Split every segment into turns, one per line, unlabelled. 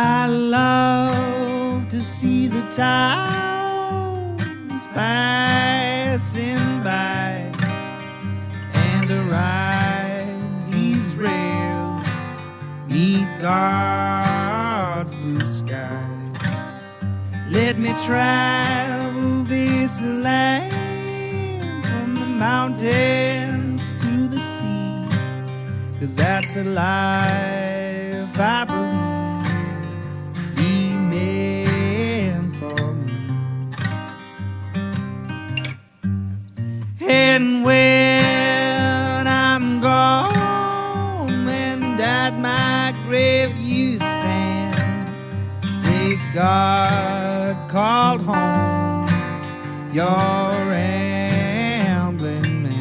I love to see the towns passing by and to ride these rails neath God's blue sky. Let me travel this land from the mountains to the sea, 'cause that's the life I believe He meant for me. And when I'm gone and at my grave you stand, say God called home your rambling man.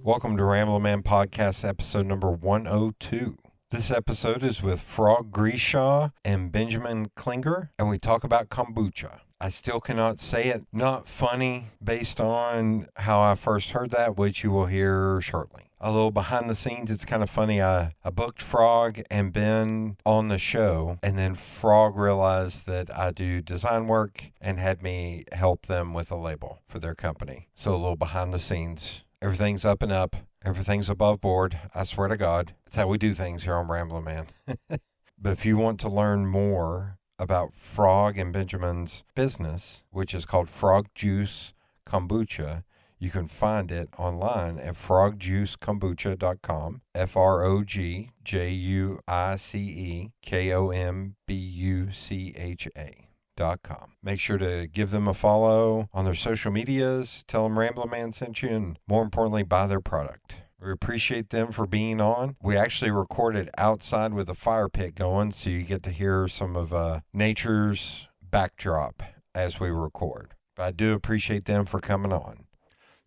Welcome to Rambling Man Podcast, episode number 102. This episode is with Frog Greishaw and Benjamin Clingner, and we talk about kombucha. I still cannot say it. Not funny based on how I first heard that, which you will hear shortly. A little behind the scenes, it's kind of funny. I booked Frog and Ben on the show, and then Frog realized that I do design work and had me help them with a label for their company. So a little behind the scenes. Everything's up and up. Everything's above board. I swear to God. That's how we do things here on Ramblin' Man. But if you want to learn more about Frog and Benjamin's business, which is called Frog Juice Kombucha, you can find it online at frogjuicekombucha.com, frogjuicekombucha.com. Make sure to give them a follow on their social medias, tell them Ramblin' Man sent you, and more importantly, buy their product. We appreciate them for being on. We actually recorded outside with a fire pit going, so you get to hear some of nature's backdrop as we record. But I do appreciate them for coming on.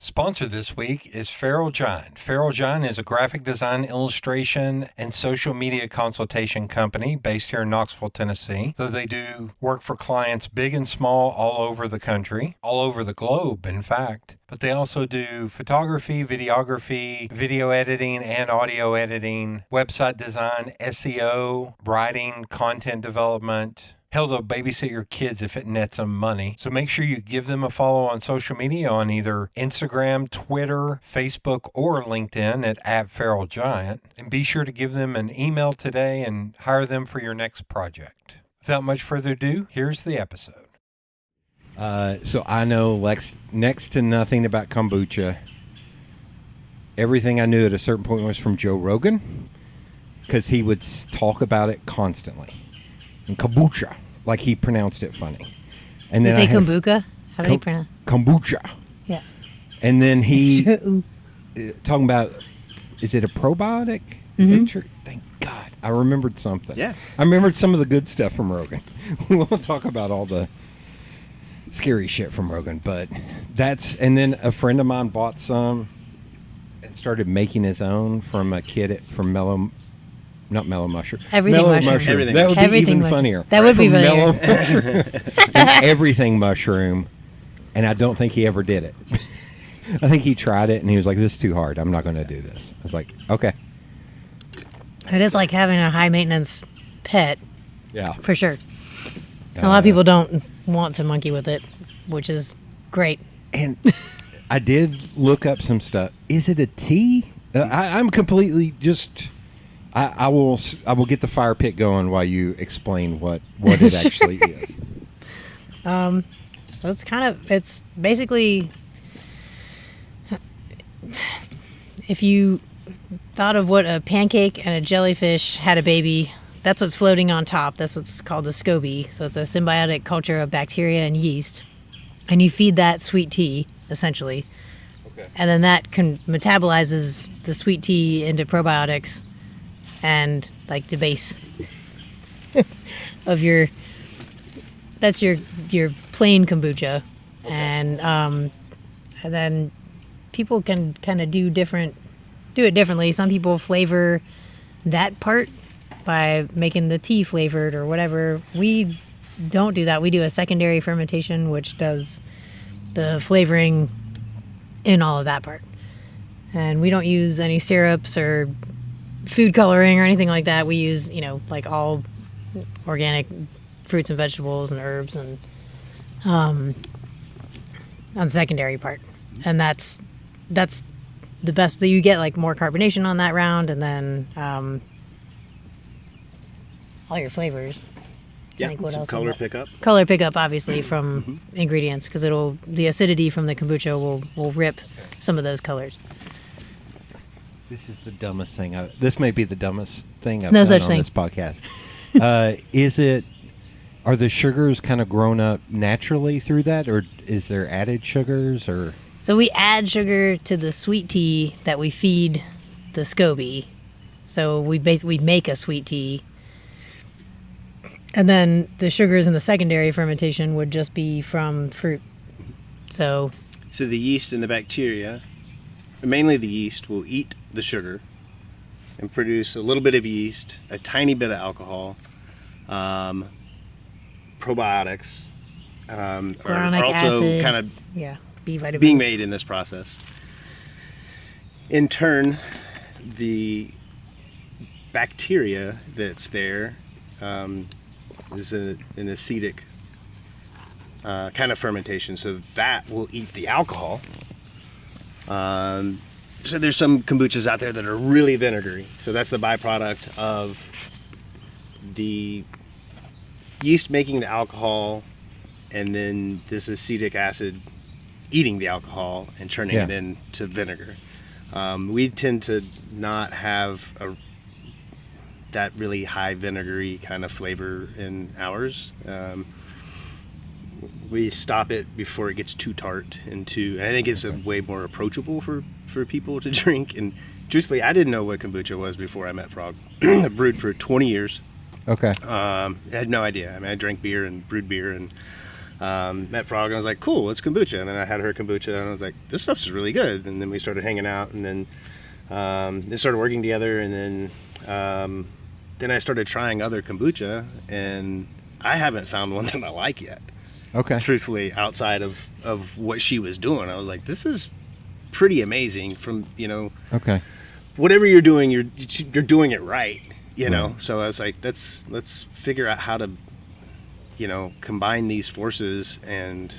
Sponsor this week is Feral Giant. Feral Giant is a graphic design, illustration, and social media consultation company based here in Knoxville, Tennessee. Though they do work for clients big and small all over the country, all over the globe, in fact. But they also do photography, videography, video editing, and audio editing, website design, SEO, writing, content development. Hell, they'll babysit your kids if it nets them money. So make sure you give them a follow on social media on either Instagram, Twitter, Facebook, or LinkedIn at Feral Giant. And be sure to give them an email today and hire them for your next project. Without much further ado, here's the episode. So I know next to nothing about kombucha. Everything I knew at a certain point was from Joe Rogan, because he would talk about it constantly. And kombucha, like he pronounced it funny. And then
you say kombucha? How do you pronounce?
Kombucha.
Yeah.
And then he talking about, is it a probiotic? Is that true? Thank God, I remembered something.
Yeah,
I remembered some of the good stuff from Rogan. We won't talk about all the scary shit from Rogan, but and then a friend of mine bought some and started making his own from a kid from Not mellow mushroom.
Everything
mellow
mushroom.
Everything.
That would be even funnier.
That would be
mellow
funnier.
mushroom and everything mushroom, and I don't think he ever did it. I think he tried it and he was like, "This is too hard. I'm not going to do this." I was like, "Okay."
It is like having a high maintenance pet.
Yeah.
For sure. A lot of people don't want to monkey with it, which is great.
And I did look up some stuff. Is it a tea? I'm completely just. I will get the fire pit going while you explain what it actually is.
It's basically, if you thought of what a pancake and a jellyfish had a baby, that's what's floating on top. That's what's called a SCOBY. So it's a symbiotic culture of bacteria and yeast. And you feed that sweet tea, essentially. Okay. And then that metabolizes the sweet tea into probiotics and like the base of that's your plain kombucha. Okay. And then people can kind of do it differently. Some people flavor that part by making the tea flavored or whatever. We don't do that. We do a secondary fermentation, which does the flavoring in all of that part. And we don't use any syrups or food coloring or anything like that. We use, like all organic fruits and vegetables and herbs and on the secondary part. And that's the best. You get like more carbonation on that round, and then all your flavors.
Yeah,
Like, what
some
else
color
is that?
pickup.
Color pickup, obviously, from ingredients, because the acidity from the kombucha will rip some of those colors.
This is the dumbest thing. This may be the dumbest thing I've
no
done
such
on
thing.
this podcast. Are the sugars kind of grown up naturally through that, or is there added sugars, or?
So we add sugar to the sweet tea that we feed the SCOBY. So we make a sweet tea. And then the sugars in the secondary fermentation would just be from fruit. So
the yeast and the bacteria, mainly the yeast, will eat the sugar and produce a little bit of yeast, a tiny bit of alcohol, probiotics,
Chloronic
are also
acid.
kind of
yeah, B vitamins.
being made in this process. In turn, the bacteria that's there is an acidic kind of fermentation, so that will eat the alcohol. So there's some kombuchas out there that are really vinegary. So that's the byproduct of the yeast making the alcohol, and then this acetic acid eating the alcohol and turning it into vinegar. We tend to not have that really high vinegary kind of flavor in ours. We stop it before it gets too tart and I think it's a way more approachable for people to drink. And truthfully, I didn't know what kombucha was before I met Frog. I brewed for 20 years.
Okay.
I had no idea. I mean, I drank beer and brewed beer and met Frog, and I was like, cool, it's kombucha. And then I had her kombucha, and I was like, this stuff's really good. And then we started hanging out, and then they started working together, and then I started trying other kombucha, and I haven't found one that I like yet.
Okay.
Truthfully, outside of what she was doing, I was like, this is pretty amazing. From
Okay.
whatever you're doing, you're doing it right. So I was like, let's figure out how to combine these forces, and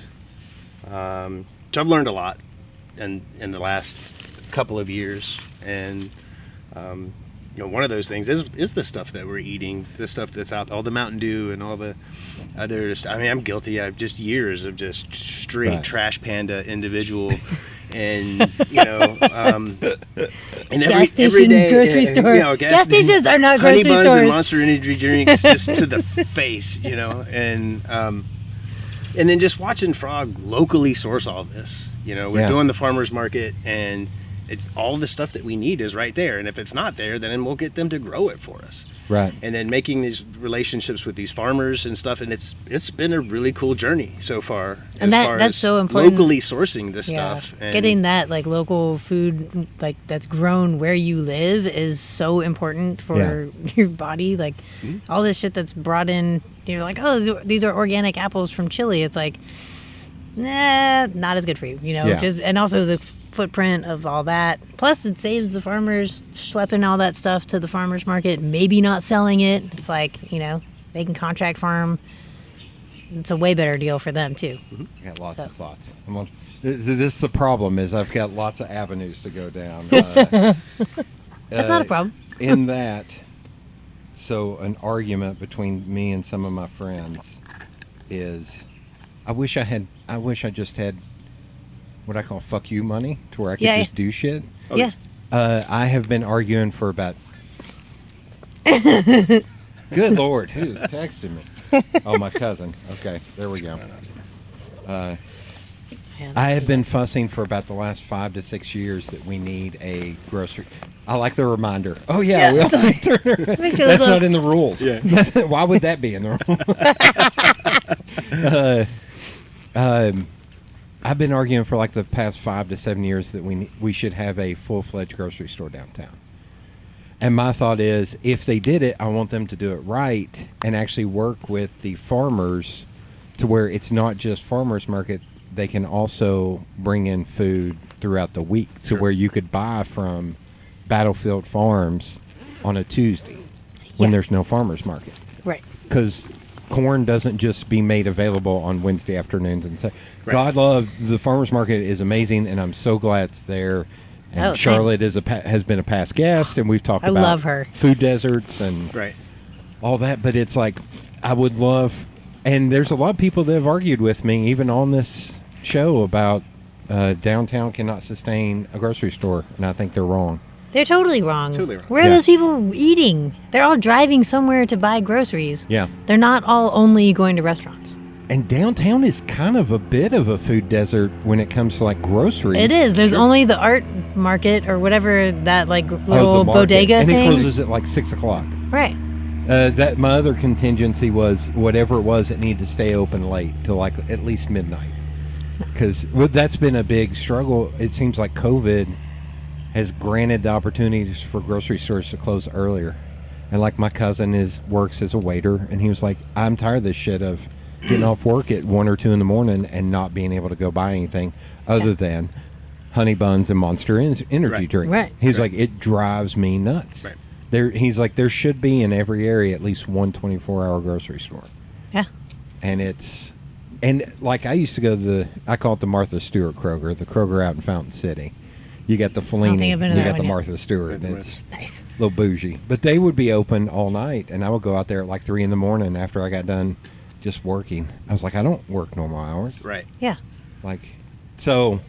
so I've learned a lot in the last couple of years, and one of those things is the stuff that we're eating, the stuff that's out, all the Mountain Dew and all the others. I mean, I'm guilty. I've just years of just straight trash panda individual. And and
gas station,
every day,
grocery store. Gas stations are not
honey
grocery
buns
stores.
and Monster Energy drinks just to the face, and then just watching Frog locally source all this. We're doing the farmers market, and it's all the stuff that we need is right there. And if it's not there, then we'll get them to grow it for us.
Right.
And then making these relationships with these farmers and stuff, and it's been a really cool journey so far.
And that's so important.
Locally sourcing this stuff. And
getting that like local food like that's grown where you live is so important for your body. Like all this shit that's brought in, you're like, oh, these are organic apples from Chile. It's like, nah, not as good for you. And also the footprint of all that. Plus, it saves the farmers schlepping all that stuff to the farmers market, maybe not selling it. It's like, they can contract farm. It's a way better deal for them, too.
I got lots of thoughts. This is the problem, is I've got lots of avenues to go down. That's
not a problem.
In that, so an argument between me and some of my friends is, I wish I just had what I call fuck you money, to where I could just do shit.
Yeah.
I have been arguing for about... Good Lord, who's texting me? Oh, my cousin. Okay, there we go. I have been fussing for about the last 5 to 6 years that we need a grocery... I like the reminder. Oh, yeah. We all that's not in the rules. Yeah. Why would that be in the rules? I've been arguing for like the past 5 to 7 years that we should have a full-fledged grocery store downtown. And my thought is, if they did it, I want them to do it right and actually work with the farmers to where it's not just farmers market. They can also bring in food throughout the week to where you could buy from Battlefield Farms on a Tuesday when there's no farmers market.
Right.
Because corn doesn't just be made available on Wednesday afternoons and so.
Right.
God love the farmers market is amazing, and I'm so glad it's there. And Charlotte has been a past guest, and we've talked about
love her.
food deserts and all that. But it's like I would love, and there's a lot of people that have argued with me, even on this show, about downtown cannot sustain a grocery store, and I think they're wrong.
They're totally wrong.
Totally wrong.
Where are those people eating? They're all driving somewhere to buy groceries.
Yeah.
They're not all only going to restaurants.
And downtown is kind of a bit of a food desert when it comes to like groceries.
It is. There's only the art market or whatever, that like
the
little
market.
bodega
and
thing.
it closes at like 6 o'clock.
Right.
That my other contingency was whatever it was, it needed to stay open late till like at least midnight, because that's been a big struggle. It seems like COVID has granted the opportunities for grocery stores to close earlier, and like my cousin works as a waiter, and he was like, I'm tired of this shit of getting off work at 1 or 2 in the morning and not being able to go buy anything other than honey buns and Monster energy drinks.
Right.
He's like, it drives me nuts.
Right.
He's like, there should be in every area at least one 24-hour grocery store.
Yeah.
And like I used to go to I call it the Martha Stewart Kroger, the Kroger out in Fountain City. You got the Fellini,
I've been to
you
that
got the
one yet.
Martha Stewart. And it's
Nice.
a little bougie. But they would be open all night, and I would go out there at like 3 in the morning after I got done just working. I was like, I don't work normal hours.
Right.
Yeah.
Like, so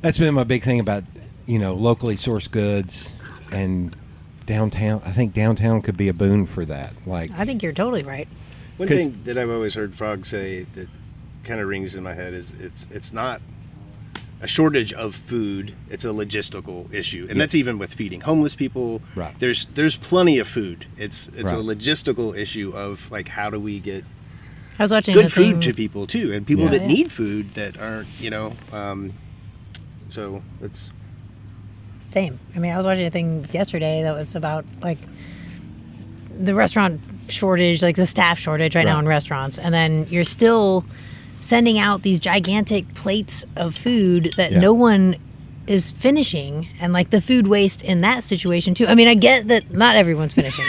that's been my big thing about, locally sourced goods and downtown. I think downtown could be a boon for that. Like,
I think you're totally right.
One thing that I've always heard Frog say that kind of rings in my head is it's not a shortage of food, it's a logistical issue. And that's even with feeding homeless people.
Right.
There's plenty of food. It's
Right.
a logistical issue of like, how do we get
I was watching
good
the thing-
food to people too, and people
Yeah.
that need food that aren't, so it's
Same. I mean, I was watching a thing yesterday that was about like the restaurant shortage, like the staff shortage right now
Right.
in restaurants, and then you're still sending out these gigantic plates of food that
Yeah.
no one is finishing, and like the food waste in that situation too. I mean, I get that not everyone's finishing.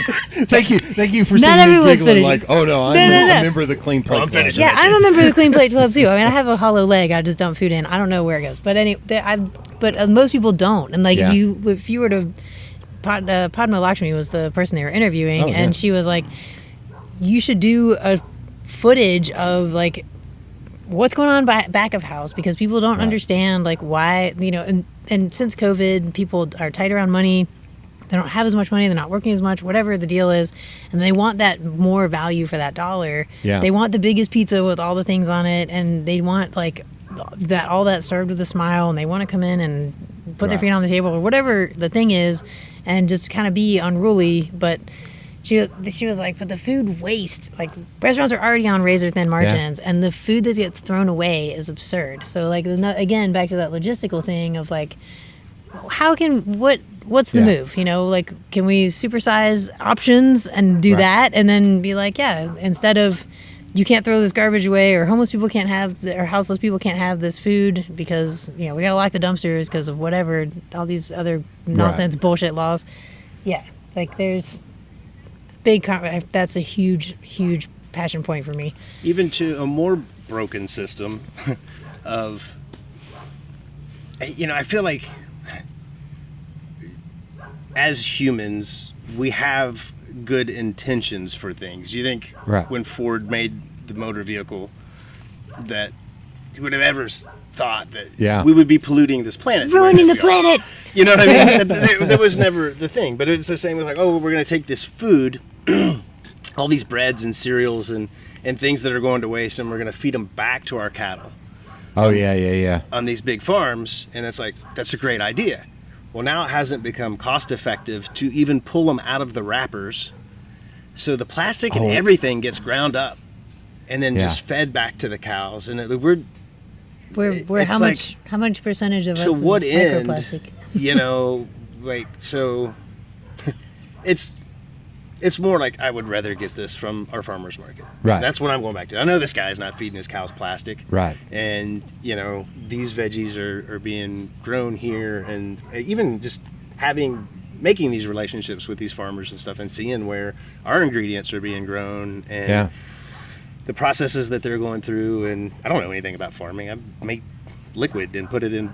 thank you for
Not
seeing me
everyone's
giggling
finishing.
like, oh no, I'm
No.
a member of the Clean Plate
I'm
Club.
finishing.
Yeah, I'm a member of the Clean Plate Club too. I mean, I have a hollow leg. I just dump food in. I don't know where it goes, but most people don't. And like,
Yeah.
if you were to, Padma Lakshmi was the person they were interviewing,
Oh, yeah.
and she was like, you should do a footage of like what's going on back of house, because people don't understand like why, and since COVID, people are tight around money. They don't have as much money. They're not working as much, whatever the deal is. And they want that more value for that dollar.
Yeah.
They want the biggest pizza with all the things on it. And they want like all that served with a smile. And they want to come in and put their
Right.
feet on the table or whatever the thing is, and just kind of be unruly. But she was like, but the food waste, like restaurants are already on razor thin margins, and the food that gets thrown away is absurd. So like, again, back to that logistical thing of like, what's the
Yeah.
move? Like, can we supersize options and do
Right.
that, and then be like, yeah, instead of you can't throw this garbage away, or homeless people can't have, or houseless people can't have this food because we gotta lock the dumpsters because of whatever, all these other nonsense bullshit laws. Yeah, like there's that's a huge passion point for me.
even to a more broken system of, I feel like as humans, we have good intentions for things. You think
Right.
when Ford made the motor vehicle that you would have ever thought that
Yeah.
we would be polluting this planet.
Ruining the planet.
You know what I mean? That was never the thing. But it's the same with like, oh, we're going to take this food, all these breads and cereals and things that are going to waste, and we're going to feed them back to our cattle
Oh yeah.
on these big farms. And it's like, that's a great idea. Well, now it hasn't become cost effective to even pull them out of the wrappers. So the plastic and
Oh.
everything gets ground up and then
Yeah.
just fed back to the cows. And
We're
it's
how much percentage of us
to
is
what end?
microplastic?
like, so it's more like I would rather get this from our farmer's market.
Right.
That's what I'm going back to. I know this guy's not feeding his cows plastic.
Right.
And, these veggies are being grown here, and even just making these relationships with these farmers and stuff and seeing where our ingredients are being grown and the processes that they're going through. And I don't know anything about farming. I make liquid and put it in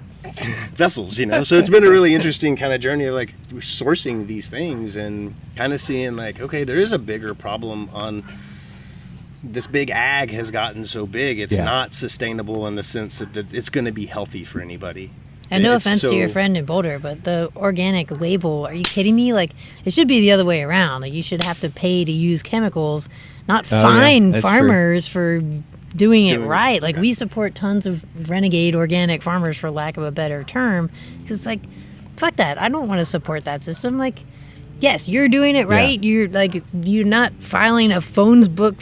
vessels, so it's been a really interesting kind of journey of like sourcing these things and kind of seeing like, okay, there is a bigger problem on this. Big ag has gotten so big, it's not sustainable in the sense that it's going to be healthy for anybody.
And no offense to your friend in Boulder, but the organic label, are you kidding me? Like, it should be the other way around. Like, you should have to pay to use chemicals, not fine farmers for doing it right. Like, we support tons of renegade organic farmers, for lack of a better term, because it's like, fuck that. I don't want to support that system. Like, yes, you're doing it right. You're not filing a phone's book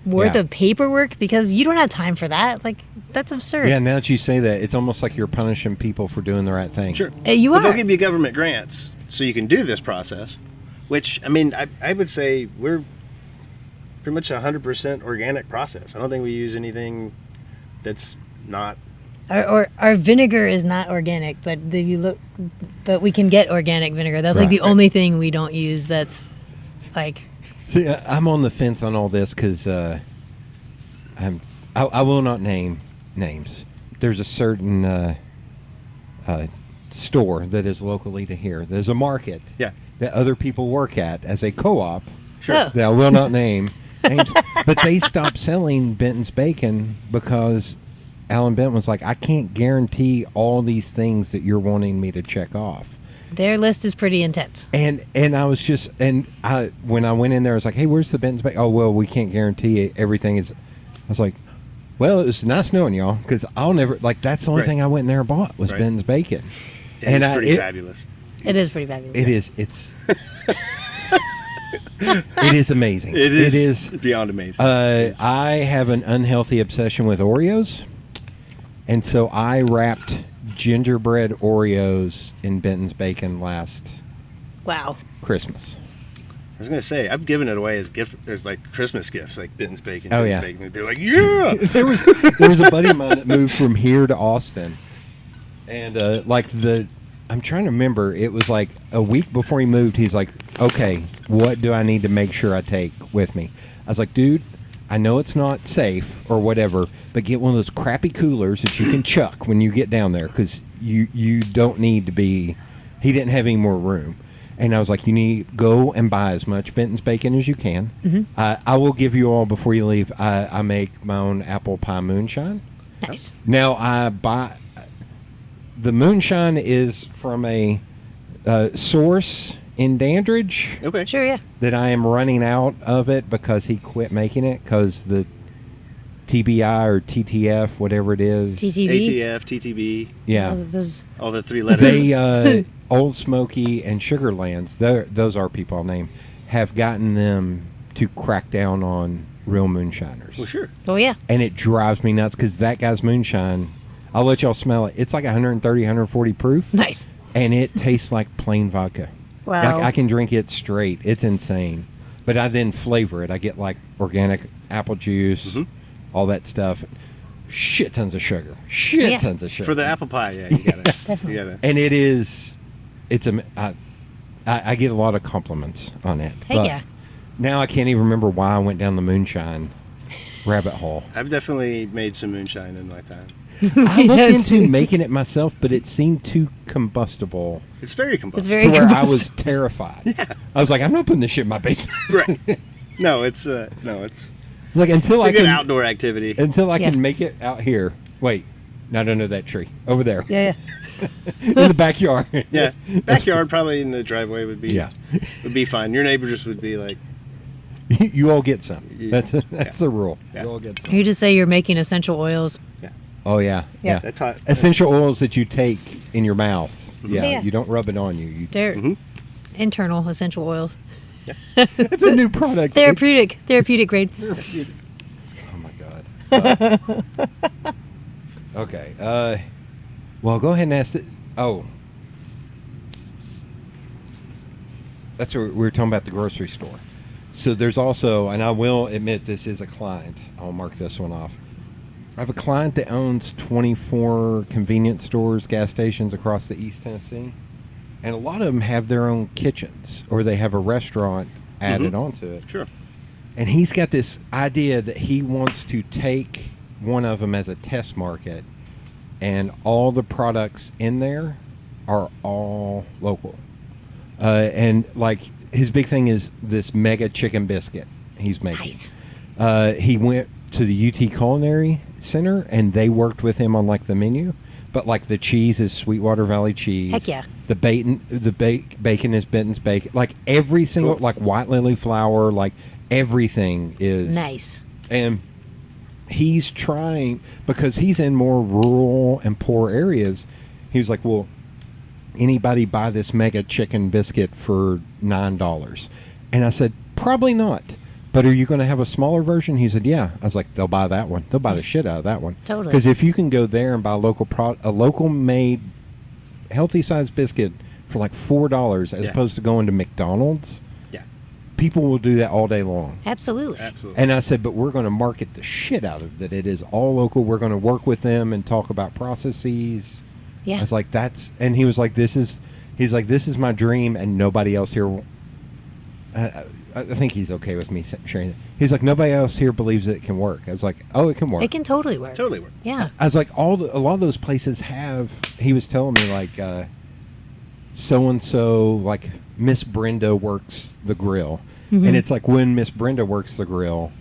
worth of paperwork because you don't have time for that. Like, that's absurd.
Yeah, now that you say that, it's almost like you're punishing people for doing the right thing.
Sure.
You are.
They'll give you government grants so you can do this process, which, I would say we're pretty much 100% organic process. I don't think we use anything that's not.
Our vinegar is not organic, but but we can get organic vinegar. That's like the only thing we don't use. That's like.
See, I'm on the fence on all this because I will not name names. There's a certain store that is locally to here. There's a market that other people work at as a co-op.
Sure.
Oh.
That I will not name names, but they stopped selling Benton's bacon because Alan Benton was like, I can't guarantee all these things that you're wanting me to check off.
Their list is pretty intense.
And I was just, when I went in there, I was like, hey, where's the Benton's bacon? Oh, well, we can't guarantee everything is. I was like, well, it was nice knowing y'all, because I'll never, that's the only thing I went in there and bought was Benton's bacon.
It's pretty fabulous.
It is pretty fabulous.
It is. It's. It is amazing.
It is beyond amazing.
I have an unhealthy obsession with Oreos, and so I wrapped gingerbread Oreos in Benton's bacon last Christmas.
I was going to say, I've given it away as gift. There's like Christmas gifts, like Benton's bacon.
Oh,
Benton's bacon. And they're like, yeah.
there was a buddy of mine that moved from here to Austin, and I'm trying to remember. It was like a week before he moved. He's like, okay, what do I need to make sure I take with me? I was like, dude, I know it's not safe or whatever, but get one of those crappy coolers that you can chuck when you get down there, because you don't need to be. He didn't have any more room. And I was like, you need to go and buy as much Benton's bacon as you can. Mm-hmm. I will give you all before you leave. I make my own apple pie moonshine.
Nice.
Now, I buy... The moonshine is from a source in Dandridge.
Okay.
Sure, yeah.
That I am running out of it because he quit making it, because the TBI or TTF, whatever it is.
TTB?
ATF, TTB.
Yeah.
All the three letters.
They... Old Smoky and Sugarlands, those are people I'll name, have gotten them to crack down on real moonshiners.
Well, sure.
Oh, yeah.
And it drives me nuts because that guy's moonshine, I'll let y'all smell it. It's like 130, 140 proof.
Nice.
And it tastes like plain vodka.
Wow.
I can drink it straight. It's insane. But I then flavor it. I get like organic apple juice, all that stuff. Shit tons of sugar. Tons of sugar.
For the apple pie, you got it. You got it.
And it is... I get a lot of compliments on it.
Heck yeah.
Now I can't even remember why I went down the moonshine rabbit hole.
I've definitely made some moonshine in my time.
I looked into making it myself, but it seemed too combustible.
It's very combustible.
It's very
to where I
combustible.
was terrified. Yeah. I was like, I'm not putting this shit in my basement.
Right. No, it's
like until
it's
I
a good
can
outdoor activity.
Until I can make it out here. Wait, not under that tree. Over there.
Yeah.
In the backyard.
Yeah. Backyard, probably in the driveway would be would be fine. Your neighbors would be like,
you all get some.
Yeah.
That's the rule.
Yeah.
You all get some.
You just say you're making essential oils.
yeah.
Oh yeah.
Yeah.
Essential oils that you take in your mouth. Yeah,
Yeah.
you don't rub it on you.
They're internal essential oils.
It's a new product.
Therapeutic grade.
Oh my god. Okay. Well, go ahead and ask it. Oh. that's what we were talking about, the grocery store. So there's also, and I will admit this is a client. I'll mark this one off. I have a client that owns 24 convenience stores, gas stations across the East Tennessee. And a lot of them have their own kitchens, or they have a restaurant added onto it.
Sure.
And he's got this idea that he wants to take one of them as a test market, and all the products in there are all local. And like his big thing is this mega chicken biscuit he's making.
Nice.
He went to the UT Culinary Center, and they worked with him on like the menu. But like the cheese is Sweetwater Valley cheese.
Heck yeah.
The bacon is Benton's bacon. Like every single, like white lily flour, like everything is
Nice.
And he's trying, because he's in more rural and poor areas. He was like, well, anybody buy this mega chicken biscuit for $9? And I said, probably not. But are you going to have a smaller version? He said, yeah. I was like, they'll buy that one. They'll buy the shit out of that one.
Totally.
Because if you can go there and buy a local made healthy sized biscuit for like $4 as opposed to going to McDonald's, people will do that all day long.
Absolutely.
Absolutely.
And I said, but we're going to market the shit out of it. It is all local. We're going to work with them and talk about processes.
Yeah.
I was like, and he was like, this is my dream, and nobody else here will. I think he's okay with me sharing it. He's like, nobody else here believes it can work. I was like, oh, it can work.
It can totally work.
Totally work.
Yeah.
I was like, a lot of those places have. He was telling me like, so and so, like Miss Brenda works the grill, and it's like when Miss Brenda works the grill,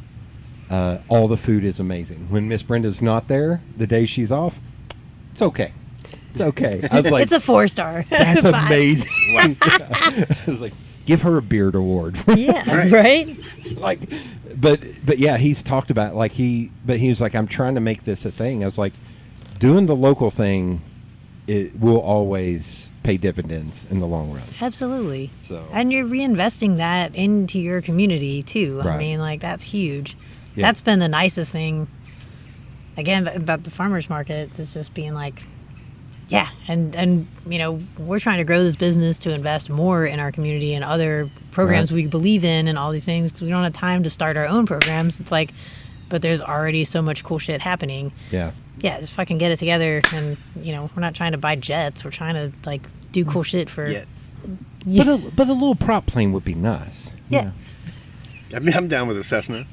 all the food is amazing. When Miss Brenda's not there, the day she's off, it's okay. It's okay. I was like,
It's a 4-star.
that's
a 5.
amazing. I was like, give her a beard award.
Yeah. Right.
Like, but yeah, he's talked about like he was like, I'm trying to make this a thing. I was like, doing the local thing, it will always pay dividends in the long run.
Absolutely.
So,
And you're reinvesting that into your community too.
Right.
I mean, like that's huge.
Yeah.
That's been the nicest thing. Again, about the farmers market is just being like, yeah, and you know, we're trying to grow this business to invest more in our community and other programs we believe in and all these things, because we don't have time to start our own programs. It's like, but there's already so much cool shit happening.
yeah.
Yeah, just fucking get it together. And you know, we're not trying to buy jets. We're trying to like do cool shit for.
Yeah.
Yeah.
But a little prop plane would be nice.
Yeah.
I mean, I'm down with a Cessna.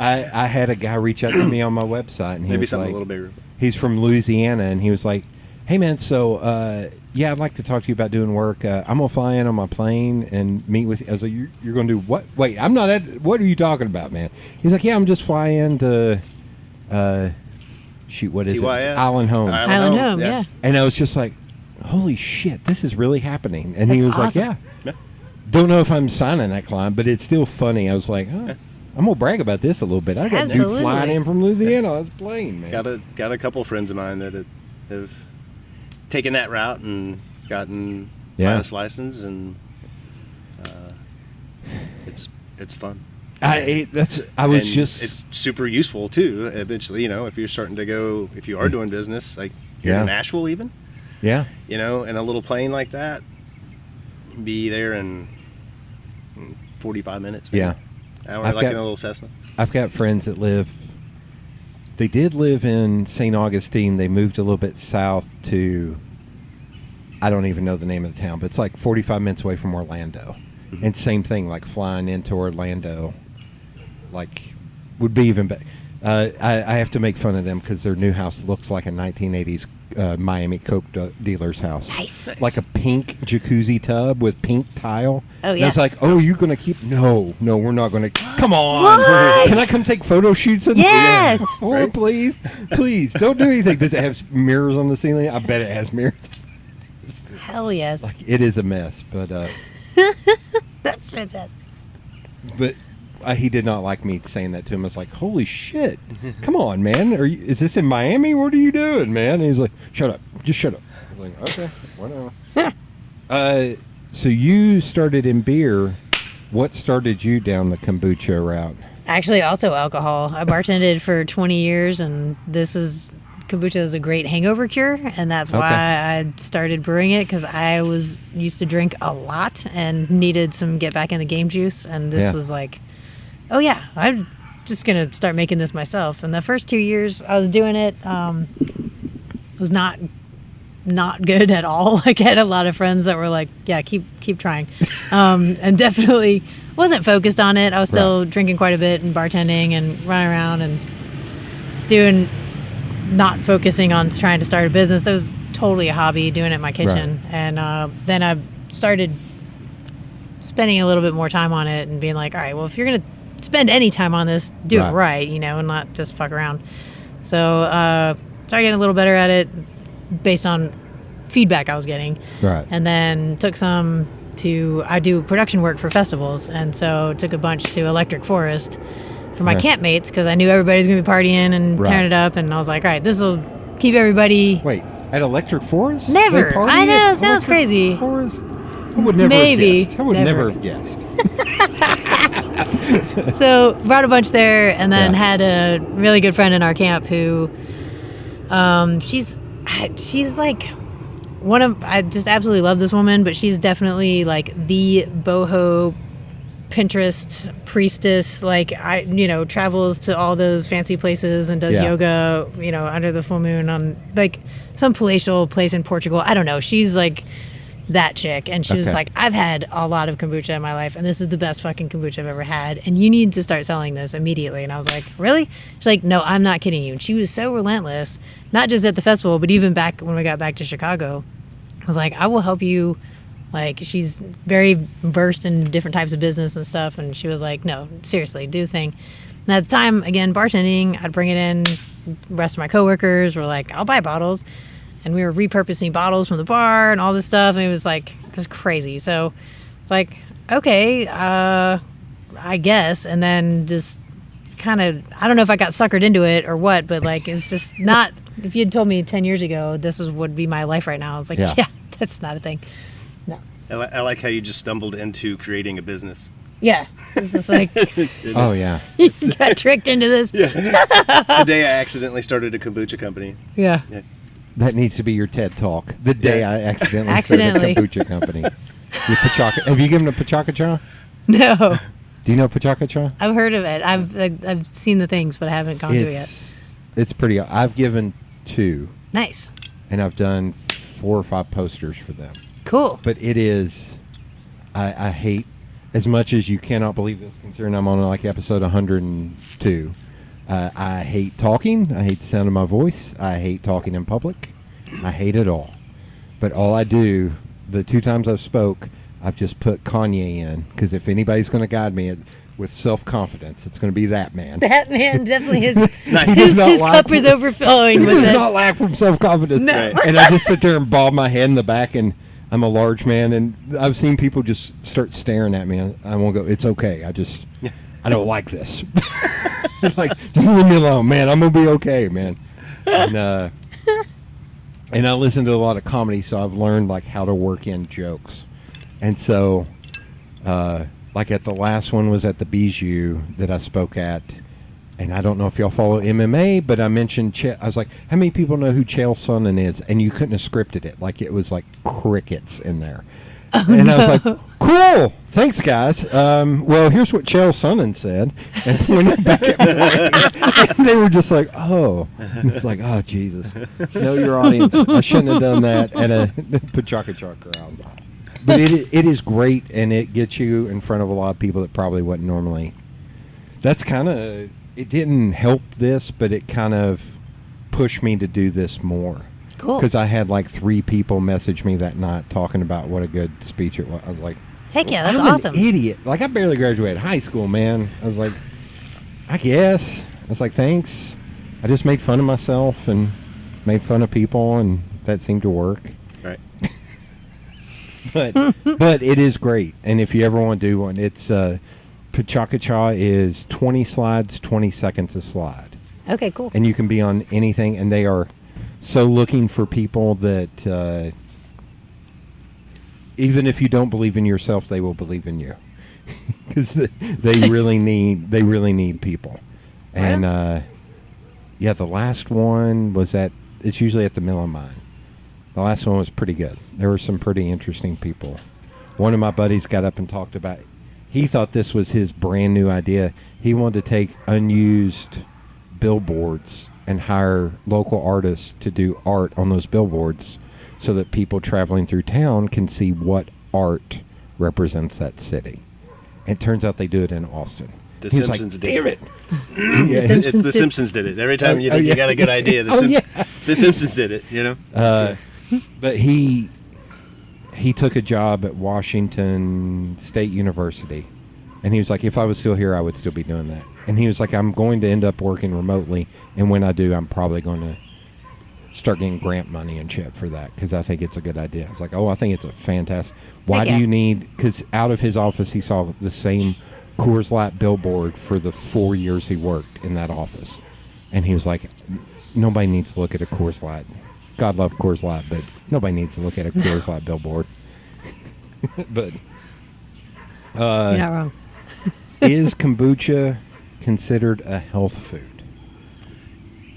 I had a guy reach out to me on my website, and he
Maybe
was
something
like,
a little bigger.
he's from Louisiana, and he was like, hey man, so yeah, I'd like to talk to you about doing work. I'm gonna fly in on my plane and meet with you. I was like, you're gonna do what? Wait, I'm not at. What are you talking about, man? He's like, yeah, I'm just flying to shoot, what is
TYS?
it? Island Home.
Island Home, yeah.
And I was just like, holy shit, this is really happening. And he
That's
was like,
awesome.
yeah. Don't know if I'm signing that climb, but it's still funny. I was like, oh, I'm gonna brag about this a little bit. I got a dude
Absolutely.
flying in from Louisiana on his plane, man.
Got a couple friends of mine that have taken that route and gotten pilot's license, and it's fun. It's super useful too. Eventually, you know, if you're starting to go, if you are doing business, like here in Nashville, even,
yeah,
you know, in a little plane like that, be there in 45 minutes. Maybe.
Yeah.
Hour, like in a little Cessna.
I've got friends that they did live in St. Augustine. They moved a little bit south to, I don't even know the name of the town, but it's like 45 minutes away from Orlando.
Mm-hmm.
And same thing, like flying into Orlando, like would be even better. I have to make fun of them because their new house looks like a 1980s Miami Coke dealer's house.
Nice.
Like a pink jacuzzi tub with pink tile.
Oh,
And
yeah.
it's like, oh, you're going to keep... No, we're not going to... Come on.
What?
Can I come take photo shoots?
Yes.
Oh, please. Please, don't do anything. Does it have mirrors on the ceiling? I bet it has mirrors.
Hell yes.
Like, it is a mess, but...
That's fantastic.
But he did not like me saying that to him. I was like, holy shit. Come on, man. Is this in Miami? What are you doing, man? And he's like, shut up. Just shut up. I was like, okay, whatever. So you started in beer. What started you down the kombucha route?
Actually, also alcohol. I bartended for 20 years, and this is kombucha is a great hangover cure, and that's why I started brewing it, because I used to drink a lot and needed some get back in the game juice, and this was like, oh yeah, I'm just gonna start making this myself. And the first 2 years I was doing it, was not good at all. Like, I had a lot of friends that were like, yeah, keep trying, and definitely wasn't focused on it. I was still drinking quite a bit and bartending and running around and not focusing on trying to start a business. It was totally a hobby, doing it in my kitchen. And then I started spending a little bit more time on it and being like, all right, well, if you're going to spend any time on this, do it right, and not just fuck around. So started getting a little better at it based on feedback I was getting. Right. And then took some I do production work for festivals, and so took a bunch to Electric Forest for my campmates, because I knew everybody was going to be partying and tearing it up, and I was like, all right, this will keep everybody...
Wait, at Electric Forest?
Never. I know, it sounds crazy.
Forest? I would never have guessed. I would never have guessed.
So brought a bunch there, and then had a really good friend in our camp who, she's like I just absolutely love this woman, but she's definitely like the boho Pinterest priestess. Like, travels to all those fancy places and does yoga, under the full moon on like some palatial place in Portugal. I don't know. She's like that chick, and she was like, I've had a lot of kombucha in my life, and this is the best fucking kombucha I've ever had, and you need to start selling this immediately. And I was like, really? She's like, no, I'm not kidding you. And she was so relentless, not just at the festival, but even back when we got back to Chicago. I was like, I will help you. Like, she's very versed in different types of business and stuff, and she was like, no, seriously, do the thing. And at the time, again, bartending, I'd bring it in. The rest of my coworkers were like, I'll buy bottles. And we were repurposing bottles from the bar and all this stuff, and it was crazy. So it's like, okay, I guess. And then just kind of, I don't know if I got suckered into it or what, but like, it's just not, if you had told me 10 years ago this would be my life right now, I was like, yeah, that's not a thing. No.
I like how you just stumbled into creating a business.
Yeah. It's just like,
oh, yeah.
You got tricked into this.
Yeah. The day I accidentally started a kombucha company.
Yeah.
That needs to be your TED Talk. The day I accidentally started a kombucha company. Have you given a Pachaka Cha?
No.
Do you know Pachaka Cha?
I've heard of it. I've seen the things, but I haven't gone to it yet.
It's pretty. I've given 2.
Nice.
And I've done 4 or 5 posters for them.
Cool.
But it is, I hate, as much as you cannot believe this, considering I'm on like episode 102. I hate talking. I hate the sound of my voice. I hate talking in public. I hate it all. But all I do, the 2 times I've spoke, I've just put Kanye in, because if anybody's going to guide me with self-confidence, it's going to be that man.
That man definitely is.
Nice.
His cup is overflowing with it.
He does not lack from self-confidence.
No.
Right.
And I just sit there and bob my head in the back, and I'm a large man, and I've seen people just start staring at me. I won't go, it's okay. I don't like this. Like, just leave me alone, man. I'm going to be okay, man. And I listen to a lot of comedy, so I've learned, like, how to work in jokes. And so, like, at the last one was at the Bijou that I spoke at, and I don't know if y'all follow MMA, but I mentioned, I was like, how many people know who Chael Sonnen is? And you couldn't have scripted it. Like, it was like crickets in there. And I was like, cool, thanks, guys. Well, here's what Chael Sonnen said. And pointed back at me. And they were just like, oh. It's like, oh, Jesus. Know your audience. I shouldn't have done that at a Pachaka Cha crowd. But it is great, and it gets you in front of a lot of people that probably wouldn't normally. That's kind of, it didn't help this, but it kind of pushed me to do this more.
Cool.
Because I had like 3 people message me that night talking about what a good speech it was. I was like,
heck yeah, that's
I'm
awesome.
an idiot. Like, I barely graduated high school, man. I was like, I guess. I was like, thanks. I just made fun of myself and made fun of people, and that seemed to work.
Right.
But it is great. And if you ever want to do one, it's Pachaka Cha is 20 slides, 20 seconds a slide.
Okay, cool.
And you can be on anything, and they are so looking for people that even if you don't believe in yourself, they will believe in you, because they really need people. And yeah, the last one was at it's usually at the Mill and Mine. The last one was pretty good. There were some pretty interesting people. One of my buddies got up and talked about, he thought this was his brand new idea. He wanted to take unused billboards and hire local artists to do art on those billboards so that people traveling through town can see what art represents that city. And it turns out they do it in Austin.
The
He was
Simpsons
like,
did
damn
it.
it.
It's the Simpsons did it. Every time you
Oh, yeah.
got a good idea, the Simpsons did it. You know.
But he took a job at Washington State University, and he was like, if I was still here, I would still be doing that. And he was like, I'm going to end up working remotely, and when I do, I'm probably going to start getting grant money and shit for that, because I think it's a good idea. It's like, I think it's a fantastic. Why
Heck
do
yeah.
you need? Because out of his office, he saw the same Coors Light billboard for the 4 years he worked in that office, and he was like, nobody needs to look at a Coors Light. God love Coors Light, but nobody needs to look at a Coors Light billboard. But
You're not wrong.
is kombucha considered a health food?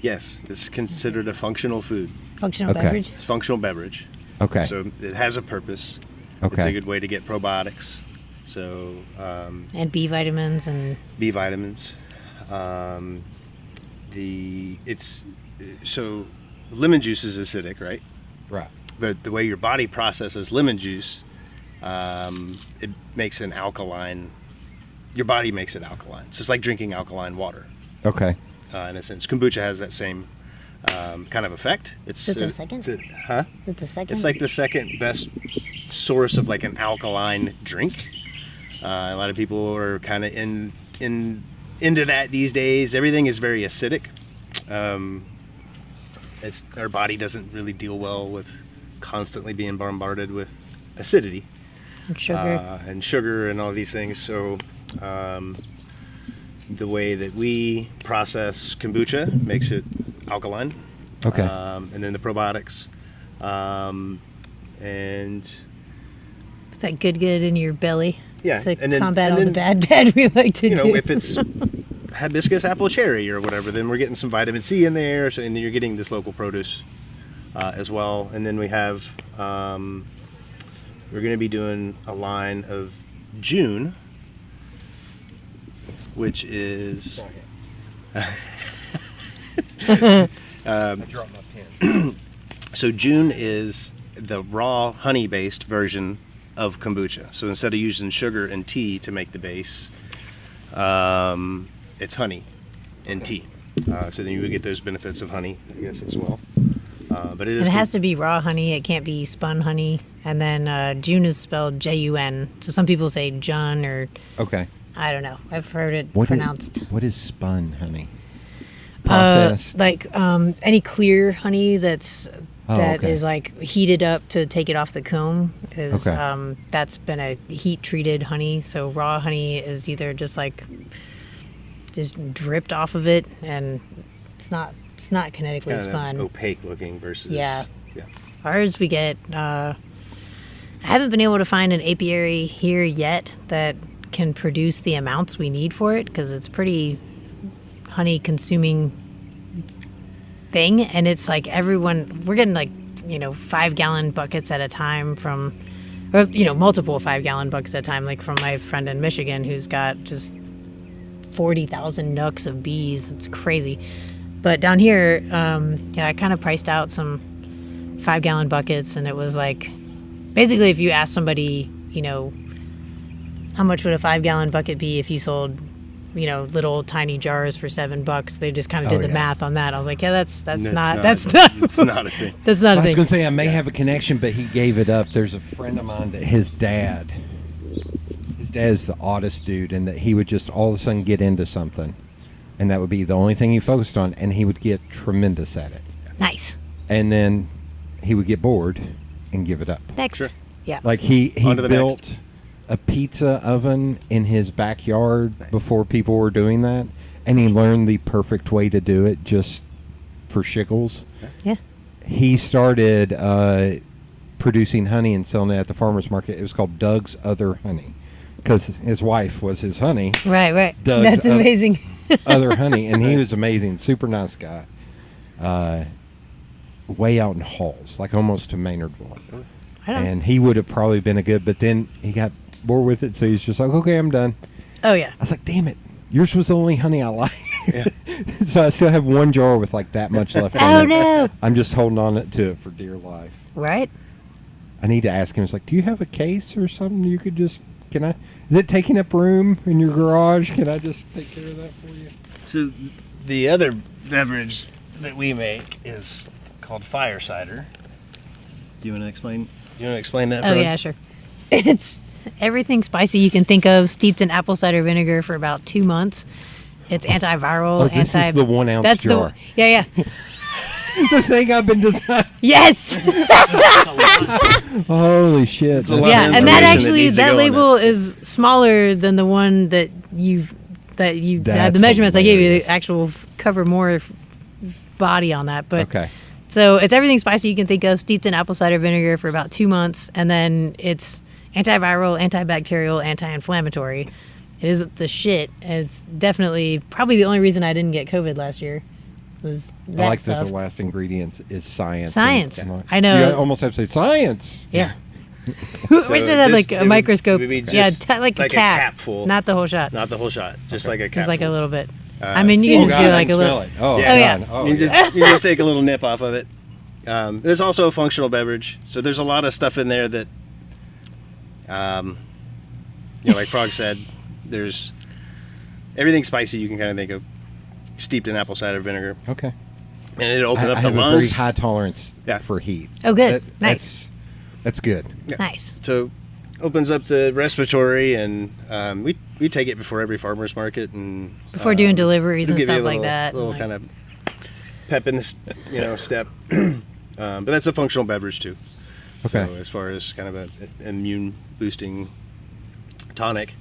Yes, it's considered a functional food.
Functional
Okay.
beverage.
It's a functional beverage.
Okay.
So it has a purpose.
Okay.
It's a good way to get probiotics. So
And B vitamins and
B vitamins. So lemon juice is acidic, right?
Right.
But the way your body processes lemon juice, it makes an alkaline. Your body makes it alkaline. So it's like drinking alkaline water.
Okay.
In a sense, kombucha has that same kind of effect.
Is it the second?
Huh?
is it the second?
It's like the second best source of like an alkaline drink. A lot of people are kind of into that these days. Everything is very acidic. Our body doesn't really deal well with constantly being bombarded with acidity
And sugar.
and sugar and all these things. So the way that we process kombucha makes it alkaline.
Okay.
And then the probiotics. And
It's that good in your belly.
Yeah,
To
and then-
combat
and
all the
then,
bad we like to
you
do.
know, if it's hibiscus apple cherry or whatever, then we're getting some vitamin C in there, so, and then you're getting this local produce as well. And then we have, we're going to be doing a line of June, which is
I dropped my pen.
so June is the raw honey-based version of kombucha. So instead of using sugar and tea to make the base, it's honey and tea. So then you would get those benefits of honey, I guess, as well. But it is.
It has to be raw honey. It can't be spun honey. And then June is spelled Jun. So some people say Jun or
Okay.
I don't know. I've heard it
What
pronounced.
What is spun honey? Processed.
Like any clear honey that
okay.
is like heated up to take it off the comb is
Okay.
that's been a heat treated honey. So raw honey is either just dripped off of it, and it's not kinetically
kind
spun.
of opaque looking versus.
Yeah.
Yeah.
Ours we get. I haven't been able to find an apiary here yet that can produce the amounts we need for it because it's pretty honey consuming thing, and it's like we're getting 5-gallon buckets at a time from, or multiple 5-gallon buckets at a time, like from my friend in Michigan who's got just 40,000 nooks of bees. It's crazy. But down here, I kind of priced out some 5-gallon buckets, and it was like, basically if you ask somebody, how much would a 5-gallon bucket be if you sold, little tiny jars for $7, they just kind of did the math on that. I was like, yeah, that's not
It's not a thing.
that's not
I
a
was
thing.
going to say I may have a connection, but he gave it up. There's a friend of mine that his dad is the oddest dude, and that he would just all of a sudden get into something, and that would be the only thing he focused on, and he would get tremendous at it.
Nice.
And then he would get bored and give it up.
Next.
Sure.
Yeah.
Like he
On to the
built
next.
a pizza oven in his backyard before people were doing that, and he learned the perfect way to do it just for shickles.
Yeah.
He started producing honey and selling it at the farmer's market. It was called Doug's Other Honey because his wife was his honey,
Right.
Doug's
That's amazing.
Other Honey, and he was amazing, super nice guy. way out in Halls, like almost to Maynardville.
I don't.
And he would have probably been a good, but then he got bored with it, so he's just like, okay, I'm done.
Oh yeah.
I was like, damn it, yours was the only honey I like.
Yeah.
So I still have one jar with like that much left
Oh
on it.
no.
I'm just holding on to it for dear life.
Right.
I need to ask him. It's like, do you have a case or something you could just, is it taking up room in your garage? Can I just take care of that for you?
So the other beverage that we make is called fire cider. Do you want to explain? That?
Oh
Frog?
yeah, sure. It's everything spicy you can think of, steeped in apple cider vinegar for about 2 months. It's antiviral.
Oh, this is the 1 ounce
That's
jar.
Yeah.
The thing I've been designing.
Yes.
Holy shit.
It's a lot
Yeah,
of
and that
information that
actually
needs to
that
go on
label is smaller than the one that the
That's
measurements I gave you.
hilarious.
The actual cover more body on that, but
Okay.
so it's everything spicy you can think of, steeped in apple cider vinegar for about 2 months, and then it's antiviral, antibacterial, anti-inflammatory. It is the shit. It's definitely probably the only reason I didn't get COVID last year was that
I like
stuff.
that the last ingredient is science.
Science.
And
I know.
You almost have to say science.
Yeah. Wish it had like a microscope.
It would be
Yeah,
just
like a
like
cap.
a cap full.
Not the whole shot.
Not the whole shot, just like a cap.
Just like a
full.
little bit. I mean, you can
Oh,
just
God,
do
I
like
can
a little.
smell it. Oh,
Yeah.
yeah.
God. Oh,
you,
yeah.
just, you just take a little nip off of it. There's also a functional beverage, so there's a lot of stuff in there that, like Frog said, there's everything spicy you can kind of think of, steeped in apple cider vinegar,
Okay.
and it'll open
I
up the
have a very
lungs.
high tolerance
Yeah.
for heat.
Oh, good.
That-
Nice.
That's good.
Nice.
So, opens up the respiratory, and we take it before every farmer's market, and
Before doing deliveries
it'll
and
give you
stuff
a
like
little,
that.
Little
Like-
kind of pep in this, step. But that's a functional beverage too.
Okay.
So as far as kind of an immune boosting tonic,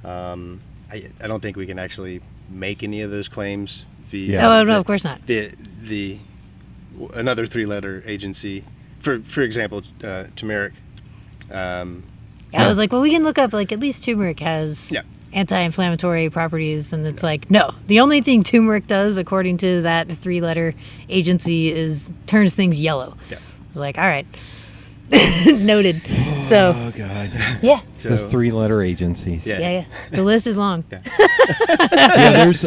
I don't think we can actually make any of those claims via.
Yeah.
Oh, no, of course not.
The another 3-letter agency, for example, turmeric.
I was like, well, we can look up, like, at least turmeric has
Yeah.
anti-inflammatory properties, and it's like, no. The only thing turmeric does, according to that 3-letter agency, is turns things yellow.
Yeah.
I was like, all right. Noted. So,
Oh, God.
yeah.
So,
Those 3-letter agencies.
Yeah.
Yeah. The list is long.
Yeah, there's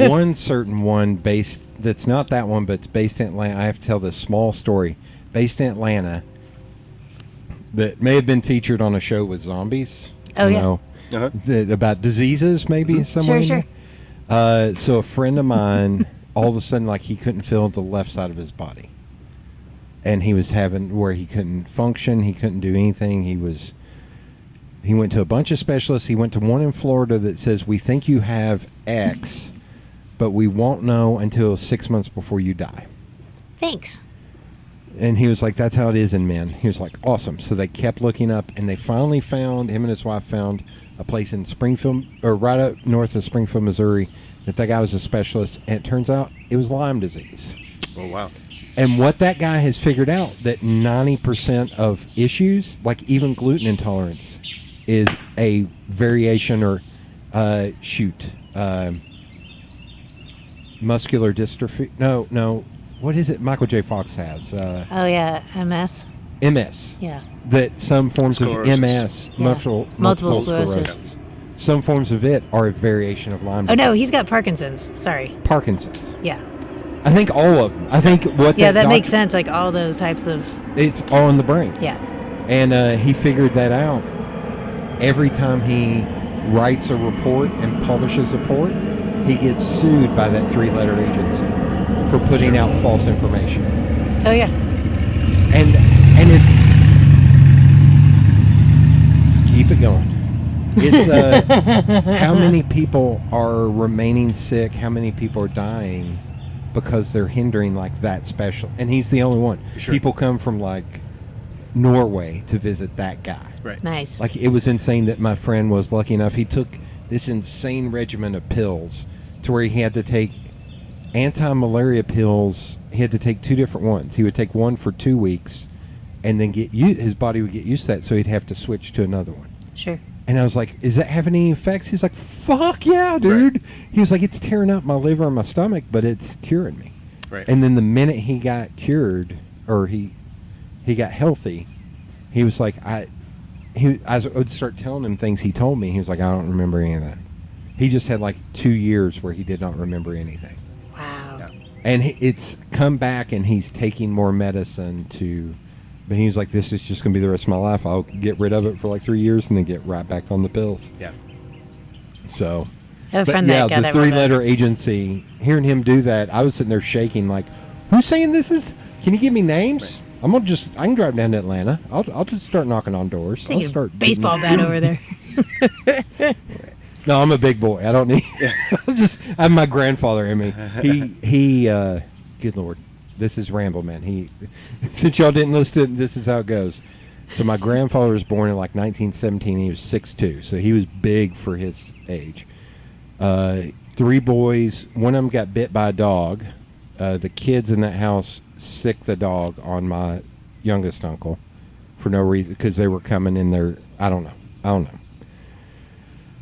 one certain one that's not that one, but it's based in Atlanta. I have to tell this small story. Based in Atlanta that may have been featured on a show with zombies.
Oh,
you
yeah.
know,
Uh-huh.
about diseases, maybe somewhere.
Sure,
in there. So a friend of mine, all of a sudden, like he couldn't feel the left side of his body, and he was having where he couldn't function, he couldn't do anything. He went to a bunch of specialists. He went to one in Florida that says, we think you have X, but we won't know until 6 months before you die.
Thanks.
And he was like, that's how it is in men. He was like, awesome. So they kept looking up, and they finally found, him and his wife found a place in Springfield, or right up north of Springfield, Missouri, that guy was a specialist, and it turns out it was Lyme disease.
Oh wow.
And what that guy has figured out, that 90% of issues, like even gluten intolerance, is a variation or, muscular dystrophy. No. What is it Michael J. Fox has?
Oh, yeah. MS.
MS.
Yeah.
That some forms
Sclerosis.
of MS,
Yeah. Multiple sclerosis.
Some forms of it are a variation of Lyme
Oh,
disease.
no, he's got Parkinson's. Sorry.
Parkinson's.
Yeah.
I think all of them. I think what
Yeah, that makes
doctor-
sense. Like all those types of.
It's all in the brain.
Yeah.
And he figured that out. Every time he writes a report and publishes a report, he gets sued by that 3-letter agency for putting out false information.
Oh, yeah.
And it's keep it going. It's how many people are remaining sick? How many people are dying because they're hindering like that special? And he's the only one.
Sure.
People come from like Norway to visit that guy.
Right.
Nice.
Like it was insane that my friend was lucky enough. He took this insane regimen of pills to where he had to take anti-malaria pills. He had to take 2 different ones. He would take one for 2 weeks, and then his body would get used to that, so he'd have to switch to another one.
Sure.
And I was like, "Is that having any effects?" He's like, "Fuck yeah, dude."
Right.
He was like, "It's tearing up my liver and my stomach, but it's curing me."
Right.
And then the minute he got cured, or he got healthy, he was like, I would start telling him things he told me. He was like, I don't remember any of that. He just had like 2 years where he did not remember anything.
Wow.
Yeah.
And it's come back, and he's taking more medicine but he was like, this is just going to be the rest of my life. I'll get rid of it for like 3 years and then get right back on the pills.
Yeah.
So,
I have a
but
friend
yeah,
that got
the
that wrote
three-letter agency, hearing him do that, I was sitting there shaking like, who's saying this is? Can you give me names?
Right.
I can drive down to Atlanta. I'll just start knocking on doors.
Take
I'll
a
start
baseball bat over there.
No, I'm a big boy. I don't need. I have my grandfather in me. He. Good Lord, this is Ramble, man. Since y'all didn't listen, this is how it goes. So my grandfather was born in like 1917. He was 6'2", so he was big for his age. 3 boys. One of them got bit by a dog. The kids in that house sicked the dog on my youngest uncle for no reason, because they were coming in there. I don't know.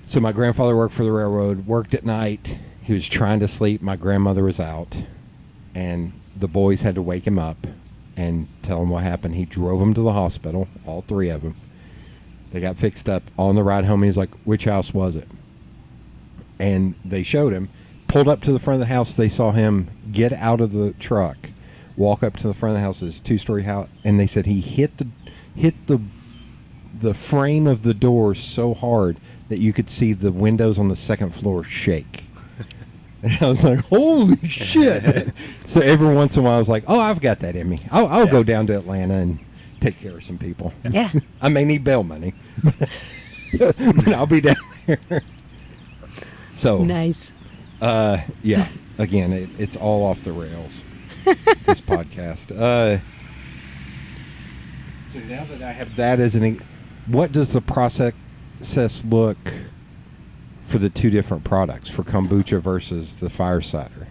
So my grandfather worked for the railroad, worked at night. He was trying to sleep. My grandmother was out, and the boys had to wake him up and tell him what happened. He drove them to the hospital, all 3 of them. They got fixed up. On the ride home, he was like, which house was it? And they showed him. Pulled up to the front of the house. They saw him get out of the truck, walk up to the front of the house, his 2-story house, and they said he hit the frame of the door so hard that you could see the windows on the 2nd floor shake. And I was like, holy shit. So every once in a while I was like, oh, I've got that in me. I'll go down to Atlanta and take care of some people.
Yeah.
I may need bail money, but I'll be down there. So
Nice.
yeah, again, it's all off the rails, this podcast. So now that I have that as what does the process look for the 2 different products, for kombucha versus the fire cider?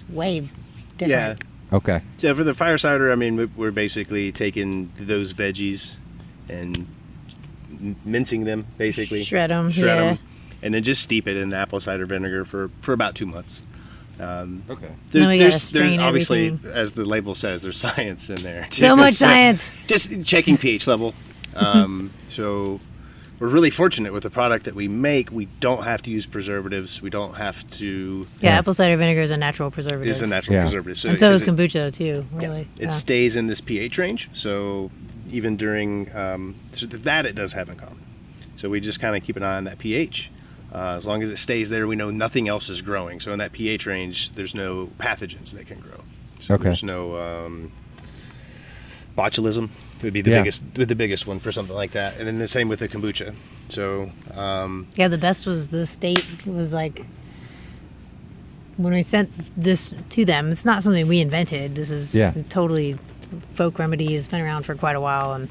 Way different.
Yeah.
Okay.
Yeah, for the fire cider, I mean, we're basically taking those veggies and mincing them, basically.
Shred them.
And then just steep it in apple cider vinegar for about 2 months.
Okay.
No, you gotta
There's
strain
obviously,
everything.
as the label says, there's science in there.
So much science.
Just checking pH level. So we're really fortunate with the product that we make. We don't have to use preservatives. We don't have to.
Yeah, apple cider vinegar is a natural preservative.
It's a natural preservative.
And so is
'cause
kombucha too, really.
It stays in this pH range. So even during so that it does have in common. So we just kind of keep an eye on that pH. As long as it stays there, we know nothing else is growing. So in that pH range, there's no pathogens that can grow. So
Okay.
there's no botulism would be the biggest one for something like that. And then the same with the kombucha. So
Yeah, the best was the state was like, when we sent this to them, it's not something we invented. This is totally folk remedy. It's been around for quite a while, and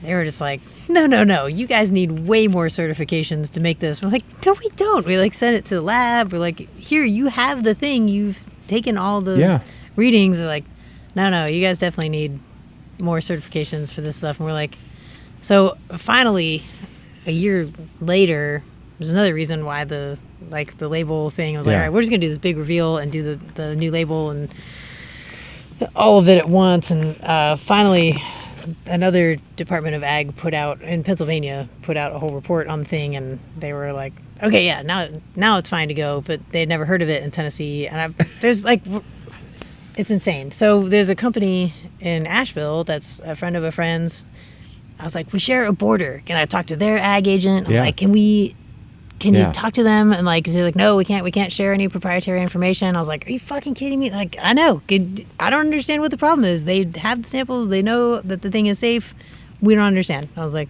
they were just like, no, you guys need way more certifications to make this. We're like, no, we don't. We like sent it to the lab. We're like, here, you have the thing. You've taken all the readings. They're like, no, you guys definitely need more certifications for this stuff. And we're like, so finally, a year later, there's another reason why the label thing, I was like, all right, we're just gonna do this big reveal and do the new label and all of it at once. And finally, another Department of Ag in Pennsylvania put out a whole report on the thing, and they were like, okay, yeah, now it's fine to go, but they'd never heard of it in Tennessee. And there's like, it's insane. So there's a company in Asheville that's a friend of a friend's. I was like, we share a border. Can I talk to their ag agent? I'm like, can you talk to them? And like, they're like, no, we can't share any proprietary information. I was like, are you fucking kidding me? Like, I know. I don't understand what the problem is. They have the samples. They know that the thing is safe. We don't understand. I was like,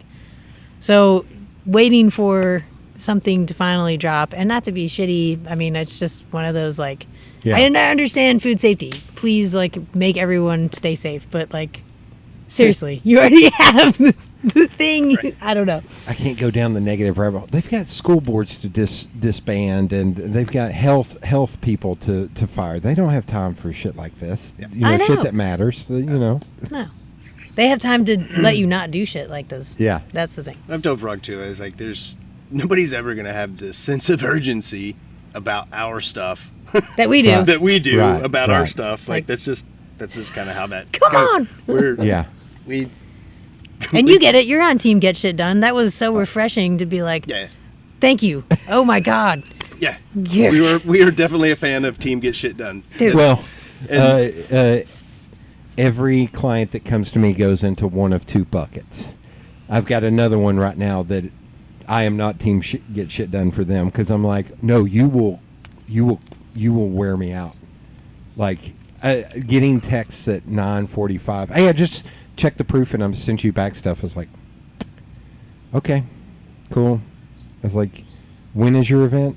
so waiting for something to finally drop, and not to be shitty. I mean, it's just one of those like, I didn't understand food safety. Please, like, make everyone stay safe. But like, seriously, you already have the thing. Right. I don't know.
I can't go down the negative rabbit hole. They've got school boards to disband, and they've got health people to fire. They don't have time for shit like this. Yeah.
I know.
Shit that matters. No.
They have time to let you not do shit like this.
Yeah.
That's the thing.
I've told Frog too, is like, nobody's ever going to have the sense of urgency about our stuff
That we do.
that we do
Right,
about our
right.
stuff. Like that's just kind of how that.
Come
goes.
on.
We're
Yeah.
we
And you get it. You're on Team Get Shit Done. That was so refreshing to be like,
yeah.
thank you. Oh my God.
Yeah.
Yeah.
We are definitely a fan of Team Get Shit Done.
Dude.
Well,
And-
every client that comes to me goes into one of two buckets. I've got another one right now that I am not Team Get Shit Done for them because I'm like, no, you will wear me out. Like getting texts at 9:45. Hey, I just checked the proof and I'm sent you back stuff. I was like, okay, cool. I was like, when is your event?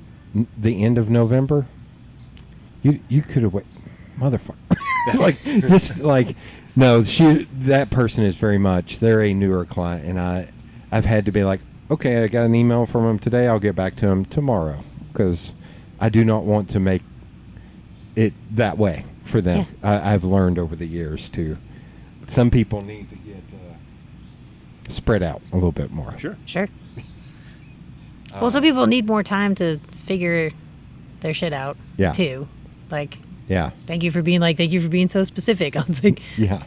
The end of November? You could have waited, motherfucker. Like just like no, that person is very much. They're a newer client, and I've had to be like, okay, I got an email from him today. I'll get back to him tomorrow because I do not want to make it that way for them.
Yeah.
I've learned over the years too. Some people need to get spread out a little bit more.
Sure. Well, some people need more time to figure their shit out,
Yeah.
too. Like,
Yeah.
thank you for being so specific. I was like,
Yeah.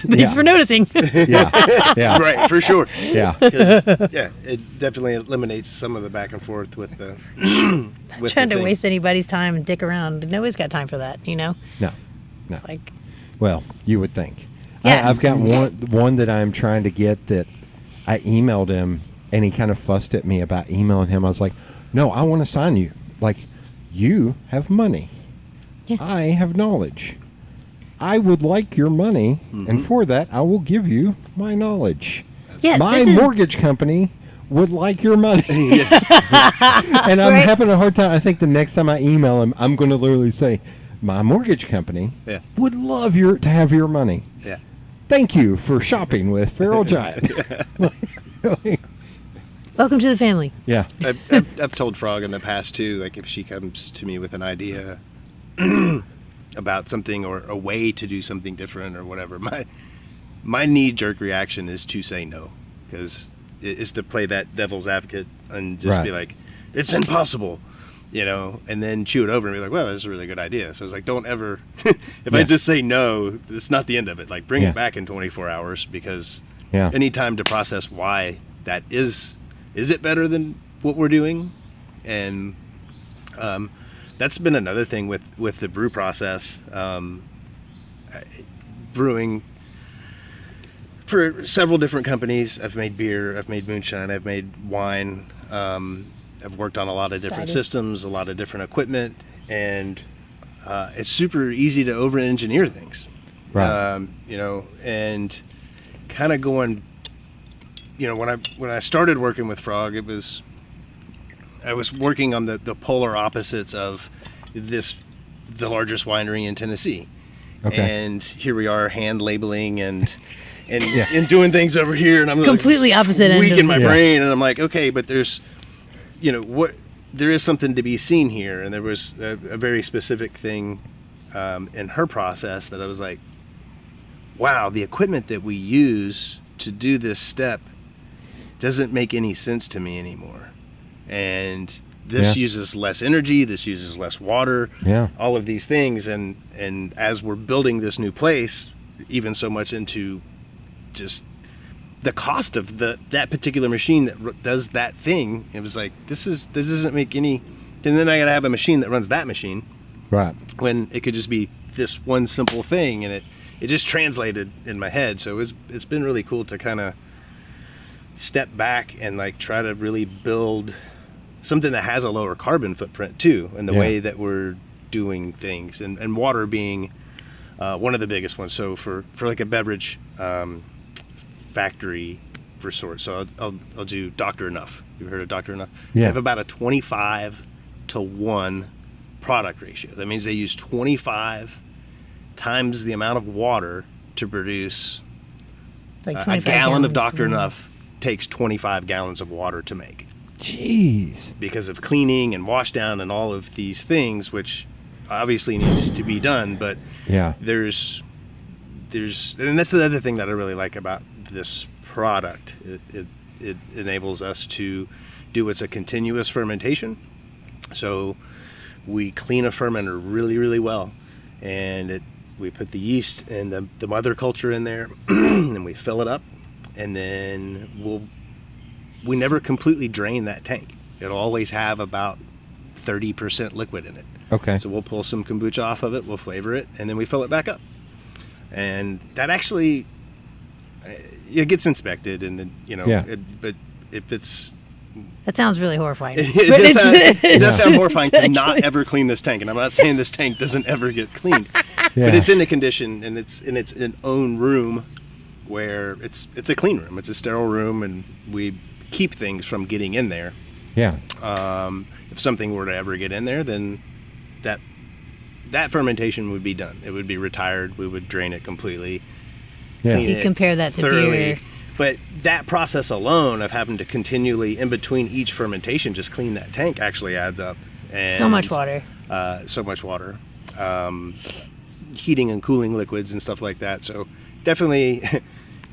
thanks for noticing.
Yeah. Yeah.
right, for sure.
Yeah.
'Cause, yeah, it definitely eliminates some of the back and forth with the. with
Trying
the
to
thing.
waste anybody's time and dick around. Nobody's got time for that, you know?
No. No.
It's like,
Well, you would think.
Yeah.
I've got one that I'm trying to get that I emailed him, and he kind of fussed at me about emailing him. I was like, no, I want to sign you. Like, you have money.
Yeah.
I have knowledge. I would like your money, and for that, I will give you my knowledge.
yeah,
My
this is,
mortgage company would like your money.
Yes.
And I'm
Right.
having a hard time. I think the next time I email him, I'm going to literally say, my mortgage company
Yeah.
would love to have your money.
Yeah.
Thank you for shopping with Feral Giant.
welcome to the family.
Yeah.
I've told Frog in the past too, like if she comes to me with an idea about something or a way to do something different or whatever, my knee-jerk reaction is to say no, because it's to play that devil's advocate and just be
Right.
like, it's impossible, and then chew it over and be like, well, that's a really good idea. So it's like, don't ever, if I
Yeah.
just say no, it's not the end of it. Like bring
Yeah.
it back in 24 hours because
Yeah.
any time to process why that is it better than what we're doing? And that's been another thing with the brew process. Brewing for several different companies. I've made beer, I've made moonshine, I've made wine. I've worked on a lot of different
Cider.
systems, a lot of different equipment, and it's super easy to over-engineer things.
Right.
And kind of going, when I started working with Frog, I was working on the polar opposites of the largest winery in Tennessee.
Okay.
And here we are hand labeling and
Yeah.
and doing things over here, and I'm
Completely
like,
opposite end
weak
of-
in my
Yeah.
brain, and I'm like, okay, but there's, there is something to be seen here, and there was a very specific thing in her process that I was like, wow, the equipment that we use to do this step doesn't make any sense to me anymore, and this
Yeah.
uses less energy, this uses less water,
Yeah.
all of these things, and as we're building this new place, even so much into just the cost of that particular machine that does that thing, it was like this doesn't make any. And then I gotta have a machine that runs that machine
Right.
when it could just be this one simple thing, and it just translated in my head. So it's been really cool to kind of step back and like try to really build something that has a lower carbon footprint too, in the
Yeah.
way that we're doing things, and water being one of the biggest ones. So for like a beverage factory for sorts, so I'll do Dr. Enough. You've heard of Dr. Enough?
Yeah.
They have about a 25-to-1 product ratio. That means they use 25 times the amount of water to produce
Like
a
25
gallon of
gallons.
Dr. Enough takes 25 gallons of water to make,
Jeez.
because of cleaning and wash down and all of these things, which obviously needs to be done. But
Yeah.
there's and that's the other thing that I really like about this product. It enables us to do what's a continuous fermentation. So we clean a fermenter really, really well, and we put the yeast and the mother culture in there, and we fill it up, and then we never completely drain that tank. It'll always have about 30% liquid in it.
Okay.
So we'll pull some kombucha off of it, we'll flavor it, and then we fill it back up. And that actually, it gets inspected, and then, but if it's...
That sounds really horrifying.
It does sound horrifying to not
actually...
ever clean this tank. And I'm not saying this tank doesn't ever get cleaned,
Yeah.
but it's in a condition, and it's in its own room where it's a clean room. It's a sterile room, and we keep things from getting in there.
Yeah.
If something were to ever get in there, then that fermentation would be done. It would be retired. We would drain it completely.
Yeah.
Clean
You
it
compare that to
thoroughly.
beer.
But that process alone of having to continually, in between each fermentation, just clean that tank actually adds up. And,
So much water.
So much water. Heating and cooling liquids and stuff like that. So definitely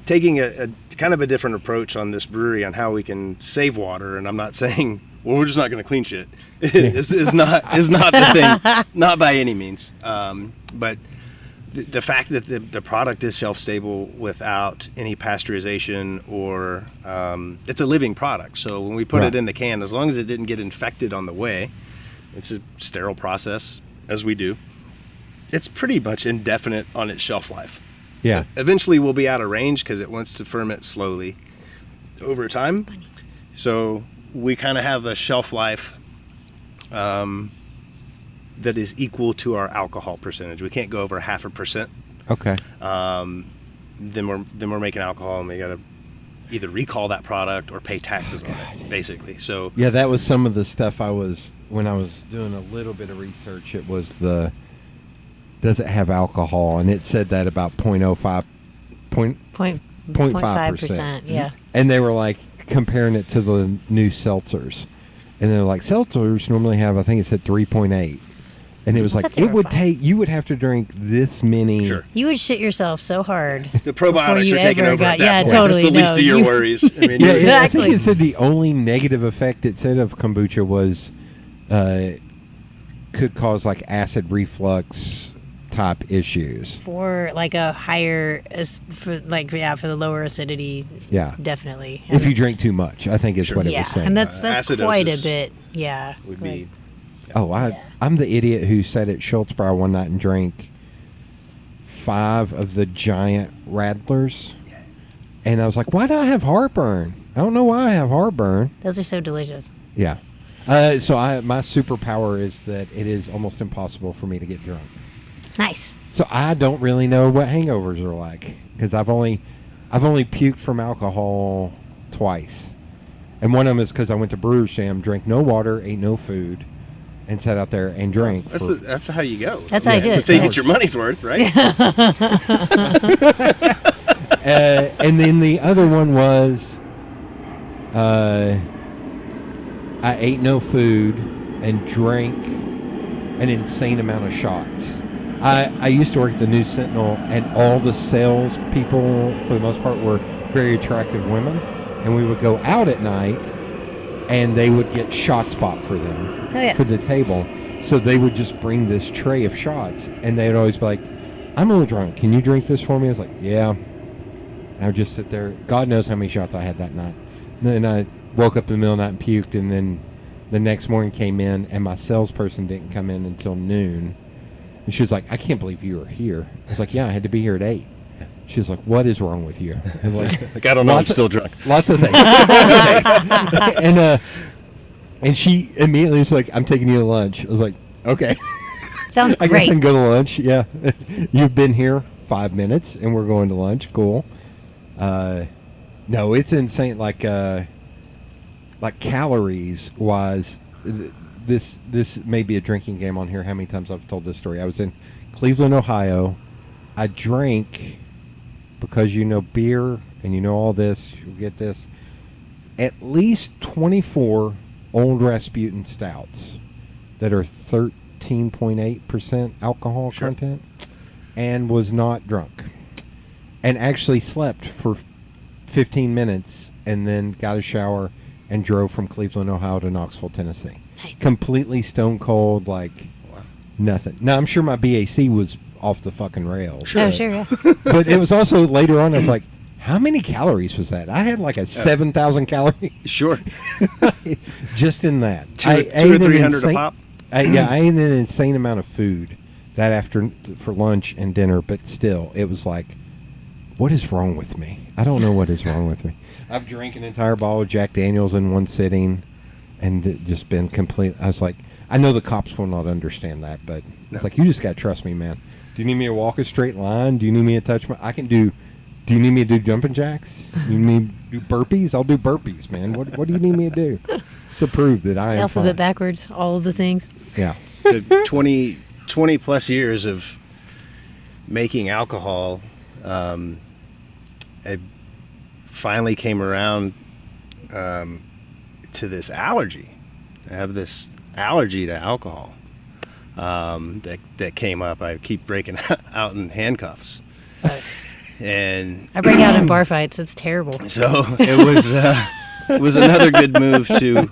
taking a kind of a different approach on this brewery on how we can save water. And I'm not saying, well, we're just not going to clean shit. is not the thing. Not by any means. But the fact that the product is shelf stable without any pasteurization or it's a living product. So when we put it in the can, as long as it didn't get infected on the way, it's a sterile process, as we do. It's pretty much indefinite on its shelf life.
Yeah.
Eventually we'll be out of range because it wants to ferment slowly over time. So we kind of have a shelf life that is equal to our alcohol percentage. We can't go over 0.5%.
Okay.
Then we're making alcohol, and we got to either recall that product or pay taxes on it, basically. So
Yeah, that was some of the stuff when I was doing a little bit of research. It was does it have alcohol? And it said that about 0.5%.
Yeah.
And they were like comparing it to the new seltzers. And they're like, seltzers normally have, I think it said 3.8. And it was like,
That's
it would
terrifying.
you would have to drink this many.
Sure.
You would shit yourself so hard.
the probiotics
you
are taking
ever
over at
got-
that
yeah,
point.
totally,
That's the least
no,
of your
you-
worries. I mean,
Yeah,
you're-
I think
Exactly.
it said the only negative effect it said of kombucha was could cause like acid reflux type issues.
For like a higher, for the lower acidity,
Yeah.
definitely.
If you drink too much, I think is what it
yeah,
was saying.
and that's quite a
acidosis
bit. Yeah.
would be
I'm the idiot who sat at Schultzbauer one night and drank 5 of the giant Radlers. And I was like, why do I have heartburn? I don't know why I have heartburn.
Those are so delicious.
Yeah. So my superpower is that it is almost impossible for me to get drunk.
Nice.
So I don't really know what hangovers are like because I've only puked from alcohol twice. And one of them is because I went to Brewer's Jam, drank no water, ate no food, and sat out there and drank.
that's how you go.
That's how you do it.
That's how you get your money's worth, right?
And then the other one was I ate no food and drank an insane amount of shots. I used to work at the News Sentinel, and all the sales people, for the most part, were very attractive women. And we would go out at night, and they would get shot spot for them, for the table. So they would just bring this tray of shots, and they would always be like, I'm a little drunk. Can you drink this for me? I was like, yeah. And I would just sit there. God knows how many shots I had that night. And then I woke up in the middle of the night and puked, and then the next morning came in, and my salesperson didn't come in until noon. And she was like, I can't believe you were here. I was like, yeah, I had to be here at 8. She was like, what is wrong with you? I was like,
I don't know. I'm still drunk.
Lots of things. And she immediately was like, I'm taking you to lunch. I was like, okay.
Sounds
I guess I
great.
can go to lunch. Yeah. You've been here 5 minutes, and we're going to lunch. Cool. No, it's insane. Like calories wise, this may be a drinking game on here. How many times I've told this story? I was in Cleveland, Ohio. I drank, because you know beer and you know all this, you'll get this, at least 24 Old Rasputin stouts that are 13.8% alcohol content, and was not drunk. And actually slept for 15 minutes and then got a shower and drove from Cleveland, Ohio to Knoxville, Tennessee.
Nice.
Completely stone cold, like nothing. Now, I'm sure my BAC was off the fucking rails.
Oh, sure, yeah.
But it was also later on, I was like, how many calories was that? I had like a 7,000 calorie
Sure.
just in that.
Two
I
or
ate an
300 a pop.
I ate an insane amount of food that afternoon for lunch and dinner, but still, it was like, what is wrong with me? I don't know what is wrong with me. I've drank an entire bottle of Jack Daniels in one sitting, and it just been complete. I was like, I know the cops will not understand that, but it's like, you just got to trust me, man. Do you need me to walk a straight line? Do you need me to touch I can do you need me to do jumping jacks? You need me to do burpees? I'll do burpees, man. What do you need me to do to prove that I am
Alphabet
fine?
backwards, all of the things.
Yeah.
The 20 plus years of making alcohol, I finally came around to this allergy. I have this allergy to alcohol that came up. I keep breaking out in handcuffs. And
I break out in bar fights. It's terrible.
so it was another good move to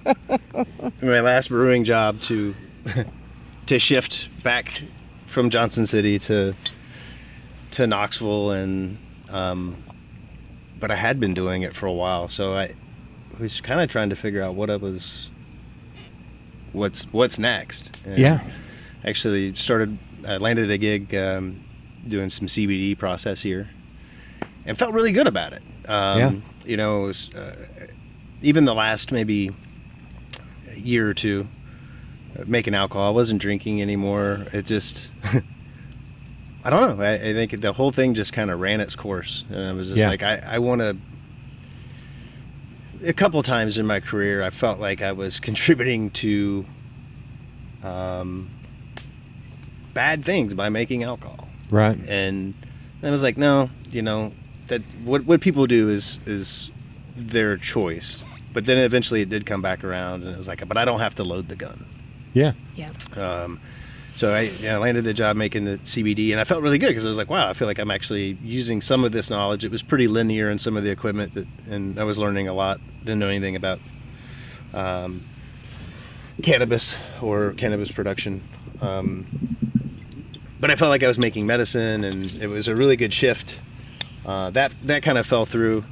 my last brewing job to shift back from Johnson City to Knoxville, and but I had been doing it for a while, so I was kind of trying to figure out what's next. And
Yeah.
actually I landed a gig doing some CBD process here, and felt really good about it. You know, it was, even the last maybe year or two making alcohol, I wasn't drinking anymore. It just, I don't know. I think the whole thing just kind of ran its course. And I was just like, I want to, a couple times in my career, I felt like I was contributing to bad things by making alcohol.
Right.
And I was like, no, you know, that what people do is their choice. But then eventually it did come back around, and it was like, but I don't have to load the gun.
Yeah.
So I landed the job making the CBD, and I felt really good because I was like, wow, I feel like I'm actually using some of this knowledge. It was pretty linear in some of the equipment, and I was learning a lot. Didn't know anything about cannabis or cannabis production. But I felt like I was making medicine, and it was a really good shift. That kind of fell through.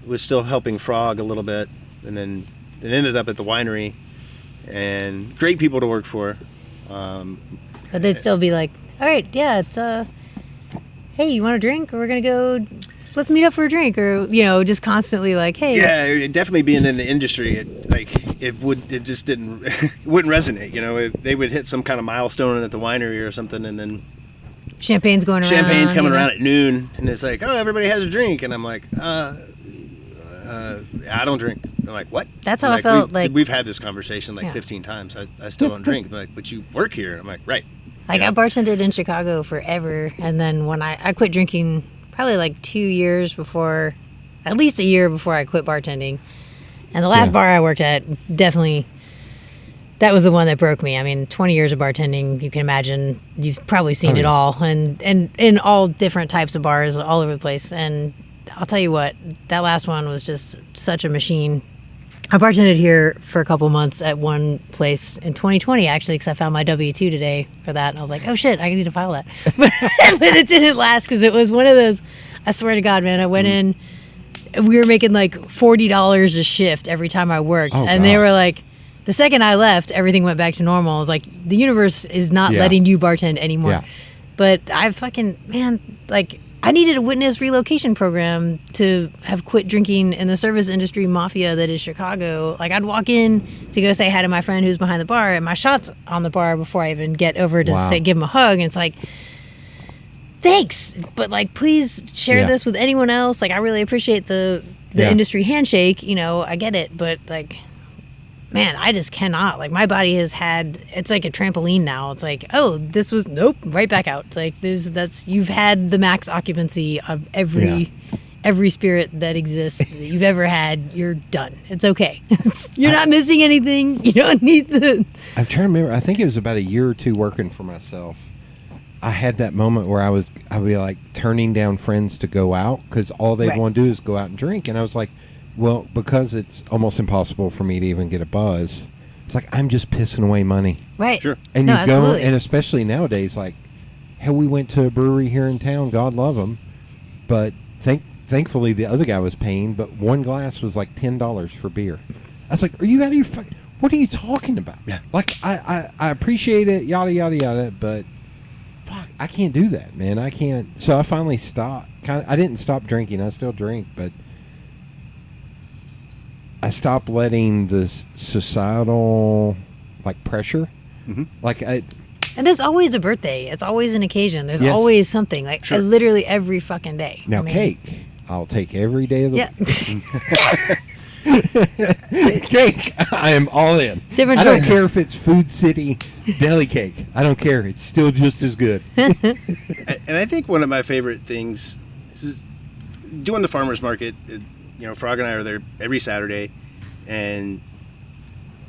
Was still helping Frog a little bit, and then it ended up at the winery, and great people to work for.
But they'd still be like, all right, yeah, it's, hey, you want a drink? Or we're going to go, let's meet up for a drink. Or, you know, just constantly like, hey.
Yeah, definitely being in the industry, it just didn't, it wouldn't resonate. You know, they would hit some kind of milestone at the winery or something, and then
Champagne's going around.
Champagne's coming around at noon, and it's like, oh, everybody has a drink. And I'm like, I don't drink. I'm like, what?
That's how I felt.
We've had this conversation 15 times. I still don't drink. They're like, but you work here. I'm like, right.
Like, I bartended in Chicago forever, and then when I quit drinking probably like 2 years before, at least a year before I quit bartending. And the last bar I worked at, definitely, that was the one that broke me. I mean, 20 years of bartending, you can imagine, you've probably seen it all, and in all different types of bars all over the place. And I'll tell you what, that last one was just such a machine. I bartended here for a couple months at one place in 2020, actually, because I found my W-2 today for that. And I was like, oh, shit, I need to file that. But it didn't last because it was one of those, I swear to God, man, I went in, we were making like $40 a shift every time I worked. And they were like, the second I left, everything went back to normal. I was like, the universe is not letting you bartend anymore. Yeah. But I fucking, man, like, I needed a witness relocation program to have quit drinking in the service industry mafia that is Chicago. Like, I'd walk in to go say hi to my friend who's behind the bar, and my shot's on the bar before I even get over to say, give him a hug. And it's like, thanks, but like, please share this with anyone else. Like, I really appreciate the industry handshake. You know, I get it, but like, man, I just cannot. Like, my body has had, it's like a trampoline now. It's like, oh, this was, nope, right back out. It's like, you've had the max occupancy of every spirit that exists that you've ever had. You're done. It's okay. You're not missing anything. You don't need
I'm trying to remember. I think it was about a year or two working for myself. I had that moment where I'd be like turning down friends to go out because all they want to do is go out and drink. And I was like, Well, because it's almost impossible for me to even get a buzz, it's like I'm just pissing away money.
Right.
Sure.
And
No,
you go,
absolutely.
and especially nowadays, like, hell, we went to a brewery here in town. God love them, but thankfully the other guy was paying. But one glass was like $10 for beer. I was like, "Are you out of your fucking? What are you talking about?"
Yeah.
Like, I appreciate it, yada yada yada, but fuck, I can't do that, man. I can't. So I finally stopped. I didn't stop drinking. I still drink, but I stopped letting this societal like pressure.
Mhm.
Like
And there's always a birthday. It's always an occasion. There's
Yes.
always something. Like
Sure.
literally every fucking day.
now
I mean,
cake, I'll take every day of the
Yeah.
cake. I am all in.
Different
I don't
choice.
care if it's Food City deli cake. I don't care. It's still just as good.
And I think one of my favorite things is doing the farmers market. Frog and I are there every Saturday, and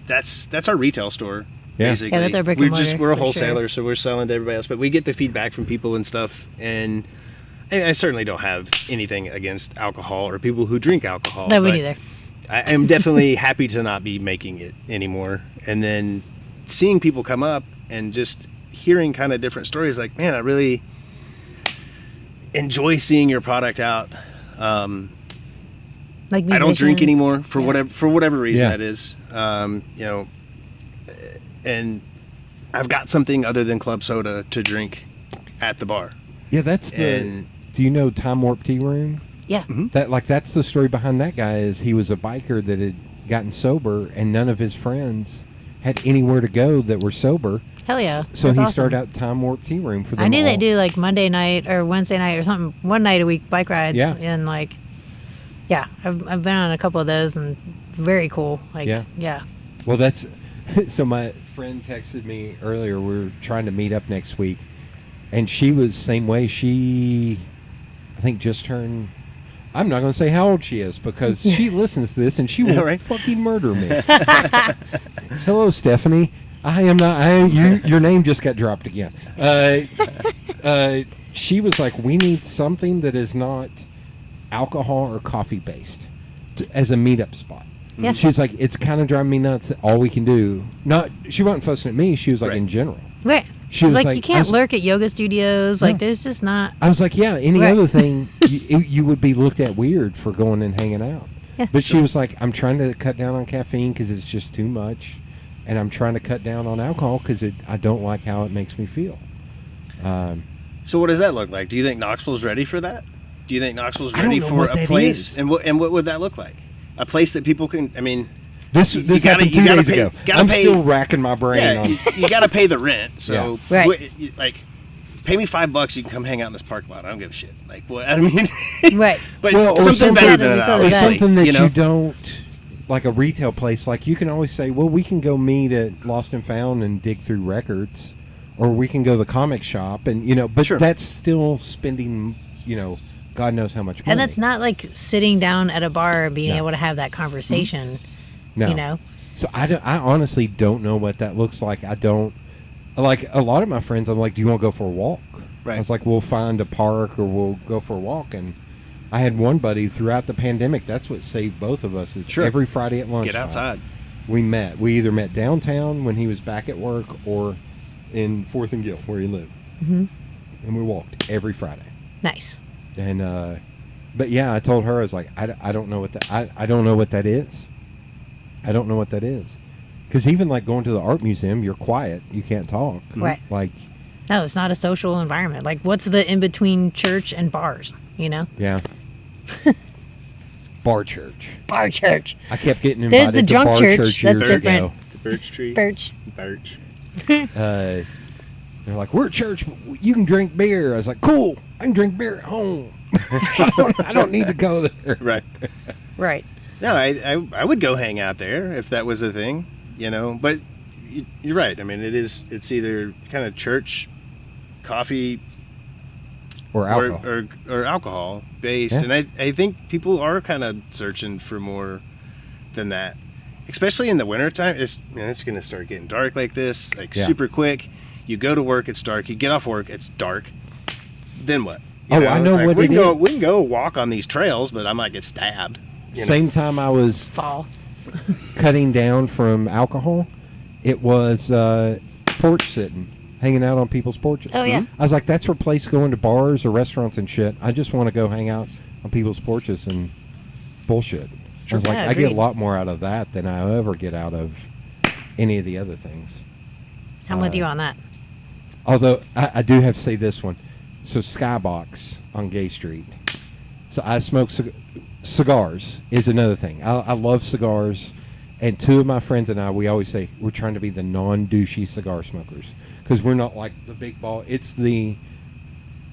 that's our retail store.
Yeah.
Basically.
Yeah, that's our brick and mortar,
We're a
for
wholesaler,
sure.
so we're selling to everybody else. But we get the feedback from people and stuff, and I certainly don't have anything against alcohol or people who drink alcohol.
No, me
but
neither.
I am definitely happy to not be making it anymore. And then seeing people come up and just hearing kind of different stories, like, man, I really enjoy seeing your product out.
Like
I don't drink
musicians.
anymore for
Yeah.
whatever reason
Yeah.
that is. And I've got something other than club soda to drink at the bar.
Yeah, that's the.
And
Do you know Time Warp Tea Room?
Yeah.
That's the story behind that guy. Is he was a biker that had gotten sober, and none of his friends had anywhere to go that were sober.
Hell yeah.
So
That's
he
awesome.
started out Time Warp Tea Room for them.
I knew
all.
they do like Monday night or Wednesday night or something, one night a week bike rides.
Yeah.
And like, yeah, I've been on a couple of those and very cool. Like,
Yeah.
yeah.
Well, that's so. My friend texted me earlier. We were trying to meet up next week, and she was same way. She, I think, just turned. I'm not going to say how old she is because she listens to this and she will
Yeah, right.
fucking murder me. Hello, Stephanie. I am not. Your name just got dropped again. She was like, we need something that is not alcohol or coffee based as a meetup spot.
Yeah.
She was like, it's kind of driving me nuts that all we can do. Not, she wasn't fussing at me. She was like,
Right.
in general.
Right.
She
It's
was
like, you
I
can't
was-
lurk at yoga studios. Like,
No.
there's just not.
I was like, yeah, any
Right.
other thing, you would be looked at weird for going and hanging out.
Yeah.
But she was like, I'm trying to cut down on caffeine because it's just too much. And I'm trying to cut down on alcohol because I don't like how it makes me feel.
so what does that look like? Do you think Knoxville's ready for that? Do you think Knoxville's
I don't
ready
know
for
what
a
that
place?
is.
And what would that look like? A place that people can, I mean,
This
You
this
gotta-
happened
you
2
gotta
days
pay-
ago.
gotta
I'm
pay-
still racking my brain
yeah,
on.
you got to pay the rent. So,
Yeah. Right.
like, pay me $5, you can come hang out in this parking lot. I don't give a shit. Like, what? I mean,
Right.
but
Well, or
something
something-
better than
Or
that,
something
Or
that.
obviously,
something that
you know?
don't, like a retail place, like you can always say, well, we can go meet at Lost and Found and dig through records, or we can go to the comic shop and, but
Sure.
that's still spending, God knows how much money.
And that's not like sitting down at a bar and being
No.
able to have that conversation,
No.
you know?
So I honestly don't know what that looks like. I don't, like a lot of my friends, I'm like, do you want to go for a walk?
Right.
I was like, we'll find a park or we'll go for a walk. And I had one buddy throughout the pandemic, that's what saved both of us, is
Sure.
every Friday at lunch.
Get outside.
We met. We either met downtown when he was back at work or in 4th and Gill where he lived.
Mm-hmm.
And we walked every Friday.
Nice.
And, but yeah, I told her, I was like, I don't know what that, I don't know what that is. I don't know what that is. Because even like going to the art museum, you're quiet. You can't talk.
Right.
Like,
No, it's not a social environment. Like, what's the in between church and bars, you know?
yeah. Bar church.
Bar church.
I kept getting
There's
invited
the
to
drunk
bar
church.
church
That's
years
different.
ago.
The birch tree.
Birch.
Birch.
They're like, we're at church. You can drink beer. I was like, cool. I can drink beer at home. I don't need to go there.
Right.
Right.
No, I would go hang out there if that was a thing, But you're right. I mean, it's either kind of church, coffee,
Or alcohol.
or alcohol based,
Yeah.
and I think people are kind of searching for more than that, especially in the wintertime. It's going to start getting dark like this, like
Yeah.
super quick. You go to work, it's dark. You get off work, it's dark. Then what?
Oh, I know
it's like,
what
we
it
can go.
is.
We can go walk on these trails, but I might get stabbed.
Same time I was
Fall.
cutting down from alcohol, it was porch sitting, hanging out on people's porches.
Oh, yeah.
I was like, that's replaced going to bars or restaurants and shit. I just want to go hang out on people's porches and bullshit. I was like,
Yeah,
I get a
agreed.
lot more out of that than I ever get out of any of the other things.
I'm with you on that.
Although, I do have to say this one. So, Skybox on Gay Street. So, I smoke cigars is another thing. I love cigars. And two of my friends and I, we always say we're trying to be the non-douchey cigar smokers. Because we're not like the big ball. It's the...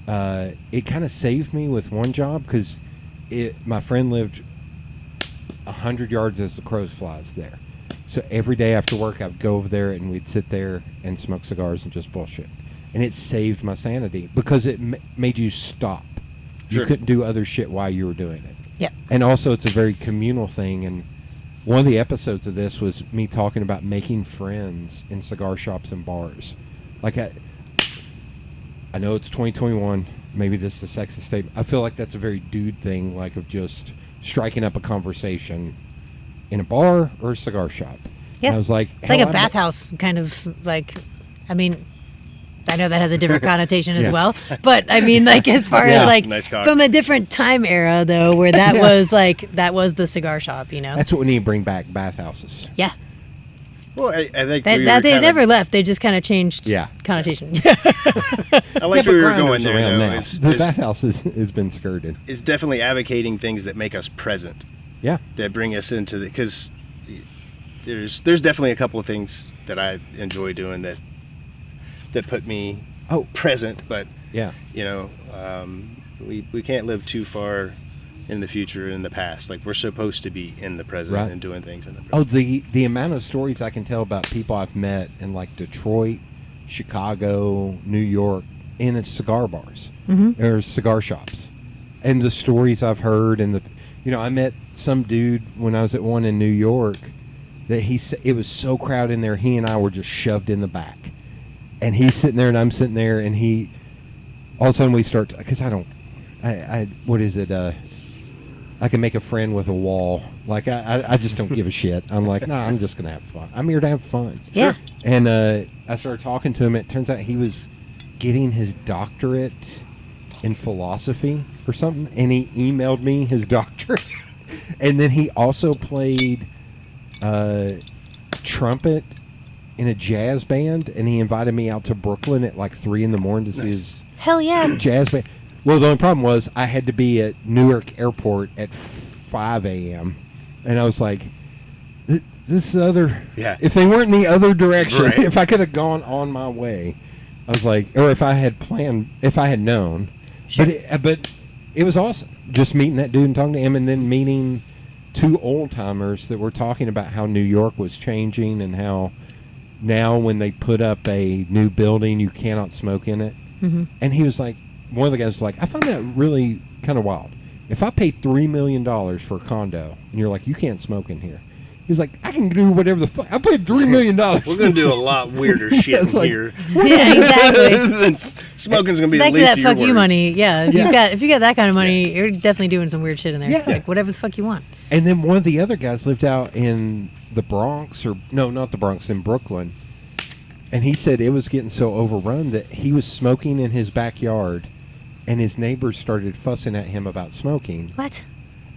it kind of saved me with one job because my friend lived 100 yards as the crow flies there. So every day after work, I'd go over there and we'd sit there and smoke cigars and just bullshit. And it saved my sanity because it made you stop. You
Sure.
couldn't do other shit while you were doing it.
Yep.
And also, it's a very communal thing. And one of the episodes of this was me talking about making friends in cigar shops and bars. Like, I know it's 2021. Maybe this is a sexist statement. I feel like that's a very dude thing, like of just striking up a conversation in a bar or a cigar shop.
Yeah.
And I was like,
It's like a
hell, I-
bathhouse kind of like, I mean, I know that has a different connotation as
Yeah.
well, but I mean, like, as far
Yeah.
as like
Nice cock.
from a different time era though, where that
Yeah.
was like, that was the cigar shop, you know?
That's what we need to bring back, bathhouses.
Yeah.
Well, I think
That they never left. They just kind of changed
Yeah.
connotation.
I like where we were going there, though.
now.
Is,
The
is,
bathhouse has been skirted.
is definitely advocating things that make us present,
Yeah.
that bring us into the, because there's definitely a couple of things that I enjoy doing that put me present, but
Yeah.
you know, we can't live too far in the future and in the past. Like, we're supposed to be in the present
Right.
and doing things in the present.
Oh, the amount of stories I can tell about people I've met in like Detroit, Chicago, New York, in cigar bars or cigar shops, and the stories I've heard, and I met some dude when I was at one in New York that he said it was so crowded in there, he and I were just shoved in the back, and he's sitting there and I'm sitting there, and all of a sudden we start, because what is it? I can make a friend with a wall. Like, I just don't give a shit. I'm like, nah, I'm just going to have fun. I'm here to have fun.
Yeah.
And I started talking to him. It turns out he was getting his doctorate in philosophy or something. And he emailed me his doctorate. And then he also played trumpet in a jazz band. And he invited me out to Brooklyn at like 3 in the morning to see his
Hell yeah.
jazz band. Well, the only problem was I had to be at Newark Airport at 5 a.m. And I was like, this other...
Yeah.
If they weren't in the other direction,
Right.
if I could have gone on my way, I was like... Or if I had known.
Sure.
But it was awesome. Just meeting that dude and talking to him, and then meeting two old-timers that were talking about how New York was changing and how now when they put up a new building, you cannot smoke in it.
Mm-hmm.
And he was like... One of the guys was like, I find that really kind of wild. If I paid $3 million for a condo, and you're like, you can't smoke in here. He's like, I can do whatever the fuck. I paid $3 million.
We're going to do a lot weirder shit
It's
in
like-
here.
Yeah, exactly.
Than smoking's going to be
Back
the
to
least
that
of your
fuck you
worries.
money. Yeah. If you got that kind of money, you're definitely doing some weird shit in there.
Yeah.
Like whatever the fuck you want.
And then one of the other guys lived out in the Bronx, or no, not the Bronx, in Brooklyn. And he said it was getting so overrun that he was smoking in his backyard, and his neighbors started fussing at him about smoking.
What?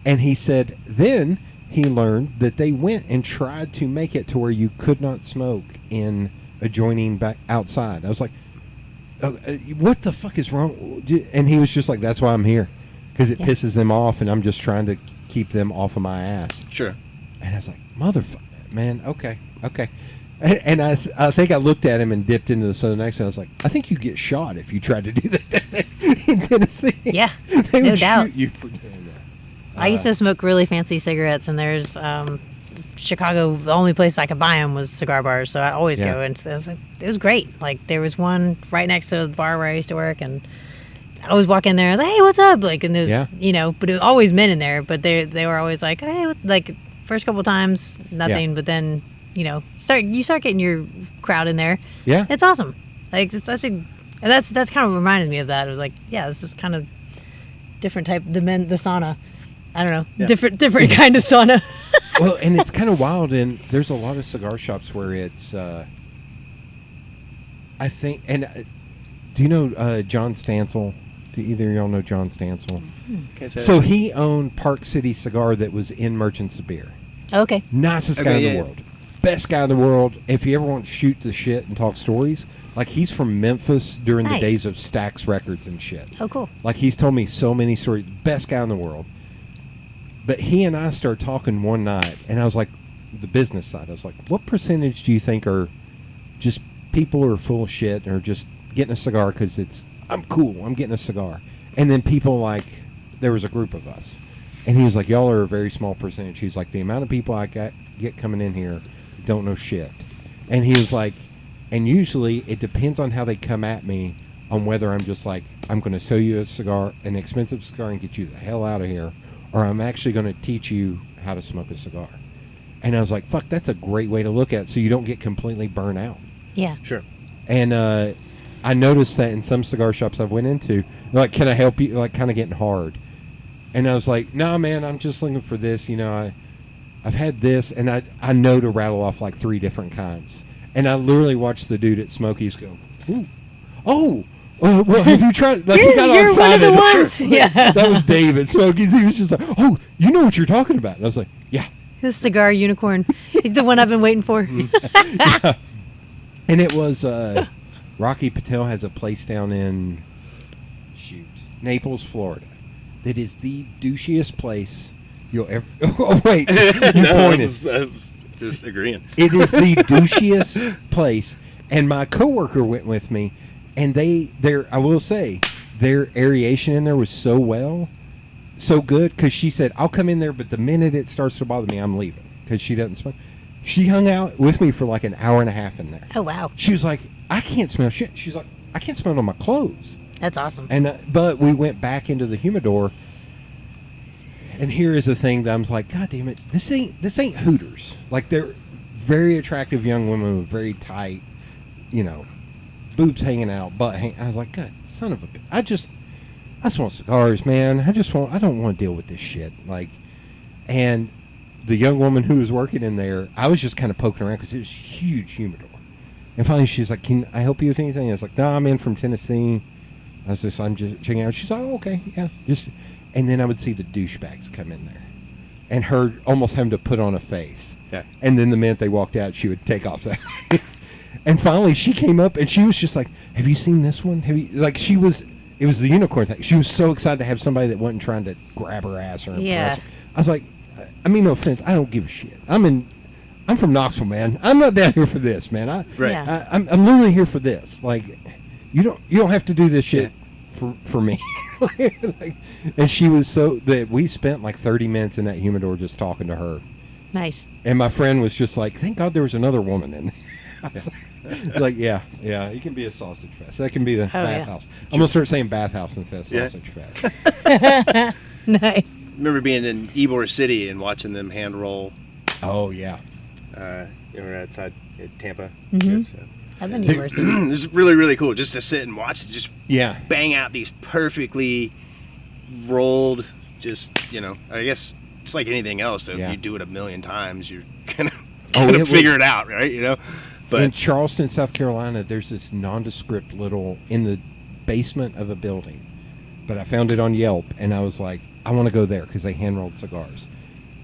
And he said then he learned that they went and tried to make it to where you could not smoke in adjoining back outside. I was like, what the fuck is wrong? And he was just like, that's why I'm here, because it
Yeah.
pisses them off, and I'm just trying to keep them off of my ass.
Sure.
And I was like, motherfucker, man, okay. And I think I looked at him and dipped into the southern accent. I was like, I think you get shot if you tried to do that in Tennessee.
Yeah,
They
no
would
doubt.
shoot you for doing that.
I used to smoke really fancy cigarettes, and there's Chicago. The only place I could buy them was cigar bars, so I'd always
Yeah.
go. And it was great. Like there was one right next to the bar where I used to work, and I always walk in there. I was like, "Hey, what's up?" Like, and there's
Yeah.
but it was always men in there. But they were always like, "Hey," like first couple times nothing,
Yeah.
but then you start getting your crowd in there.
Yeah.
It's awesome. Like it's such a that's kind of reminded me of that. It was like, yeah, this is kind of different type. The sauna. I don't know,
Yeah.
different kind of sauna.
Well, and it's kind of wild, and there's a lot of cigar shops where it's, I think, and do you know John Stansel? Do either of y'all know John Stansel?
Can't say
So
that.
he owned Park City Cigar that was in Merchants of Beer.
Okay.
Nicest
Okay,
guy in
yeah,
the
yeah.
world. Best guy in the world. If you ever want to shoot the shit and talk stories, like he's from Memphis during the
Nice.
days of Stax Records and shit.
Oh, cool.
Like he's told me so many stories. Best guy in the world. But he and I started talking one night, and I was like, the business side. I was like, what percentage do you think are just people who are full of shit and are just getting a cigar because I'm cool, I'm getting a cigar. And then people like, there was a group of us. And he was like, y'all are a very small percentage. He was like, the amount of people I get coming in here don't know shit. And he was like, and usually it depends on how they come at me on whether I'm just like, I'm going to sell you a cigar, an expensive cigar, and get you the hell out of here, or I'm actually going to teach you how to smoke a cigar. And I was like, fuck, that's a great way to look at it so you don't get completely burnt out.
Yeah.
Sure.
And I noticed that in some cigar shops I've went into, they're like, can I help you? Like, kind of getting hard. And I was like, no, man, I'm just looking for this. You know, I've had this, and I know to rattle off like 3 different kinds. And I literally watched the dude at Smokies go, ooh, oh, well, have you tried? Like, he got all
You're one of
excited.
the ones. Yeah.
That was Dave at Smokies. He was just like, oh, you know what you're talking about. And I was like, yeah.
The cigar unicorn. He's the one I've been waiting for.
And it was Rocky Patel has a place down in Naples, Florida, that is the douchiest place you'll ever. Oh wait, you
No,
pointed.
I was just agreeing.
It is the douchiest place, and my coworker went with me, and I will say, their aeration in there was so good, because she said, I'll come in there, but the minute it starts to bother me, I'm leaving, because she doesn't smoke. She hung out with me for like an hour and a half in there.
Oh, wow.
She was like, I can't smell shit. She's like, I can't smell it on my clothes.
That's awesome.
And but we went back into the humidor, and here is the thing that I was like, God damn it, this ain't Hooters. Like, they're very attractive young women with very tight, boobs hanging out, butt hanging. I was like, God, son of a bitch. I just want cigars, man. I don't want to deal with this shit. Like, and the young woman who was working in there, I was just kind of poking around because it was a huge humidor. And finally, she's like, "Can I help you with anything?" I was like, "No, I'm in from Tennessee. I'm just checking out." She's like, "Oh, okay, yeah." And then I would see the douchebags come in there, and her almost having to put on a face.
Yeah.
And then the minute they walked out, she would take off that face. And finally, she came up and she was just like, "Have you seen this one? Have you?" Like, it was the unicorn thing. She was so excited to have somebody that wasn't trying to grab her ass or impress
Yeah.
her. I was like, I mean, no offense, I don't give a shit. I'm from Knoxville, man. I'm not down here for this, man.
Right.
Yeah.
I'm literally here for this. Like, you don't have to do this shit for me. Like, and she was so that we spent like 30 minutes in that humidor just talking to her.
Nice.
And my friend was just like, thank God there was another woman in there. I was like, yeah, it can be a sausage fest. That can be the bathhouse. I'm gonna start saying bathhouse instead of
Yeah.
sausage fest.
Nice.
Remember being in Ybor City and watching them hand roll.
Oh yeah.
You know, outside Tampa.
Mhm.
Yes,
I've been to Mercy.
It's really, really cool just to sit and watch, just
Yeah.
bang out these perfectly rolled, I guess it's like anything else. So
Yeah.
if you do it a million times, you're gonna,
Oh,
gonna
it
figure
was-
it out, right?
in
But
Charleston, South Carolina, there's this nondescript little in the basement of a building, but I found it on Yelp, and I was like, I want to go there because they hand rolled cigars.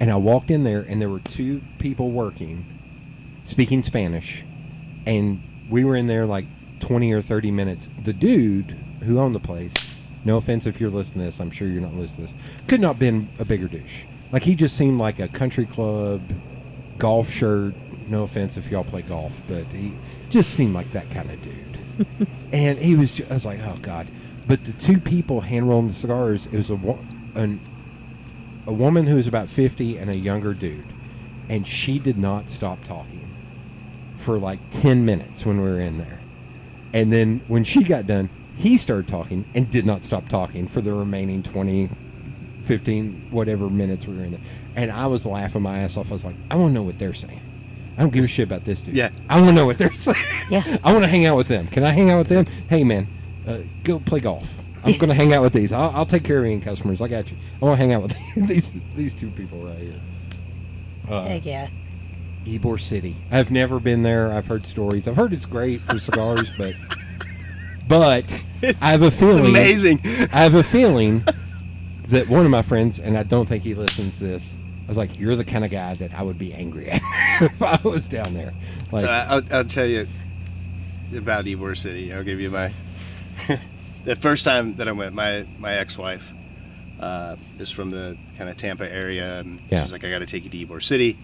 And I walked in there, and there were 2 people working, speaking Spanish, and we were in there like 20 or 30 minutes. The dude who owned the place, no offense if you're listening to this, I'm sure you're not listening to this, could not have been a bigger douche. Like, he just seemed like a country club golf shirt. No offense if y'all play golf, but he just seemed like that kind of dude. And he was I was like, oh God. But the 2 people hand rolling the cigars, it was a woman who was about 50 and a younger dude. And she did not stop talking for like 10 minutes when we were in there. And then when she got done, he started talking and did not stop talking for the remaining 20, 15, whatever minutes we were in there. And I was laughing my ass off. I was like, I want to know what they're saying. I don't give a shit about this dude.
Yeah.
I want to know what they're saying.
Yeah.
I want to hang out with them. Can I hang out with them? Hey, man, go play golf. I'm going to hang out with these. I'll take care of any customers. I got you. I want to hang out with these two people right here.
Heck yeah.
Ybor City. I've never been there. I've heard stories. I've heard it's great for cigars, but I have a feeling.
It's amazing.
I have a feeling that one of my friends, and I don't think he listens to this, I was like, you're the kind of guy that I would be angry at if I was down there. Like,
So I'll tell you about Ybor City. I'll give you my the first time that I went. My ex-wife is from the kind of Tampa area, and
Yeah.
she's like, I got to take you to Ybor City.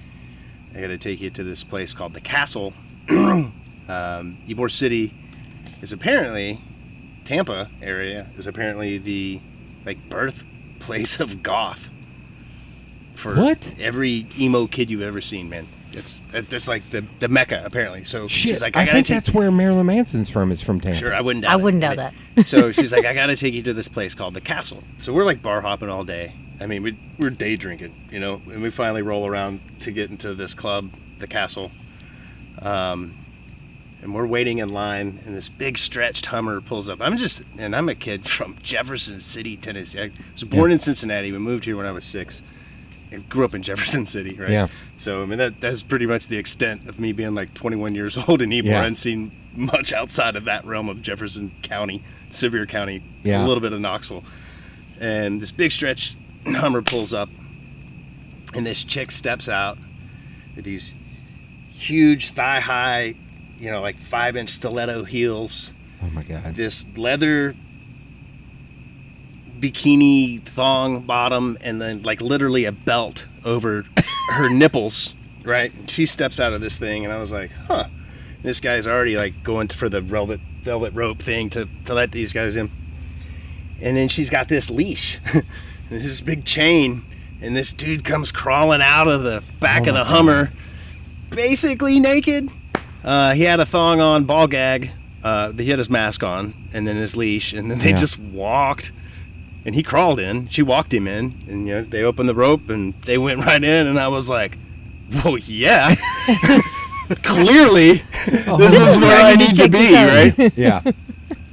I got to take you to this place called the Castle. Ybor City is apparently Tampa area is apparently the birthplace of goth for
What?
every emo kid you've ever seen, man. That's like the Mecca apparently. So
shit,
she's like,
I
gotta
think
take.
that's where Marilyn Manson's from. Is from Tampa.
Sure, I wouldn't doubt
I
it.
wouldn't doubt
Right?
that.
So she's like, I gotta take you to this place called the Castle. So we're like bar hopping all day. I mean, we're day drinking, you know, and we finally roll around to get into this club, the Castle. And we're waiting in line, and this big stretched Hummer pulls up. I'm a kid from Jefferson City, Tennessee. I was born in Cincinnati. We moved here when I was 6. I grew up in Jefferson City, right?
Yeah.
So, I mean, that's pretty much the extent of me being like 21 years old in Ybor.
Yeah.
I hadn't seen much outside of that realm of Jefferson County, Sevier County,
Yeah.
a little bit of Knoxville. And this big stretch Hummer pulls up, and this chick steps out with these huge thigh-high, you know, like 5-inch stiletto heels,
Oh my god.
this leather bikini thong bottom, and then like literally a belt over her nipples, right? She steps out of this thing, and I was like, huh, this guy's already like going for the velvet rope thing to let these guys in. And then she's got this leash, this big chain, and this dude comes crawling out of the back of the Hummer, basically naked. He had a thong on, ball gag. He had his mask on, and then his leash, and then they just walked. And he crawled in. She walked him in, and you know they opened the rope, and they went right in. And I was like, "Well, yeah, clearly, this is where I need to be, right?"
Yeah.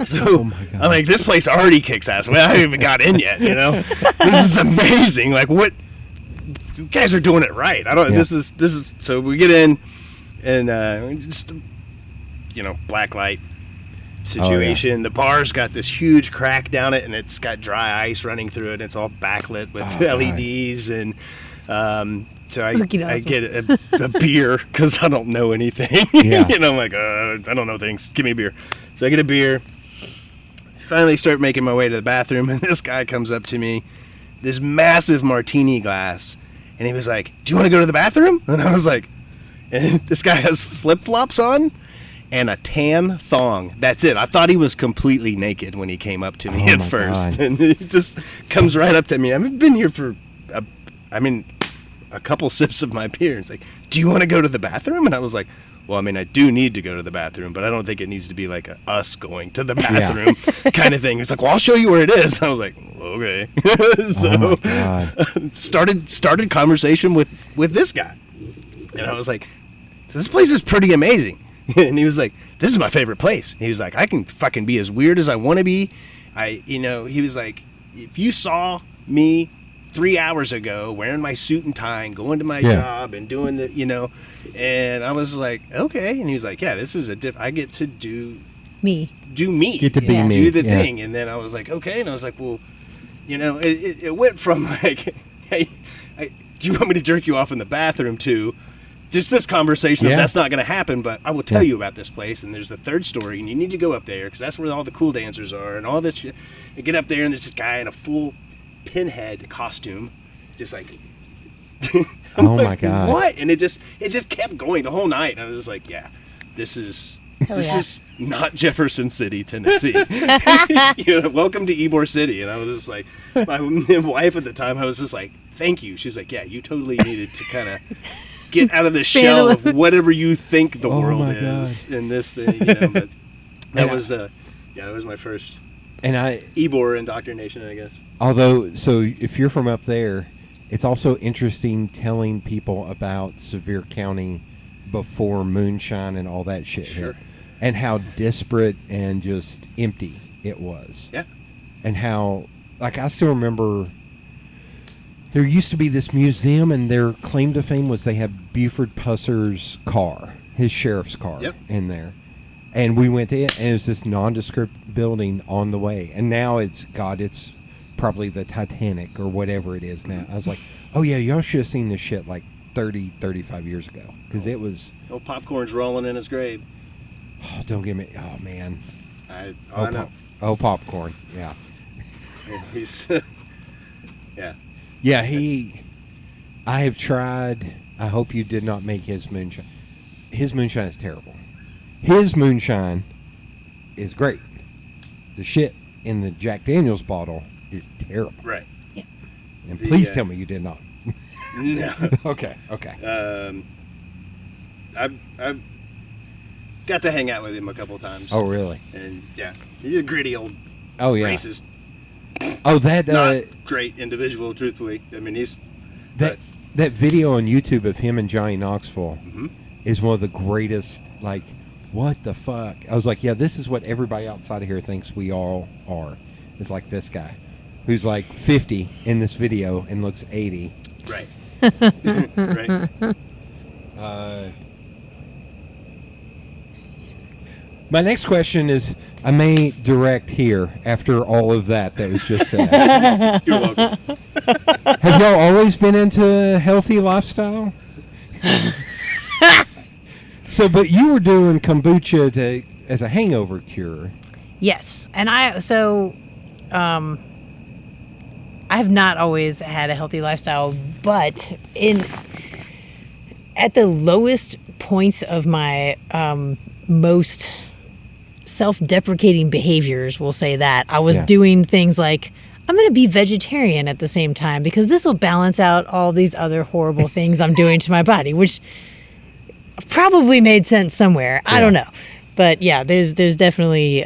So
Oh my God.
I'm like, this place already kicks ass. Well, I haven't even got in yet. You know, this is amazing. Like, what? You guys are doing it right. I don't.
Yeah.
This is. So we get in, and just black light situation. The bar's got this huge crack down it, and it's got dry ice running through it. And it's all backlit with LEDs, and so I get a beer because I don't know anything.
Yeah.
I'm like, I don't know things. Give me a beer. So I get a beer. Finally start making my way to the bathroom, and this guy comes up to me, this massive martini glass, and he was like, "Do you want to go to the bathroom?" And I was like, and this guy has flip-flops on and a tan thong. That's it. I thought he was completely naked when he came up to me
Oh
at
my
first.
God.
And he just comes right up to me. I've been here for, a couple sips of my beer. It's like, "Do you want to go to the bathroom?" And I was like, well, I mean, I do need to go to the bathroom, but I don't think it needs to be like us going to the bathroom kind of thing. It's like, well, I'll show you where it is. I was like, okay. So
Oh my God.
started conversation with this guy. And I was like, this place is pretty amazing. And he was like, this is my favorite place. He was like, I can fucking be as weird as I want to be. He was like, if you saw me 3 hours ago wearing my suit and tie and going to my job and doing the, and I was like, okay. And he was like, yeah, this is I get to do me.
Get to be me.
Do the thing. And then I was like, okay. And I was like, well, it went from like, hey, do you want me to jerk you off in the bathroom to just this conversation of that's not going to happen, but I will tell you about this place. And there's the third story, and you need to go up there because that's where all the cool dancers are and all this shit. You get up there, and there's this guy in a full pinhead costume, just like,
Oh
like,
my God.
what? And it just kept going the whole night. And I was just like, yeah, this is not Jefferson City, Tennessee. Welcome to Ybor City. And I was just like, my wife at the time, I was just like, thank you. She's like, yeah, you totally needed to kind of get out of the shell of whatever you think the world is in this thing. But that was my first Ybor indoctrination, I guess.
Although, so if you're from up there, it's also interesting telling people about Sevier County before moonshine and all that shit hit, and how disparate and just empty it was.
Yeah.
and how, like, I still remember there used to be this museum, and their claim to fame was they had Buford Pusser's car, his sheriff's car, in there. And we went to it, and it was this nondescript building on the way. And now it's probably the Titanic or whatever it is now. I was like, oh, yeah, y'all should have seen this shit like 30, 35 years ago. Because it was...
Oh, popcorn's rolling in his grave.
Oh, don't get me... Oh, man.
I know.
Popcorn. Yeah.
He's... yeah.
Yeah, I have tried... I hope you did not make his moonshine. His moonshine is terrible. His moonshine is great. The shit in the Jack Daniels bottle is terrible.
Right.
Yeah.
And please tell me you did not.
No.
Okay.
I've got to hang out with him a couple times.
Oh, really?
And yeah, he's a gritty old racist.
Oh, that
not great individual, truthfully. I mean, he's
that video on YouTube of him and Johnny Knoxville is one of the greatest. Like, what the fuck? I was like, yeah, this is what everybody outside of here thinks we all are. It's like this guy, who's like 50 in this video and looks 80.
Right. Right.
My next question is, I may direct here after all of that was just said.
You're welcome.
Have y'all always been into a healthy lifestyle? So, but you were doing kombucha as a hangover cure.
Yes, and I have not always had a healthy lifestyle, but at the lowest points of my most self-deprecating behaviors, we'll say that, I was doing things like, I'm going to be vegetarian at the same time because this will balance out all these other horrible things I'm doing to my body, which probably made sense somewhere. I don't know. But yeah, there's definitely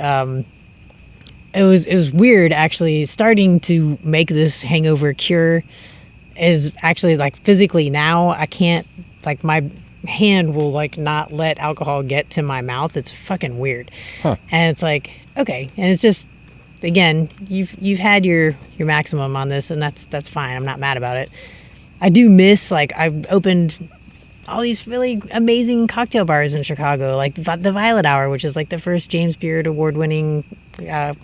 it was weird actually starting to make this hangover cure is actually like physically now I can't, like, my hand will like not let alcohol get to my mouth. It's fucking weird. And it's like, okay, and it's just, again, you've had your maximum on this, and that's fine. I'm not mad about it. I do miss, like, I've opened all these really amazing cocktail bars in Chicago, like the Violet Hour, which is like the first James Beard award-winning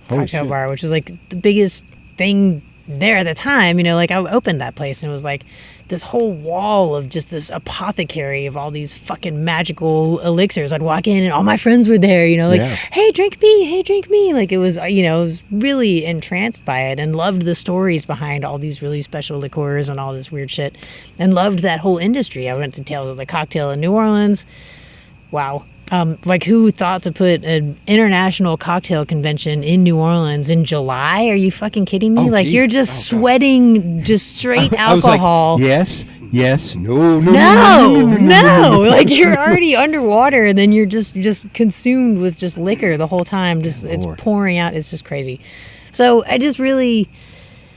cocktail bar, which was like the biggest thing there at the time. You know, like, I opened that place and it was like this whole wall of just this apothecary of all these fucking magical elixirs. I'd walk in and all my friends were there, you know, like, hey, drink me. Like, it was, you know, I was really entranced by it and loved the stories behind all these really special liqueurs and all this weird shit, and loved that whole industry. I went to Tales of the Cocktail in New Orleans. Wow. Like, who thought to put an international cocktail convention in New Orleans in July? Are you fucking kidding me?
Oh,
like,
geez.
you're just sweating just straight alcohol.
I was like, yes, no.
Like, you're already underwater, and then you're just consumed with just liquor the whole time. Just it's pouring out. It's just crazy. So I just really,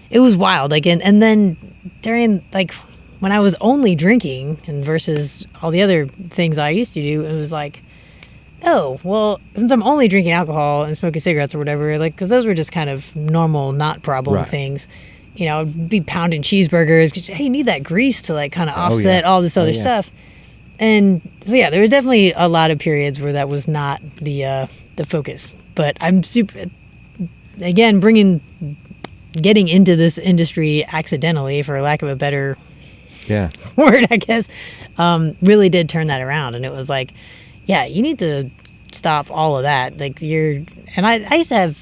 it was wild. Like, and then during, like, when I was only drinking and versus all the other things I used to do, it was like, oh, well, since I'm only drinking alcohol and smoking cigarettes or whatever, like, because those were just kind of normal, not problem things. You know, I'd be pounding cheeseburgers because, hey, you need that grease to, like, kind of offset all this other stuff. And so, yeah, there was definitely a lot of periods where that was not the focus. But I'm super, again, getting into this industry accidentally, for lack of a better word, I guess, really did turn that around. And it was like, yeah, you need to stop all of that. Like, and I used to have,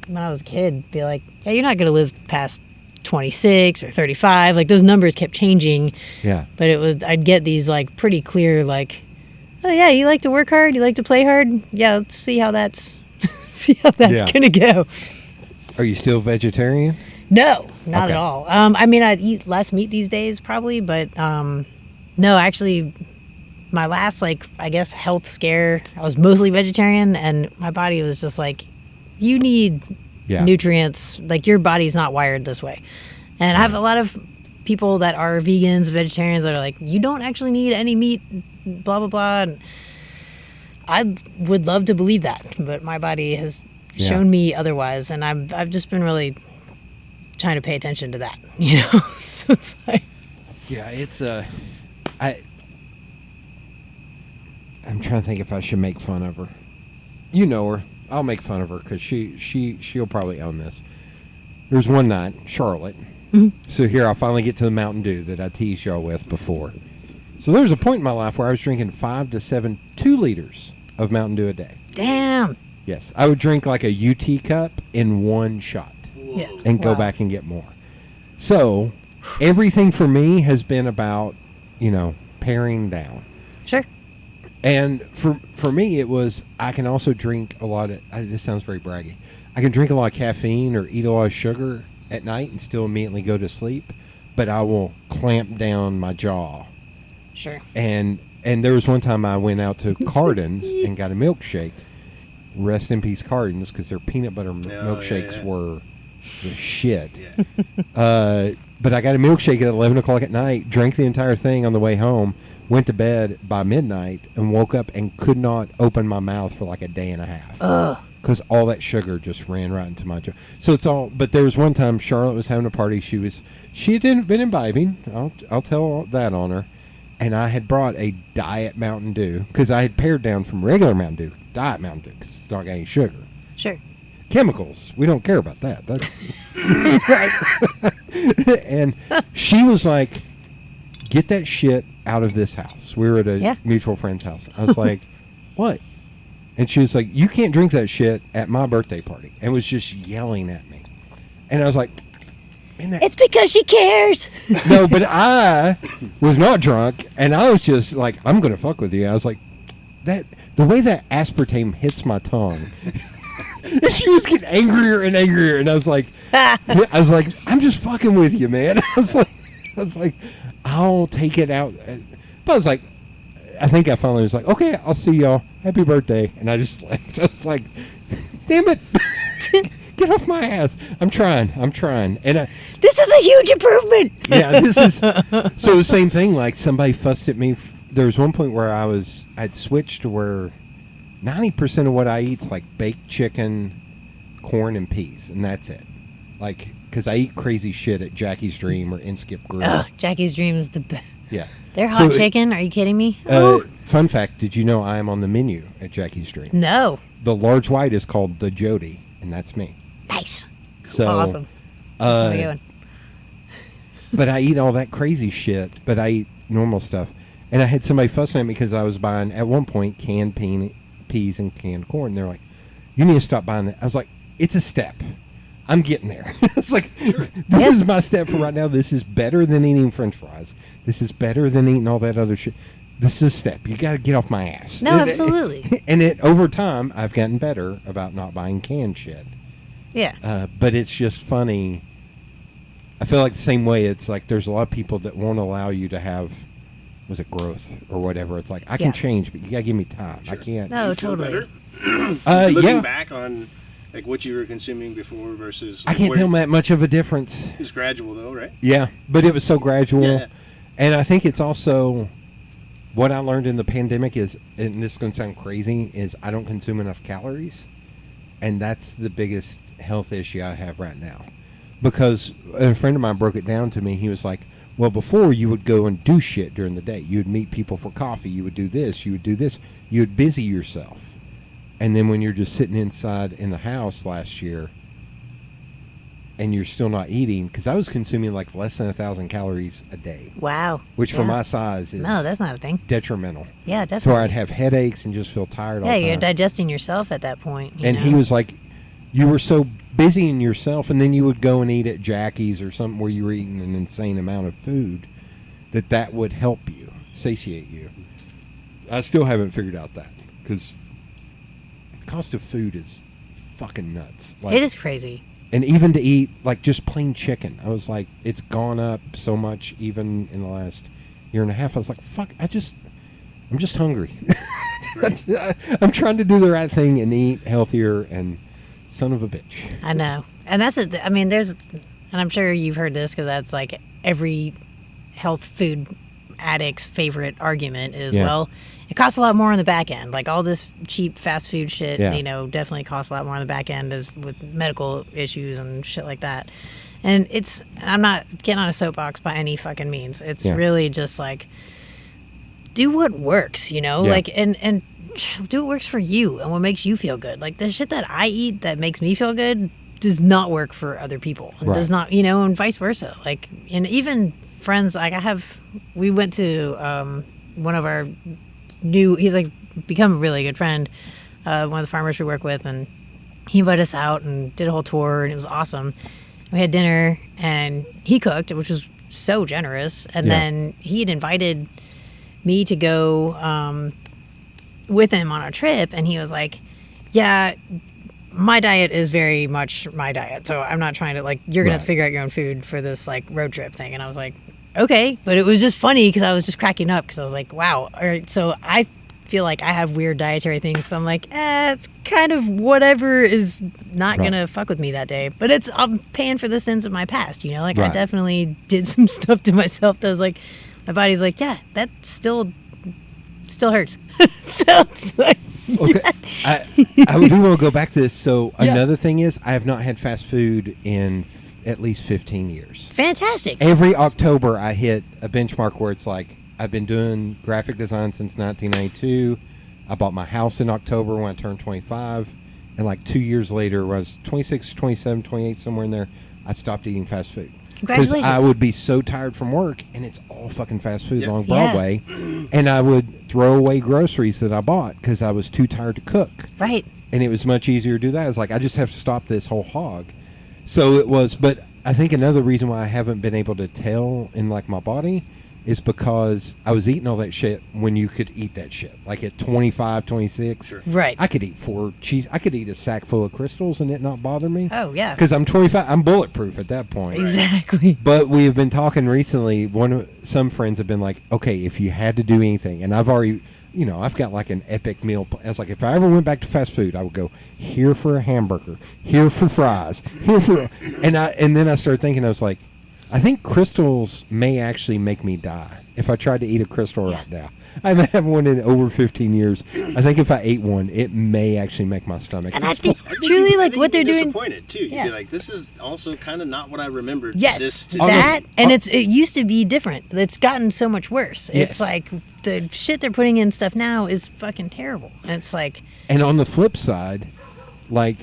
when I was a kid, be like, yeah, you're not going to live past 26 or 35. Like, those numbers kept changing. Yeah. But I'd get these, like, pretty clear, like, oh yeah, you like to work hard, you like to play hard. Yeah, let's see how that's going to go.
Are you still vegetarian?
No, not at all. I mean, I'd eat less meat these days probably, but no, actually, my last, like, I guess, health scare, I was mostly vegetarian, and my body was just like, you need nutrients. Like, your body's not wired this way. And I have a lot of people that are vegans, vegetarians, that are like, you don't actually need any meat, blah, blah, blah. And I would love to believe that, but my body has
Yeah.
shown me otherwise, and I've just been really trying to pay attention to that, you know. So it's like,
Yeah, it's I'm trying to think if I should make fun of her. You know her. I'll make fun of her because she'll probably own this. There was one night, Charlotte. So here I finally get to the Mountain Dew that I teased y'all with before. So there was a point in my life where I was drinking 5 to 7 2 liters of Mountain Dew a day.
damn.
Yes, I would drink like a UT cup in one shot
Yeah.
and go
Wow.
back and get more. So everything for me has been about, paring down.
Sure.
And for me, it was, I can also drink a lot of, this sounds very braggy. I can drink a lot of caffeine or eat a lot of sugar at night and still immediately go to sleep, but I will clamp down my jaw.
Sure.
And there was one time I went out to Cardin's and got a milkshake. Rest in peace, Cardin's, because their peanut butter milkshakes were the shit.
Yeah.
But I got a milkshake at 11 o'clock at night, drank the entire thing on the way home, went to bed by midnight, and woke up and could not open my mouth for like a day and a half. Because all that sugar just ran right into my jaw. So it's all, but there was one time Charlotte was having a party. She had been imbibing. I'll tell that on her. And I had brought a Diet Mountain Dew, because I had pared down from regular Mountain Dew, Diet Mountain Dew, because it's not got any sugar.
Sure.
Chemicals, we don't care about that. That's And she was like, get that shit out of this house. We were at a mutual friend's house. I was like, what? And she was like, you can't drink that shit at my birthday party. And was just yelling at me. And I was like, man,
It's because she cares.
no, but I was not drunk, and I was just like, I'm gonna fuck with you. I was like, the way that aspartame hits my tongue. And she was getting angrier and angrier, and I was like, I'm just fucking with you, man. I was like, I'll take it out. But I was like, I think I finally was like, okay, I'll see y'all. Happy birthday. And I just left. I was like, damn it. Get off my ass. I'm trying. And
This is a huge improvement.
yeah, this is, so the same thing, like somebody fussed at me. There was one point where I'd switched to where 90% of what I eat is like baked chicken, corn, and peas, and that's it. Like, because I eat crazy shit at Jackie's Dream or Inskip Grill.
Ugh, Jackie's Dream is the best.
Yeah.
Their hot
So
chicken? Are you kidding me?
Fun fact, did you know I am on the menu at Jackie's Dream?
No.
The large white is called the Jody, and that's me.
Nice.
So,
Awesome. That's a good one.
But I eat all that crazy shit, but I eat normal stuff. And I had somebody fussing at me because I was buying, at one point, canned peas and canned corn. They're like, you need to stop buying that. I was like, it's a step. I'm getting there. It's like, this is my step for right now. This is better than eating French fries. This is better than eating all that other shit. This is a step. You got to get off my ass.
No, absolutely.
And over time, I've gotten better about not buying canned shit.
Yeah.
But it's just funny. I feel like the same way. It's like there's a lot of people that won't allow you to have, was it growth or whatever? It's like, I can change, but you got to give me time.
Sure.
I can't.
No,
You feel
totally.
better? Looking
Yeah.
back on like what you were consuming before versus
I can't tell that much of a difference.
It's gradual though, right?
Yeah, but it was so gradual.
Yeah.
And I think it's also what I learned in the pandemic is, and this is going to sound crazy, is I don't consume enough calories. And that's the biggest health issue I have right now. Because a friend of mine broke it down to me. He was like, well, before you would go and do shit during the day. You would meet people for coffee. You would do this. You would do this. You would busy yourself. And then when you're just sitting inside in the house last year and you're still not eating, because I was consuming like less than 1,000 calories a day,
Wow.
which for
Yeah.
my size is
No, that's not a thing.
detrimental.
Yeah,
To where
definitely.
I'd have headaches and just feel tired all
Yeah,
the time.
you're digesting yourself at that point.
And he was like, you were so busy in yourself, and then you would go and eat at Jackie's or something where you were eating an insane amount of food, that would help you, satiate you. I still haven't figured out that, because the cost of food is fucking nuts. Like,
It is crazy.
And even to eat, like, just plain chicken, I was like, it's gone up so much even in the last year and a half. I was like, fuck, I'm just hungry. I'm trying to do the right thing and eat healthier, and son of a bitch.
I know. And that's it. I mean, and I'm sure you've heard this because that's like every health food addict's favorite argument is,
Yeah.
well, it costs a lot more on the back end. Like all this cheap fast food shit,
Yeah.
you know, definitely costs a lot more on the back end as with medical issues and shit like that. And I'm not getting on a soapbox by any fucking means. It's
Yeah.
really just like, do what works, you know,
Yeah.
like, and do what works for you and what makes you feel good. Like the shit that I eat that makes me feel good does not work for other people, and
Right.
does not, you know, and vice versa. Like, and even friends, like we went to one of our he's like become a really good friend, one of the farmers we work with, and he invited us out and did a whole tour, and it was awesome. We had dinner, and he cooked, which was so generous, and
Yeah.
then he had invited me to go with him on a trip, and he was like, yeah, my diet is very much my diet, so I'm not trying to, like, you're gonna have to
Right.
figure out your own food for this, like, road trip thing. And I was like, okay. But it was just funny because I was just cracking up because I was like, wow, all right. So I feel like I have weird dietary things, so I'm like, it's kind of whatever is not
Right.
gonna fuck with me that day. But I'm paying for the sins of my past, you know, like I
Right.
definitely did some stuff to myself that was like, my body's like, yeah, that still hurts. So it's like,
Okay, I do want to go back to this. So
Yeah.
another thing is, I have not had fast food in at least 15 years.
fantastic.
Every October, I hit a benchmark where it's like, I've been doing graphic design since 1992. I bought my house in October when I turned 25. And like 2 years later, when I was 26, 27, 28, somewhere in there, I stopped eating fast food. Because I
Congratulations.
would be so tired from work, and it's all fucking fast food
Yeah.
along
Yeah.
Broadway. And I would throw away groceries that I bought because I was too tired to cook.
Right.
And it was much easier to do that. I was like, I just have to stop this whole hog. So it was, but I think another reason why I haven't been able to tell in like my body is because I was eating all that shit when you could eat that shit. Like at 25, 26,
Sure.
Right.
I could eat I could eat a sack full of crystals and it not bother me.
Oh, yeah.
Because I'm 25, I'm bulletproof at that point.
Exactly.
But we have been talking recently. Some friends have been like, okay, if you had to do anything, and I've already, you know, I've got like an epic meal. I was like, if I ever went back to fast food, I would go here for a hamburger, here for fries, here for, and then I started thinking, I was like, I think crystals may actually make me die if I tried to eat a crystal right now. I haven't had one in over 15 years. I think if I ate one, it may actually make my stomach.
And I think truly, like, what they're
you'd be
doing.
disappointed too. You'd
Yeah.
be like, this is also kind of not what I remembered.
Yes,
This to
that,
be.
and it used to be different. It's gotten so much worse.
Yes.
It's like the shit they're putting in stuff now is fucking terrible. And it's like,
And on the flip side, like,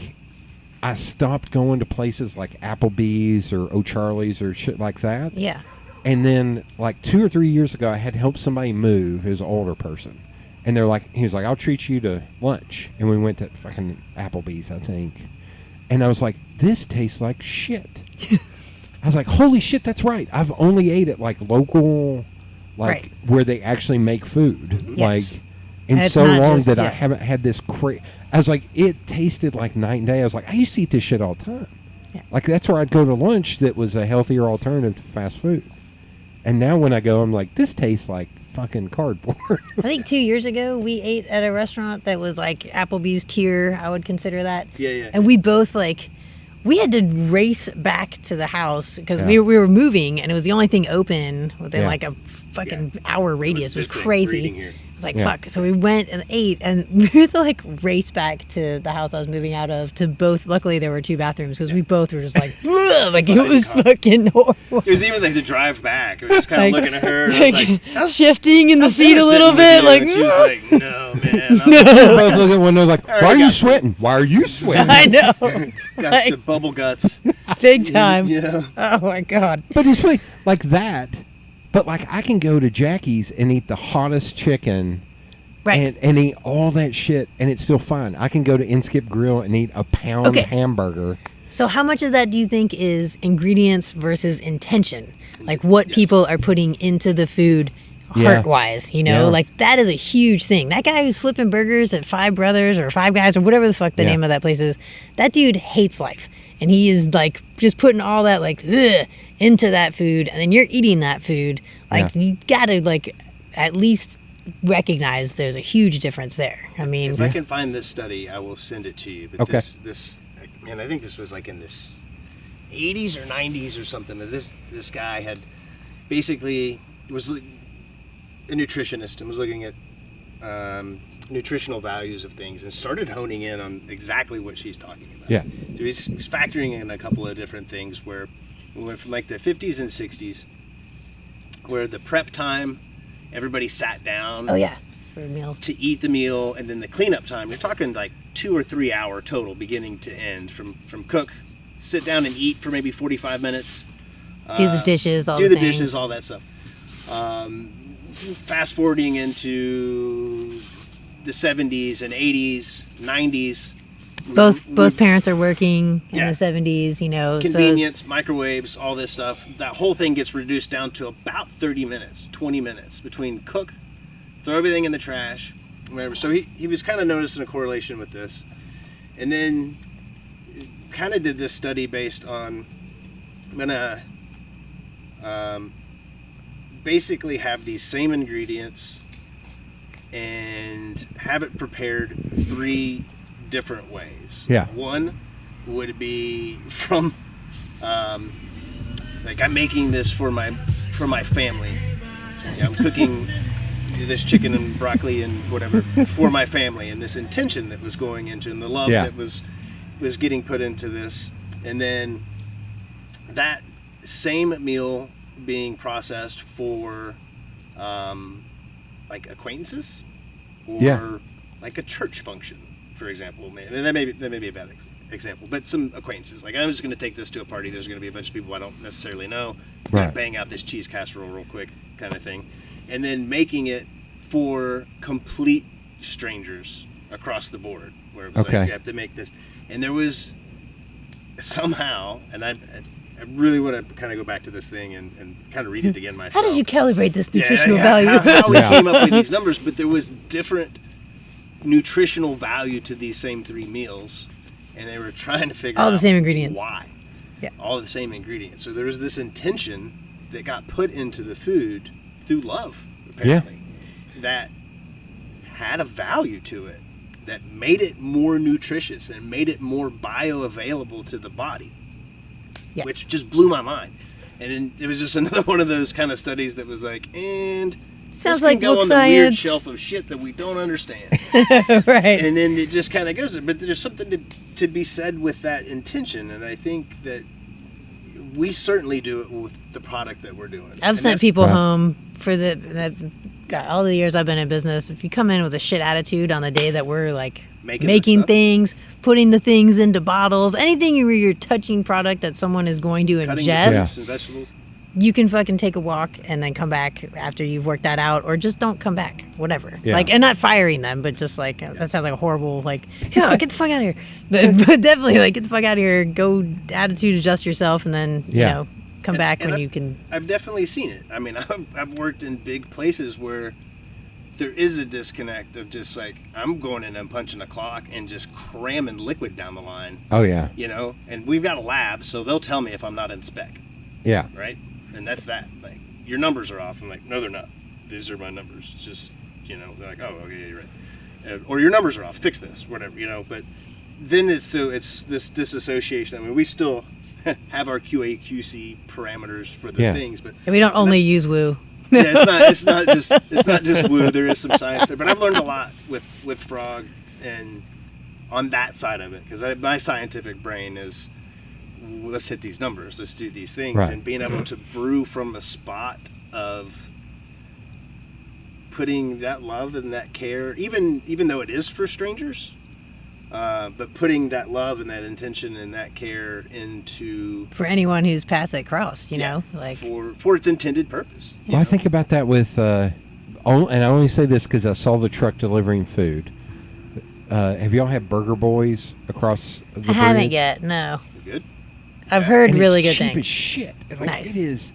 I stopped going to places like Applebee's or O'Charlie's or shit like that.
yeah,
And then, like 2 or 3 years ago, I had helped somebody move who's an older person. And he was like, I'll treat you to lunch. And we went to fucking Applebee's, I think. And I was like, this tastes like shit. I was like, holy shit, that's right. I've only ate at like local, like
Right.
where they actually make food.
Yes.
Like,
And
in
it's
so
not
long
just-
that I
yeah.
haven't had this I was like, it tasted like night and day. I was like, I used to eat this shit all the time.
Yeah.
Like, that's where I'd go to lunch that was a healthier alternative to fast food. And now when I go, I'm like, this tastes like fucking cardboard.
I think 2 years ago we ate at a restaurant that was like Applebee's tier. I would consider that.
Yeah.
And we both we had to race back to the house because
Yeah.
we were moving, and it was the only thing open within
Yeah.
like a fucking hour radius. It was
this thing
crazy.
breeding here.
It was like,
Yeah.
fuck. So we went and ate, and we had to like race back to the house I was moving out of to both. Luckily, there were 2 bathrooms because we both were just like, "Ugh," like it was fucking horrible.
It was even like the drive back. I was just kind of
Like-
looking at her. And I was like, how's
shifting in the
how's
seat a
Sarah
little
sitting with
bit,
you?
like,
And she was like, no, man. I'm
We're both looking at one another like, why
already
are you
got-
sweating? Why are you sweating?
I know,
got
like,
the bubble guts.
big time.
You know?
Oh my god.
But it's funny, like that. But like, I can go to Jackie's and eat the hottest chicken
Right.
and eat all that shit, and it's still fine. I can go to Inskip Grill and eat a pound
Okay.
hamburger.
So how much of that do you think is ingredients versus intention? Like what people are putting into the food
Yeah.
heart-wise, you know?
Yeah.
Like that is a huge thing. That guy who's flipping burgers at Five Brothers or Five Guys or whatever the fuck the
Yeah.
name of that place is, that dude hates life. And he is like just putting all that like ugh, into that food, and then you're eating that food. Like
Yeah.
you gotta like at least recognize there's a huge difference there. I mean,
If I can find this study, I will send it to you. But
Okay.
this, and I think this was like in this 80s or 90s or something. That this guy had basically was a nutritionist and was looking at nutritional values of things and started honing in on exactly what she's talking about.
Yeah.
So he's factoring in a couple of different things where we went from like the 50s and 60s, where the prep time, everybody sat down.
Oh yeah, for a meal.
To eat the meal, and then the cleanup time. You're talking like 2 or 3 hour total, beginning to end, from cook, sit down and eat for maybe 45 minutes.
Do the dishes, all
do
the
the
things.
dishes, all that stuff. Fast forwarding into the 70s and 80s, 90s.
Both parents are working in
Yeah.
the 70s, you know.
Convenience, microwaves, all this stuff. That whole thing gets reduced down to about 30 minutes, 20 minutes between cook, throw everything in the trash, whatever. So he was kind of noticing a correlation with this. And then kind of did this study based on, I'm going to basically have these same ingredients and have it prepared 3 different ways.
Yeah.
One would be from like I'm making this for my family. Yeah, I'm cooking this chicken and broccoli and whatever for my family, and this intention that was going into, and the love
Yeah.
that was getting put into this, and then that same meal being processed for like acquaintances or
Yeah.
like a church function, for example. That may be a bad example, but some acquaintances. Like, I'm just going to take this to a party. There's going to be a bunch of people I don't necessarily know. I'm gonna
Right.
bang out this cheese casserole real quick, kind of thing, and then making it for complete strangers across the board, where it was
Okay.
like you have to make this, and there was somehow, and I really want to kind of go back to this thing and kind of read it again myself.
How did you calibrate this
Yeah,
nutritional
yeah,
value?
How we
Yeah.
came up with these numbers, but there was different nutritional value to these same 3 meals, and they were trying to figure
All
out
the same ingredients.
why.
Yeah.
All the same ingredients. So there was this intention that got put into the food through love, apparently, that had a value to it, that made it more nutritious and made it more bioavailable to the body.
Yes.
Which just blew my mind. And then it was just another one of those kind of studies that was like, and
Sounds
this
like
can go
woke
on the weird
science.
shelf of shit that we don't understand.
Right.
And then it just kind of goes there. But there's something to be said with that intention, and I think that we certainly do it with the product that we're doing.
I've
And
sent
that's-
people
Right.
home for God, all the years I've been in business. If you come in with a shit attitude on the day that we're like
Making
making
this stuff.
things, putting the things into bottles, anything where you're touching product that someone is going to
cutting the
ingest,
fruits and vegetables.
you can fucking take a walk and then come back after you've worked that out, or just don't come back, whatever.
Yeah.
Like, and not firing them, but just like, that sounds like a horrible, like, yeah, get the fuck out of here. But definitely, like, get the fuck out of here, go attitude adjust yourself, and then, you
Yeah.
know, come back
And
when
I-
you can.
I've definitely seen it. I mean, I've worked in big places where there is a disconnect of just like, I'm going in and punching a clock and just cramming liquid down the line,
Oh yeah.
you know, and we've got a lab, so they'll tell me if I'm not in spec,
Yeah.
right? And that's that. Like, your numbers are off. I'm like, no, they're not. These are my numbers. Just, you know, they're like, oh, okay, yeah, you're right. Or your numbers are off. Fix this, whatever, you know. But then it's this disassociation. I mean, we still have our QA QC parameters for the
Yeah.
things, but
And we don't only use woo.
yeah, it's not just woo. There is some science there, but I've learned a lot with Frog and on that side of it, because my scientific brain is, let's hit these numbers, let's do these things,
Right.
and being able to brew from a spot of putting that love and that care, even though it is for strangers, but putting that love and that intention and that care into
For anyone whose path they crossed, you
yeah,
know, like,
for its intended purpose. you
Well, I
know?
think about that with, and I only say this because I saw the truck delivering food. Have y'all had Burger Boys across the
I haven't
bridge?
yet. No,
Good.
I've heard
And
really
it's
good
cheap
things.
as shit. Like,
Nice.
It is.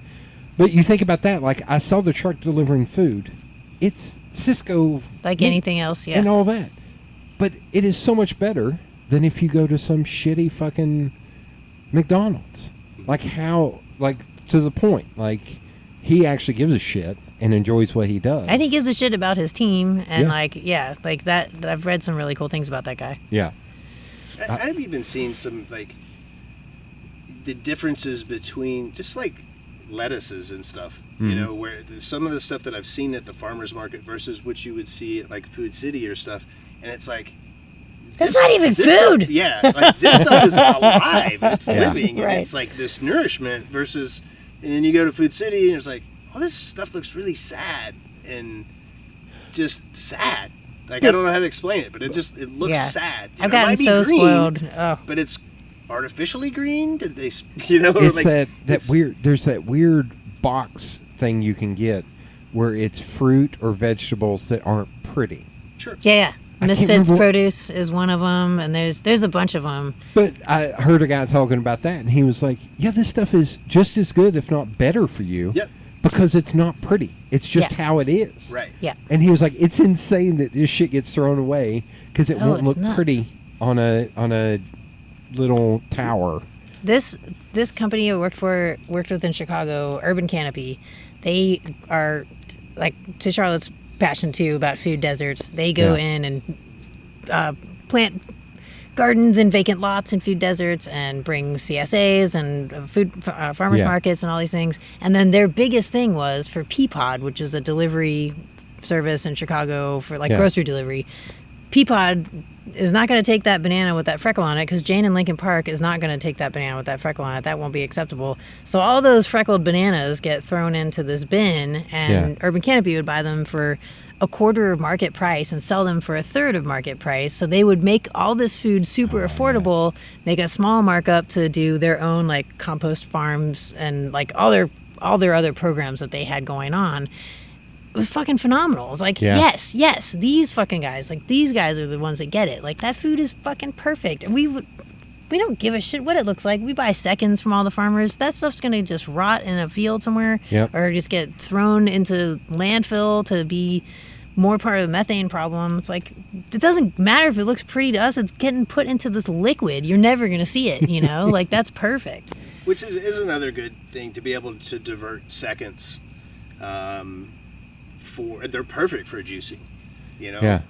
But you think about that, like I saw the truck delivering food. It's Cisco
Like
meat
anything else, yeah.
and all that. But it is so much better than if you go to some shitty fucking McDonald's. Like how, like to the point, like he actually gives a shit and enjoys what he does.
And he gives a shit about his team, and
Yeah.
like, yeah, like that. I've read some really cool things about that guy.
Yeah.
I've even seen some, like, the differences between just like lettuces and stuff. You know, where some of the stuff that I've seen at the farmer's market versus what you would see at like Food City or stuff, and it's like,
That's not even
this
food.
Stuff, yeah, like this stuff is alive. It's living, and
Right.
it's like this nourishment versus, and then you go to Food City and it's like, oh, this stuff looks really sad and just sad. Like I don't know how to explain it, but it looks
Yeah.
sad.
I've
It
gotten
might be
so
green,
spoiled. Oh.
but it's artificially green. Did they, you know,
It's
like
that
it's-
weird. There's that weird box thing you can get where it's fruit or vegetables that aren't pretty.
Sure.
Yeah.
I can't
Misfits
remember what-
Produce is one of them, and there's a bunch of them.
But I heard a guy talking about that, and he was like, "Yeah, this stuff is just as good, if not better, for you,
Yep.
because it's not pretty. It's just
Yeah.
how it is."
Right.
Yeah.
And he was like, "It's insane that this shit gets thrown away because it
Oh,
won't
it's
look
nuts.
pretty on a little tower."
This company I worked with in Chicago, Urban Canopy. They are like, to Charlotte's passion too about food deserts. They go
Yeah.
in and plant gardens and vacant lots in food deserts and bring CSAs and farmers
Yeah.
markets and all these things. And then their biggest thing was for Peapod, which is a delivery service in Chicago for like
Yeah.
grocery delivery. Peapod is not going to take that banana with that freckle on it because Jane in Lincoln Park is not going to take that banana with that freckle on it. That won't be acceptable. So all those freckled bananas get thrown into this bin, and
Yeah.
Urban Canopy would buy them for a quarter of market price and sell them for a third of market price. So they would make all this food super affordable, make a small markup to do their own like compost farms and like all their other programs that they had going on. It was fucking phenomenal. It was like,
Yeah.
yes, these fucking guys, like these guys are the ones that get it. Like that food is fucking perfect. And we don't give a shit what it looks like. We buy seconds from all the farmers. That stuff's gonna just rot in a field somewhere,
Yep.
or just get thrown into landfill to be more part of the methane problem. It's like, it doesn't matter if it looks pretty to us. It's getting put into this liquid. You're never gonna see it. You know, like that's perfect.
Which is another good thing to be able to divert seconds. They're perfect for juicing. You know.
Yeah.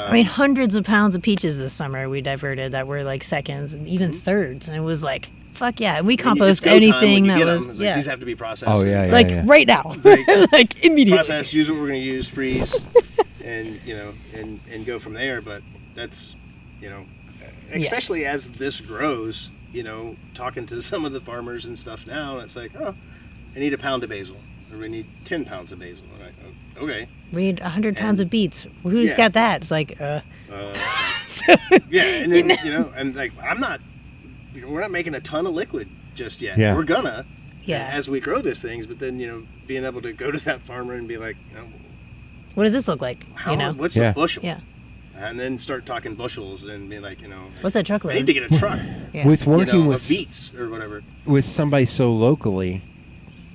I mean, hundreds of pounds of peaches this summer we diverted that were like seconds and even thirds, and it was like, fuck yeah. We compost anything that was
like, these have to be processed.
Oh, yeah, yeah.
like right now,
Like,
like immediately.
process, use what we're going to use, freeze, and you know, and go from there. But that's, you know, especially as this grows, you know, talking to some of the farmers and stuff now, it's like, oh, I need a pound of basil, or we need 10 pounds of basil. I'm like, oh, okay.
We need 100 pounds
And-
of beets. Who's
yeah.
got that? It's like,
Yeah, and then you know, and like we're not making a ton of liquid just yet.
Yeah.
We're gonna,
Yeah.
as we grow these things. But then, you know, being able to go to that farmer and be like, you know,
what does this look like?
how
You know?
what's
Yeah.
a bushel?
Yeah.
And then start talking bushels and be like, you know,
What's a
I need
truckload?
to get a truck,
Yeah.
With
you
working
know,
with
of beets or whatever.
with somebody so locally,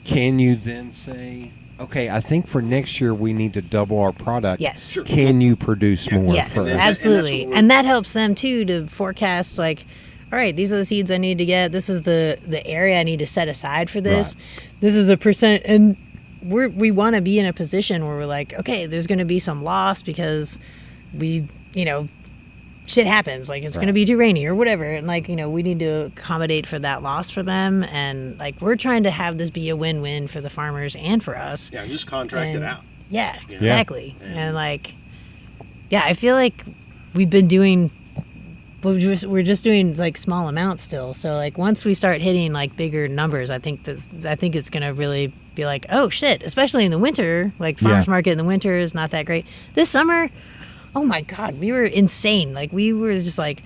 can you then say, okay, I think for next year we need to double our product.
Yes.
Sure.
Can you produce
Yeah.
more
Yes,
for us?
And
absolutely.
that's what
And that helps them too to forecast like, all right, these are the seeds I need to get. This is the area I need to set aside for this. This is a percent, and we want to be in a position where we're like, okay, there's going to be some loss because we, you know, shit happens. Like it's going to be too rainy or whatever, and like, you know, we need to accommodate for that loss for them. And like we're trying to have this be a win-win for the farmers and for us.
Yeah, just contract it
And-
out.
Yeah,
Yeah.
exactly.
Yeah.
And like, yeah, I feel like we've been doing. We're just doing like small amounts still. So like once we start hitting like bigger numbers, I think it's gonna really be like, oh shit, especially in the winter. Like farmers market in the winter is not that great. This summer, oh my god, we were insane. Like we were just like,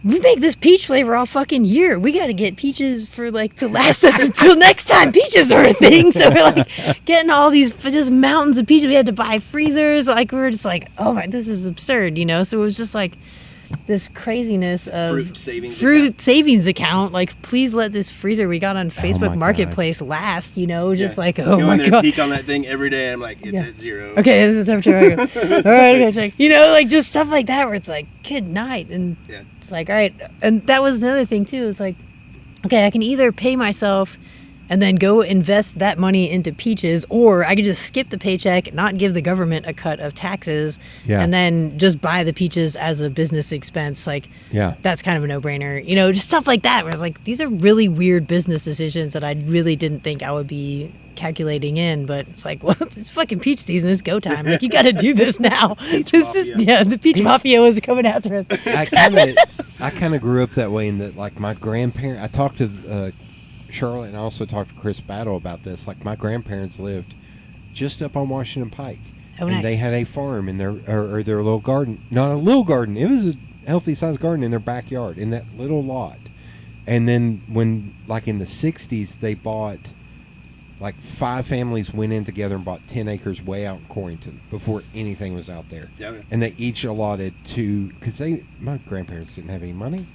we make this peach flavor all fucking year. We got to get peaches for like to last us until next time peaches are a thing. So we're like getting all these just mountains of peaches. We had to buy freezers. Like we were just like, oh my, this is absurd, you know. So it was just like this craziness of
Fruit savings
account. Like, please let this freezer we got on Facebook
my
Marketplace last. You know, just
Yeah.
like, oh
Go
my
in there,
god.
peek on that thing every day. I'm like, it's
Yeah.
at 0.
Okay, this is temperature. I go, all right, okay, check. You know, like just stuff like that where it's like, good night. And
Yeah.
it's like, all right. And that was another thing too. It's like, okay, I can either pay myself and then go invest that money into peaches, or I could just skip the paycheck, not give the government a cut of taxes,
Yeah.
and then just buy the peaches as a business expense. Like,
Yeah.
that's kind of a no-brainer. You know, just stuff like that where it's like, these are really weird business decisions that I really didn't think I would be calculating in, but it's like, well, it's fucking peach season. It's go time. Like, you got to do this now. The peach mafia was coming after us.
I kind of grew up that way in that, like, my grandparents, I talked to Charlotte and I also talked to Chris Battle about this. Like, my grandparents lived just up on Washington Pike.
Oh,
and
nice.
they had a farm in their, or their little garden. Not a little garden. It was a healthy sized garden in their backyard, in that little lot. And then when, like, in the 60s, they bought, like, 5 families went in together and bought 10 acres way out in Corrington before anything was out there.
Yeah.
And they each allotted because my grandparents didn't have any money,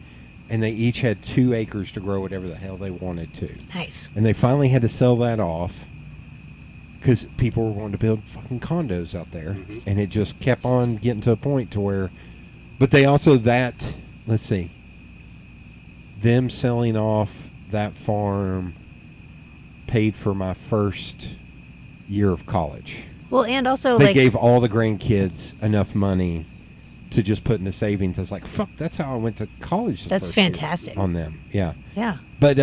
and they each had 2 acres to grow whatever the hell they wanted to.
Nice.
And they finally had to sell that off because people were wanting to build fucking condos out there.
Mm-hmm.
And it just kept on getting to a point to where, but they also let's see, them selling off that farm paid for my first year of college.
Well, and also,
They
like,
gave all the grandkids enough money to just put in the savings. I was like, fuck, that's how I went to college.
That's
first year
fantastic.
on them. Yeah.
yeah.
But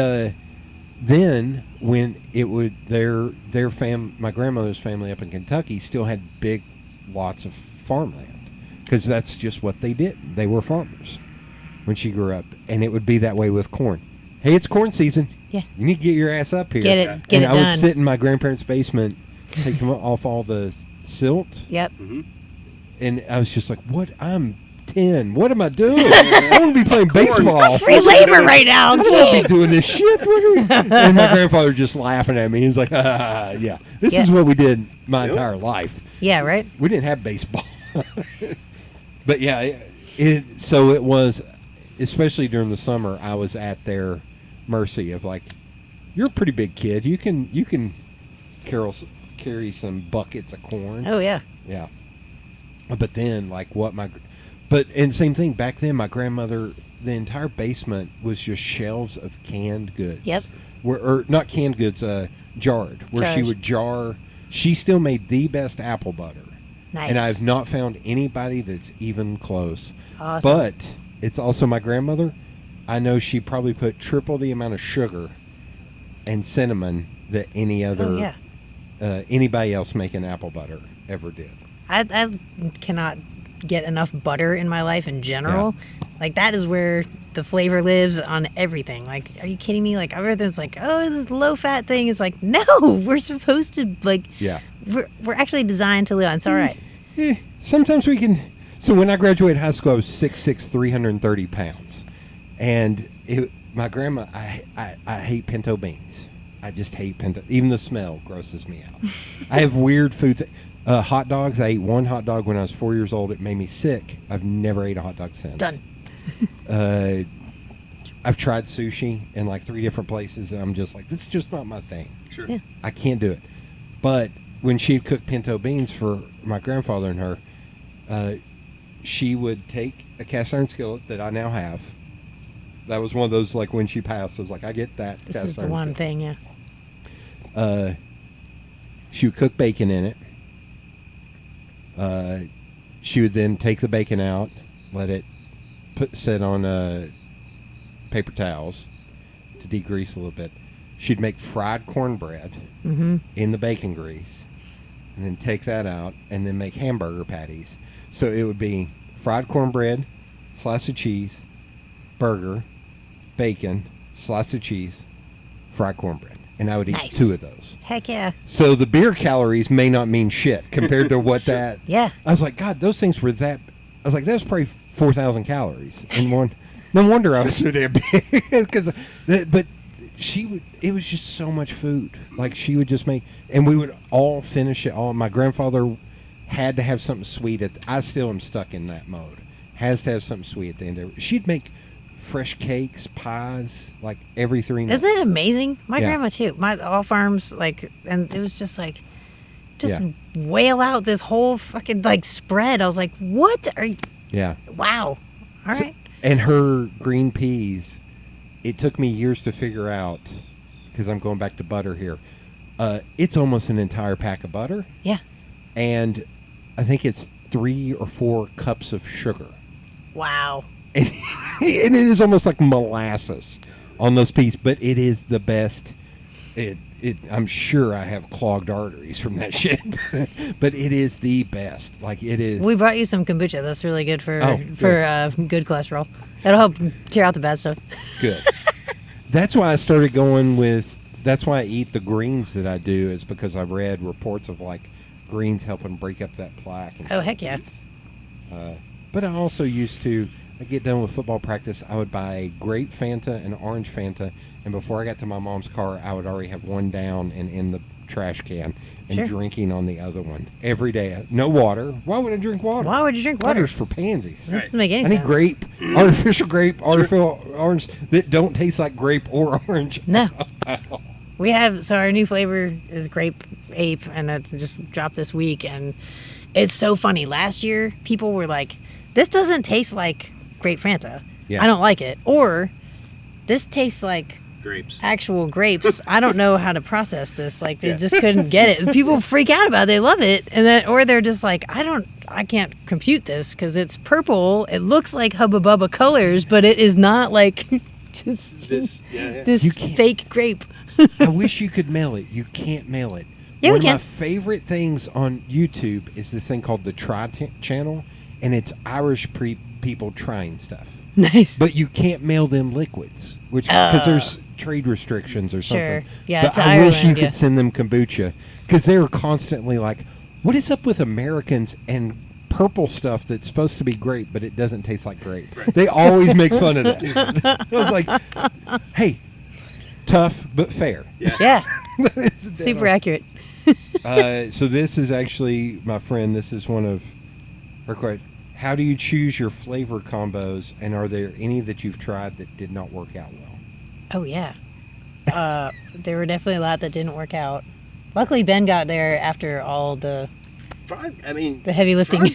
then when it would my grandmother's family up in Kentucky still had big lots of farmland because that's just what they did. They were farmers when she grew up, and it would be that way with corn. Hey, it's corn season.
Yeah.
You need to get your ass up here.
Get it
and
done.
I would sit in my grandparents' basement, take them off all the silt,
Yep.
Mm-hmm.
and I was just like, "What? I'm 10. What am I doing? I want to be playing baseball.
Free labor right now.
I don't want to be doing this shit." And my grandfather just laughing at me. He's like, yeah, this is what we did my entire life.
Yeah, right?
We didn't have baseball. But yeah, so it was, especially during the summer, I was at their mercy of like, you're a pretty big kid. You can carry some buckets of corn.
Oh, yeah.
Yeah. But then, like, and same thing, back then, my grandmother, the entire basement was just shelves of canned goods.
Yep.
Or not canned goods, jarred, where she
Jars.
would she still made the best apple butter.
Nice.
And I've not found anybody that's even close.
Awesome.
But it's also my grandmother. I know she probably put triple the amount of sugar and cinnamon that any other anybody else making apple butter ever did.
I cannot get enough butter in my life in general. Like, that is where the flavor lives on everything. Like, are you kidding me? Like, everything's like, oh, this low-fat thing. It's like, no, we're supposed to, like, we're actually designed to live on. It's all right.
Sometimes we can. So when I graduated high school, I was 6'6", 330 pounds. And my grandma, I hate pinto beans. I just hate pinto. Even the smell grosses me out. I have weird foods. Hot dogs. I ate one hot dog when I was 4 years old. It made me sick. I've never ate a hot dog since.
Done.
I've tried sushi in like 3 different places, and I'm just like, this is just not my thing.
Sure.
Yeah.
I can't do it. But when she'd cook pinto beans for my grandfather and her, she would take a cast iron skillet that I now have. That was one of those, like, when she passed, I was like, I get that.
This is the one thing, yeah.
She would cook bacon in it. She would then take the bacon out, let it sit on paper towels to degrease a little bit. She'd make fried cornbread in the bacon grease, and then take that out, and then make hamburger patties. So it would be fried cornbread, slice of cheese, burger, bacon, slice of cheese, fried cornbread. And I would eat 2 of those.
Heck yeah.
So the beer calories may not mean shit compared to what that...
Yeah.
I was like, God, those things were that... I was like, that's probably 4,000 calories in one. No wonder I was so damn big. But it was just so much food. Like, she would just make... And we would all finish it all. My grandfather had to have something sweet. I still am stuck in that mode. Has to have something sweet at the end of it. She'd make fresh cakes, pies, like every 3 nights.
Isn't it amazing? My grandma too. All farms, like, and it was just like, wail out this whole fucking, like, spread. I was like, what are you?
Yeah.
Wow. All right.
And her green peas, it took me years to figure out, because I'm going back to butter here. It's almost an entire pack of butter.
Yeah.
And I think it's 3 or 4 cups of sugar.
Wow.
And it is almost like molasses on those peas, but it is the best. It's I'm sure I have clogged arteries from that shit, but it is the best. Like it is.
We brought you some kombucha. That's really good for good cholesterol. That'll help tear out the bad stuff.
Good. That's why I started going with. That's why I eat the greens that I do. Is because I read reports of like greens helping break up that plaque. And
Oh, heck yeah.
But I also used to. I get done with football practice. I would buy a grape Fanta and orange Fanta. And before I got to my mom's car, I would already have one down and in the trash can and
Sure.
drinking on the other one every day. No water. Why would I drink water?
Why would you drink water?
Water's for pansies.
That doesn't make any
I
sense.
need grape, artificial grape, artificial orange that don't taste like grape or orange.
No. We have, so our new flavor is grape ape, and that's just dropped this week. And it's so funny. Last year, people were like, this doesn't taste like grape Fanta.
Yeah.
I don't like it. Or this tastes like
Grapes.
actual grapes. I don't know how to process this. Like they just couldn't get it. People freak out about it. They love it. And then, or they're just like, I can't compute this because it's purple. It looks like Hubba Bubba colors, but it is not like just
This,
this
You can't-
fake grape.
I wish you could mail it. You can't mail it.
Yeah,
One
we
of my
can.
favorite things on YouTube is this thing called the Try Channel, and it's Irish people trying stuff.
Nice.
But you can't mail them liquids, which because there's trade restrictions or
Sure.
something.
Yeah,
but
it's
I wish you
Ireland, yeah.
could send them kombucha because they were constantly like, "What is up with Americans and purple stuff that's supposed to be grape, but it doesn't taste like grape?"
Right.
They always make fun of that. I was like, "Hey, tough but fair."
Yeah.
That is dead
Super
on.
accurate.
So this is actually, my friend, this is one of her quote. How do you choose your flavor combos, and are there any that you've tried that did not work out well?
Oh yeah. There were definitely a lot that didn't work out. Luckily, Ben got there after all the
Frog, I mean,
heavy lifting.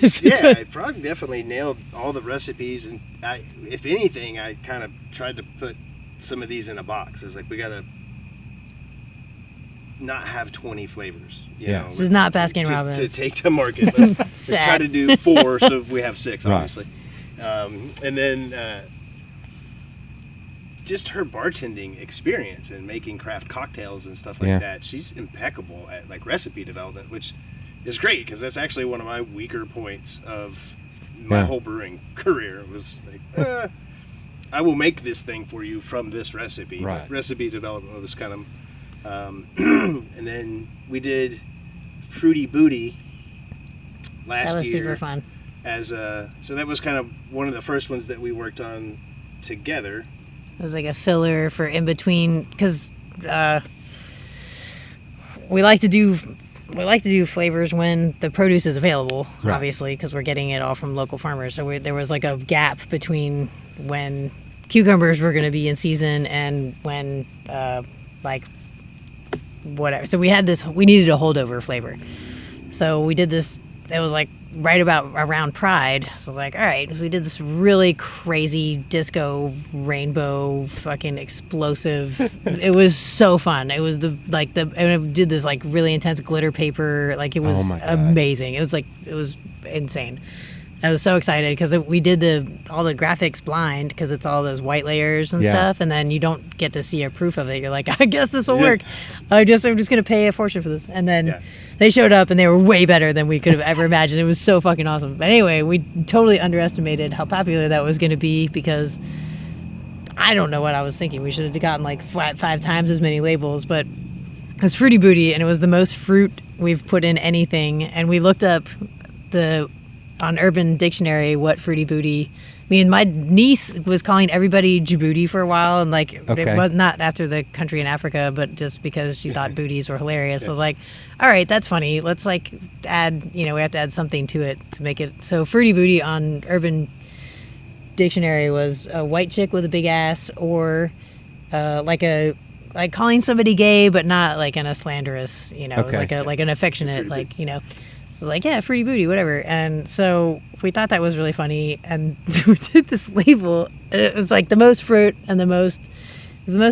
Frog definitely nailed all the recipes, and if anything, I kind of tried to put some of these in a box. I was like, we gotta not have 20 flavors. You
Yeah.
know,
This is not Baskin Robbins.
to take to market. Let's try
Sad.
to do 4, so we have 6,
Right.
obviously. And then just her bartending experience and making craft cocktails and stuff like
Yeah.
that. She's impeccable at like recipe development, which is great because that's actually one of my weaker points of my
Yeah.
whole brewing career. It was like, I will make this thing for you from this recipe.
Right.
But recipe development was kind of, and then we did Fruity Booty last
That was
year
super fun.
so that was kind of one of the first ones that we worked on together.
It was like a filler for in between because we like to do flavors when the produce is available,
Right.
obviously, because we're getting it all from local farmers. So there was like a gap between when cucumbers were going to be in season and when like whatever. So we needed a holdover flavor. So we did this. It was like right about around Pride. So I was like, all right, so we did this really crazy disco rainbow fucking explosive. It was so fun. It was and it did this like really intense glitter paper. Like it was
Oh my God.
amazing. It was insane. I was so excited because we did all the graphics blind because it's all those white layers and
Yeah.
stuff, and then you don't get to see a proof of it. You're like, I guess this will
Yeah.
work. I'm just gonna pay a fortune for this, and then
Yeah.
they showed up and they were way better than we could have ever imagined. It was so fucking awesome. But anyway, we totally underestimated how popular that was gonna be because I don't know what I was thinking. We should have gotten like 5 times as many labels, but it was Fruity Booty, and it was the most fruit we've put in anything. And we looked up on Urban Dictionary what Fruity Booty. I mean, my niece was calling everybody Djibouti for a while, and like
Okay.
it was not after the country in Africa, but just because she thought booties were hilarious. I was like, all right, that's funny. Let's like add, we have to add something to it to make it. So Fruity Booty on Urban Dictionary was a white chick with a big ass, or like calling somebody gay, but not like in a slanderous, It was
Okay.
like an affectionate, like, So like, yeah, Fruity Booty, whatever. And so we thought that was really funny, and we did this label. It was like the most fruit and the most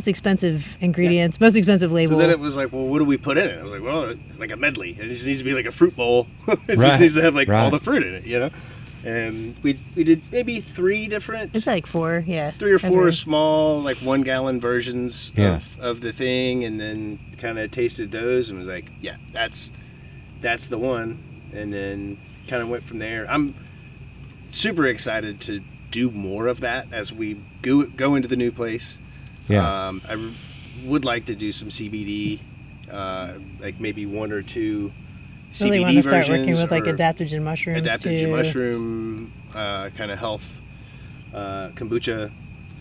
expensive ingredients, most expensive label.
So then it was like, well, what do we put in it? I was like, well, like a medley. It just needs to be like a fruit bowl. It
Right,
just needs to have like
right.
all the fruit in it, And we did maybe 3 different.
It's like 4, yeah.
3 or 4
That's
small, like 1-gallon versions
Yeah.
of the thing, and then kind of tasted those and was like, yeah, that's the one. And then kind of went from there. I'm super excited to do more of that as we go into the new place.
Yeah.
I would like to do some CBD, like maybe 1 or 2 CBD
really want to start working
versions
with like
or
adaptogen mushrooms
adaptogen
too.
mushroom kind of health kombucha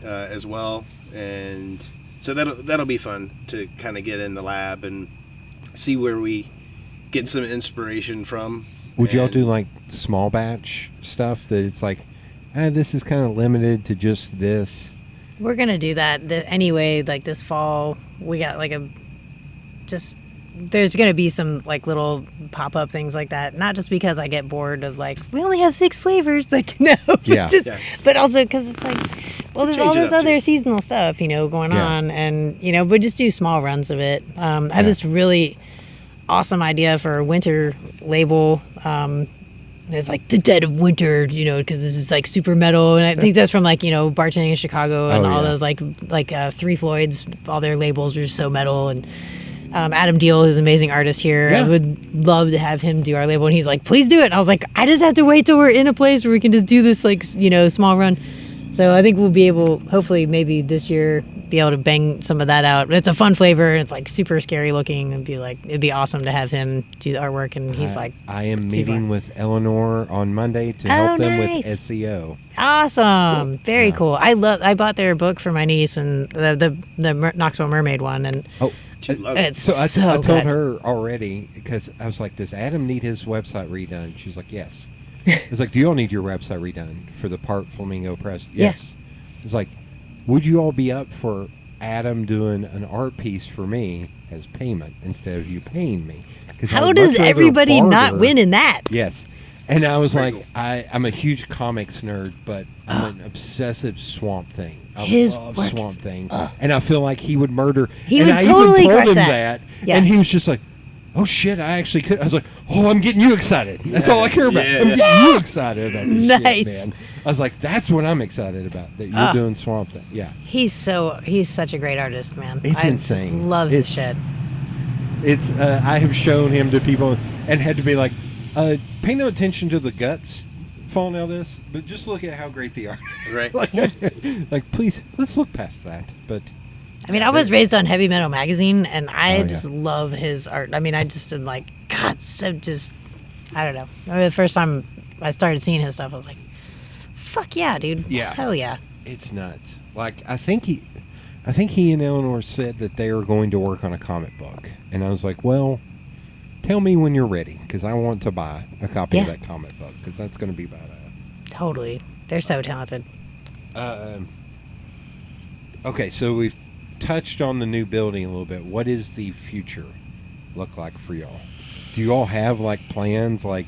as well, and so that'll be fun to kind of get in the lab and see where we get some inspiration from.
Would y'all
And-
do like small batch stuff that it's like, this is kind of limited to just this?
We're gonna do that anyway. Like this fall, we got like there's gonna be some like little pop-up things like that. Not just because I get bored of like we only have 6 flavors, like no,
Yeah.
but also because it's like, well, there's all
Change it
this
up,
other
too.
seasonal stuff, going
Yeah.
on, and we just do small runs of it. I have this really awesome idea for a winter label. It's like the dead of winter, because this is like super metal, and I think that's from like bartending in Chicago and
Oh,
all
yeah.
those like Three Floyds, all their labels are just so metal. And Adam Deal is an amazing artist here.
Yeah.
I would love to have him do our label, and he's like, please do it. And I was like, I just have to wait till we're in a place where we can just do this like small run. So I think we'll be able, hopefully maybe this year, be able to bang some of that out. It's a fun flavor, and it's like super scary looking, and it'd be awesome to have him do the artwork. And he's like,
I am
super.
meeting with Eleanor on Monday to help them with
nice.
SEO.
awesome, very
Yeah.
cool. I bought their book for my niece, and the Knoxville Mermaid one, and
Oh,
She loved it.
it's
so I told
good.
her already, because I was like, does Adam need his website redone? She's like, yes. I was like, do you all need your website redone for the Part Flamingo Press?
Yeah.
Yes. It's like, would you all be up for Adam doing an art piece for me as payment instead of you paying me? 'Cause I
How
would
does
much rather
everybody not
barter.
win in that?
Yes. And I was
Very
like, I'm a huge comics nerd, but I'm an obsessive Swamp Thing. I
His
love
work
Swamp
is-
Thing. And I feel like he would murder.
He
and
would
I
totally
even told
crush
him
that. Yeah.
And he was just like, oh shit, I actually could. I was like, oh, I'm getting you excited. That's all I care about.
Yeah,
I'm
yeah.
getting you excited about this
Nice.
shit, man. I was like, that's what I'm excited about, that you're doing Swamp Thing. Yeah.
He's such a great artist, man.
It's
I
insane.
just love his
It's-
shit.
It's I have shown him to people and had to be like, pay no attention to the guts falling out of this, but just look at how great they are.
Right.
Like, please, let's look past that. But
I mean, I was raised on Heavy Metal Magazine, and I
Oh,
just
yeah.
love his art. I mean, I just am like, God, so just, I don't know. I mean, the first time I started seeing his stuff, I was like, fuck yeah, dude.
Yeah.
Hell yeah.
it's nuts. Like, I think he and Eleanor said that they are going to work on a comic book, and I was like, well, tell me when you're ready, because I want to buy a copy of
Yeah.
that comic book, because that's going to be badass.
Totally. They're so talented.
Okay, so we've touched on the new building a little bit. What does the future look like for y'all? Do you all have like plans? Like,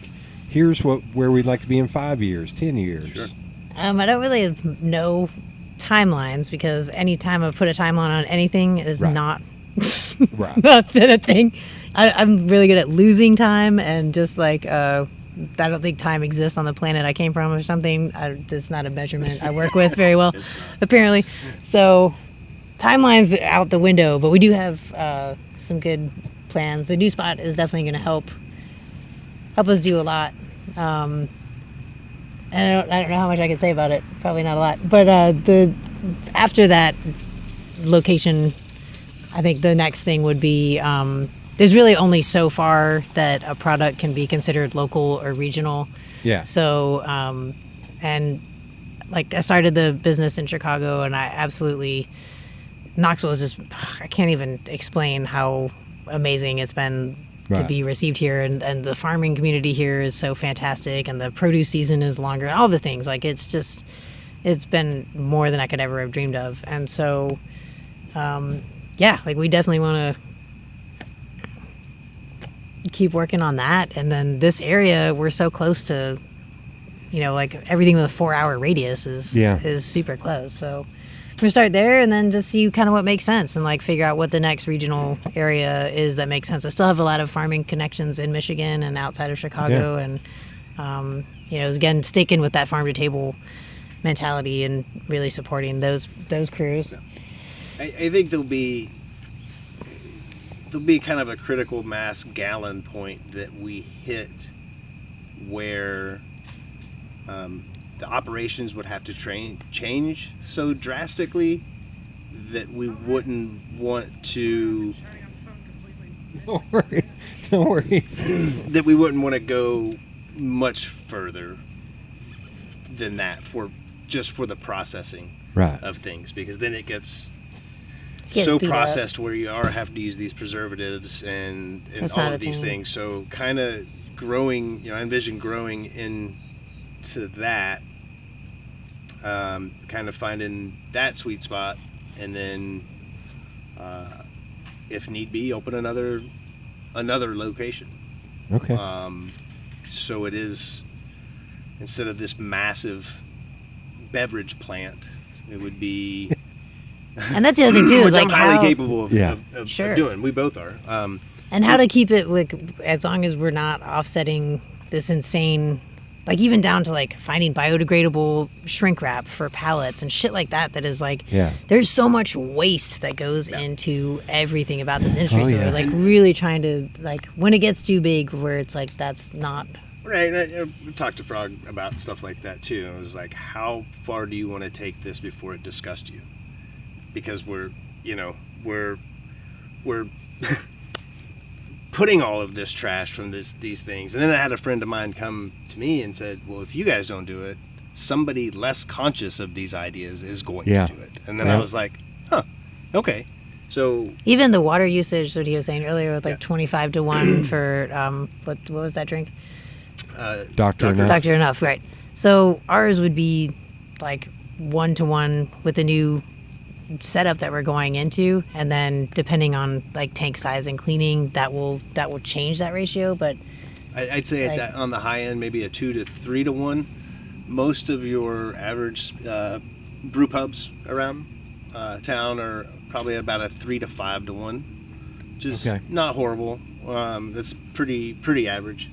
here's where we'd like to be in 5 years, 10 years.
Sure.
I don't really know timelines, because anytime I put a timeline on anything, it is
Right.
not
Right.
not been a thing. I'm really good at losing time, and just like I don't think time exists on the planet I came from or something. That's not a measurement I work with very well, apparently. So timeline's out the window, but we do have some good plans. The new spot is definitely going to help us do a lot. And I don't know how much I can say about it. Probably not a lot. But after that location, I think the next thing would be there's really only so far that a product can be considered local or regional.
Yeah.
So, and like I started the business in Chicago, and I absolutely, Knoxville is just, I can't even explain how amazing it's been to
Right.
be received here. And the farming community here is so fantastic, and the produce season is longer, and all the things. Like, it's been more than I could ever have dreamed of. And so, yeah, like we definitely want to keep working on that. And then this area, we're so close to, like everything with a 4-hour radius is super close. So we're gonna start there, and then just see kind of what makes sense, and like figure out what the next regional area is that makes sense. I still have a lot of farming connections in Michigan and outside of Chicago, and again, sticking with that farm to table mentality and really supporting those crews.
I think there'll be kind of a critical mass gallon point that we hit where the operations would have to change so drastically that we wouldn't want to.
Don't worry. Don't worry.
That we wouldn't want to go much further than that for the processing
Right.
of things, because then it gets
getting
so
beat up.
processed where you have to use these preservatives and
That's
all
not
of
a
these
thing.
things. So kind of growing, I envision growing into that, kind of finding that sweet spot, and then if need be, open another location.
Okay.
So it is, instead of this massive beverage plant, it would be.
And that's the other thing too, is
which
like
I'm highly
how,
capable of
Sure.
doing. We both are.
and how to keep it like, as long as we're not offsetting this insane, like even down to like finding biodegradable shrink wrap for pallets and shit like that. That is like,
Yeah.
there's so much waste that goes into everything about this industry.
Oh,
So
yeah.
we're like really trying to, like, when it gets too big, where it's like that's not.
Right. I talked to Frog about stuff like that too. It was like, how far do you want to take this before it disgusts you? Because we're putting all of this trash from these things. And then I had a friend of mine come to me and said, well, if you guys don't do it, somebody less conscious of these ideas is going
Yeah.
to do it. And then
Yeah.
I was like, okay. So
Even the water usage, what he was saying earlier, with like
Yeah.
25 to 1 for, what was that drink?
Dr. Enough.
Dr. Enough, right. So ours would be like 1-to-1 with the new setup that we're going into, and then depending on like tank size and cleaning, that will change that ratio. But
I'd say
Like-
on the high end, maybe a 2 to 3 to 1. Most of your average brew pubs around town are probably about a 3 to 5 to 1, which is
Okay.
not horrible. That's pretty average.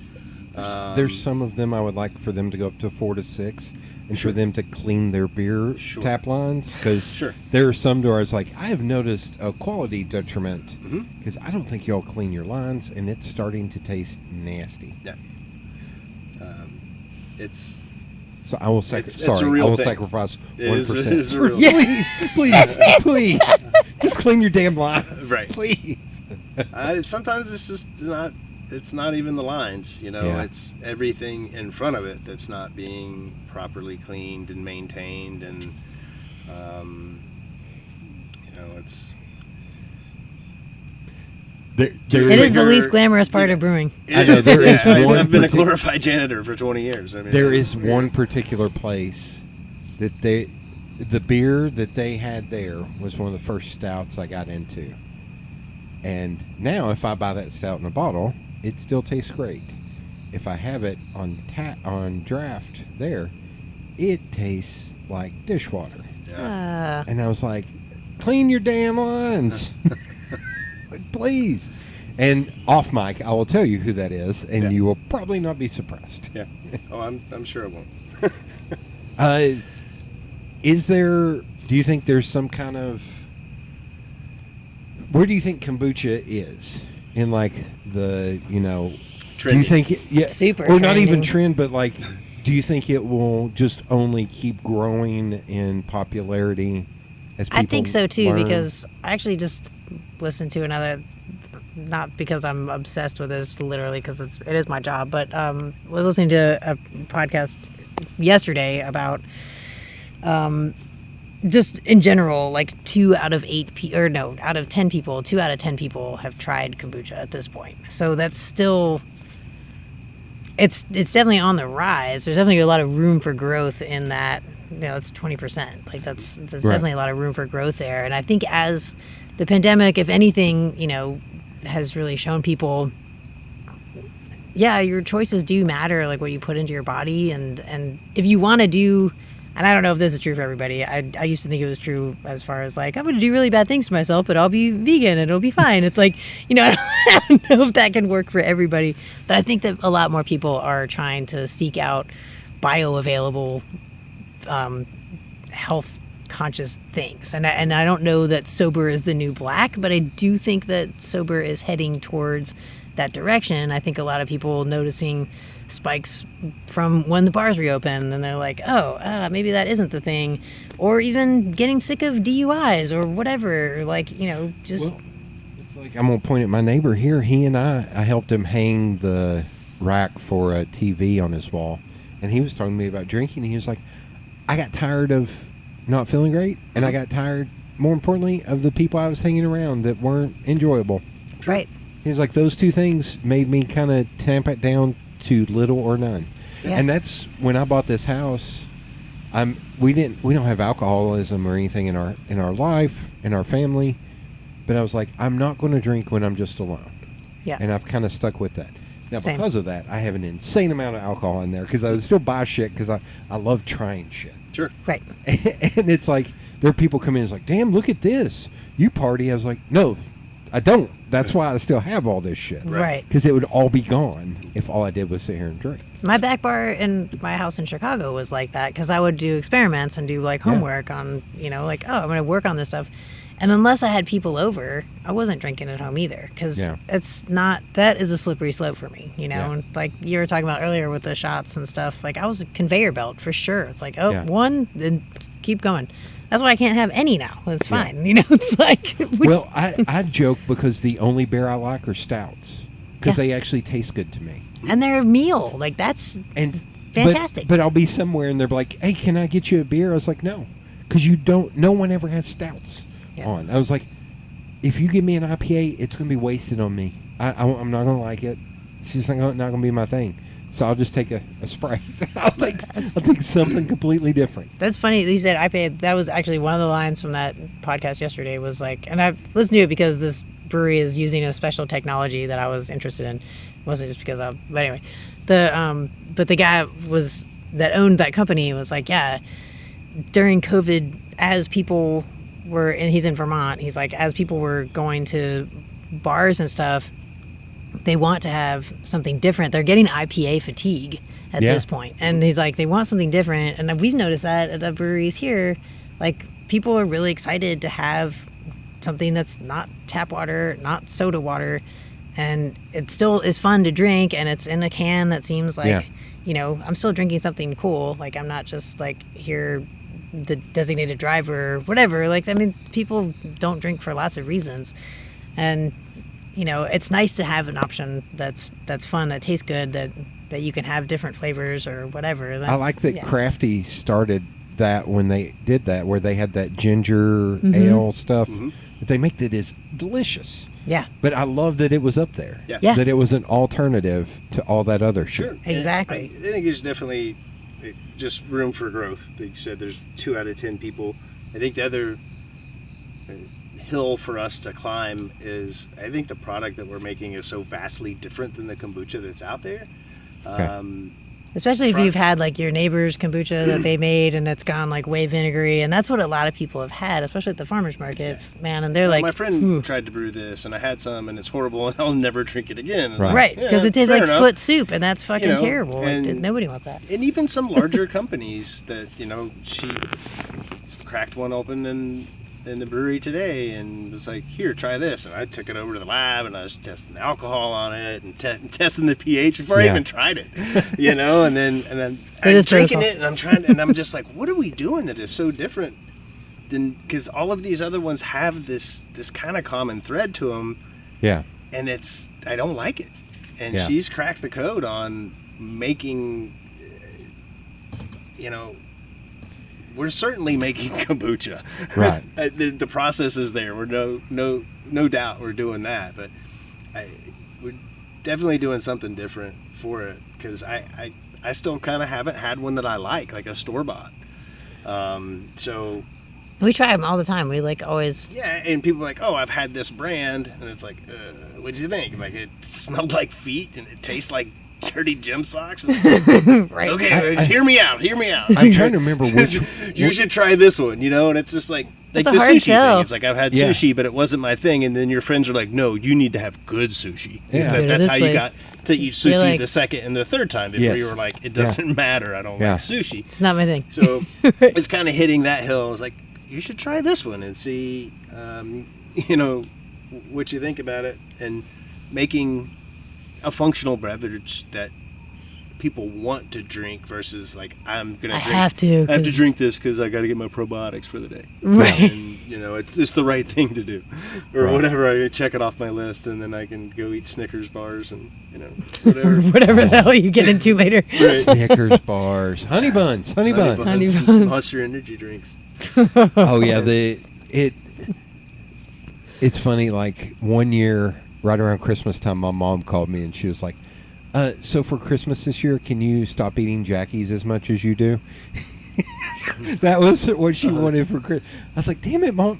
There's some of them I would like for them to go up to 4 to 6, and for them to clean their beer
Sure.
tap lines, because
Sure.
there are some doors like I have noticed a quality detriment
Mhm.
because I don't think y'all clean your lines, and it's starting to taste nasty.
Yeah. It's
So I will
It's a
I
real
will
thing.
sacrifice
It
1%.
is a real
Please, just clean your damn lines,
Right.
Please.
sometimes it's just not. It's not even the lines,
Yeah.
It's everything in front of it that's not being properly cleaned and maintained, and it's.
There
it is the
Bigger-
least glamorous part of brewing.
I know, there is one
I've been a
partic-
glorified janitor for 20 years. I mean,
There
it's-
is one particular place that the beer that they had there was one of the first stouts I got into. And now if I buy that stout in a bottle, it still tastes great. If I have it on draft there, it tastes like dishwater.
Yeah.
And I was like, clean your damn lines. Like, please. And off mic, I will tell you who that is, and
Yeah.
you will probably not be surprised.
Yeah. Oh, I'm sure it won't.
Do you think there's some kind of, where do you think kombucha is in like the, do you
Trendy.
think
Super
or not even
trending.
trend, but like, do you think it will just only keep growing in popularity as people
I think so too,
learn?
because I actually just listened to another, not because I'm obsessed with this, literally because it is my job, but was listening to a podcast yesterday about just in general, like 2 out of 10 people, 2 out of 10 people have tried kombucha at this point. So that's still, it's definitely on the rise. There's definitely a lot of room for growth in that. It's 20%. Like that's
Right.
definitely a lot of room for growth there. And I think as the pandemic, if anything, has really shown people, yeah, your choices do matter, like what you put into your body, and if you want to do. And I don't know if this is true for everybody. I used to think it was true as far as like, I'm going to do really bad things to myself, but I'll be vegan and it'll be fine. It's like, I don't know if that can work for everybody. But I think that a lot more people are trying to seek out bioavailable, health conscious things. And I don't know that sober is the new black, but I do think that sober is heading towards that direction. I think a lot of people noticing spikes from when the bars reopen, and they're like, maybe that isn't the thing, or even getting sick of DUIs or whatever. Like, just.
Well, it's like I'm gonna point at my neighbor here. He and I helped him hang the rack for a TV on his wall, and he was talking to me about drinking. And he was like, I got tired of not feeling great, and I got tired, more importantly, of the people I was hanging around that weren't enjoyable.
Right.
He was like, those two things made me kind of tamp it down to little or none.
Yeah.
And that's when I bought this house. We don't have alcoholism or anything in our life, in our family, but I was like, I'm not going to drink when I'm just alone.
Yeah.
And I've kind of stuck with that. Now,
Same.
because of that, I have an insane amount of alcohol in there because I would still buy shit because I love trying shit.
Sure.
Right.
And it's like, there are people come in and it's like, damn, look at this. You party. I was like, no, I don't. That's why I still have all this shit.
Right.
Because it would all be gone if all I did was sit here and drink.
My back bar in my house in Chicago was like that, because I would do experiments and do like homework on, I'm going to work on this stuff. And unless I had people over, I wasn't drinking at home either, because that is a slippery slope for me, And like you were talking about earlier with the shots and stuff, like I was a conveyor belt for sure. It's like, one, then just keep going. That's why I can't have any now. It's fine. It's like...
Well, I joke because the only beer I like are stouts, because they actually taste good to me.
And they're a meal. Like, that's fantastic.
But I'll be somewhere and they're like, hey, can I get you a beer? I was like, no. Because no one ever has stouts on. I was like, if you give me an IPA, it's going to be wasted on me. I'm not going to like it. It's just not going to be my thing. So I'll just take a Sprite. I'll take something completely different.
That's funny. You said IPA. That was actually one of the lines from that podcast yesterday was like, and I've listened to it because this brewery is using a special technology that I was interested in. It wasn't just because but anyway, but the guy that owned that company was like, during COVID, as people were, and he's in Vermont, he's like, as people were going to bars and stuff, they want to have something different. They're getting IPA fatigue at this point. And he's like, they want something different. And we've noticed that at the breweries here. Like, people are really excited to have something that's not tap water, not soda water. And it still is fun to drink. And it's in a can that seems like, I'm still drinking something cool. Like, I'm not just like here, the designated driver or whatever. Like, I mean, people don't drink for lots of reasons. And it's nice to have an option that's fun, that tastes good, that you can have different flavors or whatever.
I like that Crafty started that when they did that, where they had that ginger ale stuff. Mm-hmm. They make it as delicious.
Yeah.
But I love that it was up there.
Yeah.
That it was an alternative to all that other shit.
Sure.
Exactly.
I think there's definitely just room for growth. Like you said, there's 2 out of 10 people. I think the other hill for us to climb is, I think the product that we're making is so vastly different than the kombucha that's out there.
Okay.
Especially if you've had like your neighbor's kombucha that they made and it's gone like way vinegary, and that's what a lot of people have had, especially at the farmers markets, man. And they're like,
my friend tried to brew this and I had some and it's horrible and I'll never drink it again. It's
right, because it tastes like foot soup, and that's fucking terrible.
And
nobody wants that.
And even some larger companies that, she cracked one open in the brewery today and was like, here, try this. And I took it over to the lab and I was testing the alcohol on it and testing the pH before I even tried it, and then I'm drinking it and I'm just like, what are we doing that is so different than, because all of these other ones have this kind of common thread to them.
Yeah.
And I don't like it. And she's cracked the code on making, we're certainly making kombucha.
Right.
The process is there. We're no doubt we're doing that, but we're definitely doing something different for it, because I still kind of haven't had one that I like a store-bought. So
we try them all the time. We like always.
Yeah, and people are like, oh, I've had this brand, and it's like, what'd you think? Like, it smelled like feet and it tastes like dirty gym socks.
Right.
Okay, hear me out.
I'm trying to remember which.
You should try this one, and it's just like the sushi thing. It's like, I've had sushi, but it wasn't my thing. And then your friends are like, no, you need to have good sushi.
Yeah.
That's how you got to eat
You're
sushi
like-
the second and the third time before
Yes.
you were like, it doesn't matter. I don't
Yeah.
like sushi.
It's not my thing.
So it's kind of hitting that hill. I was like, you should try this one and see, what you think about it, and making a functional beverage that people want to drink versus like I'm gonna
I
drink.
have to,
I have to
'cause-
drink this because I got to get my probiotics for the day.
Right.
And it's the right thing to do, or
Right.
whatever. I check it off my list, and then I can go eat Snickers bars and whatever.
Whatever the hell you get into later.
Right.
Snickers bars, honey buns, honey buns.
Honey buns.
Monster Energy drinks.
Oh yeah, it's funny. Like one year, right around Christmas time, my mom called me and she was like, "So for Christmas this year, can you stop eating Jackies as much as you do?" That was what she wanted for Christmas. I was like, "Damn it, Mom,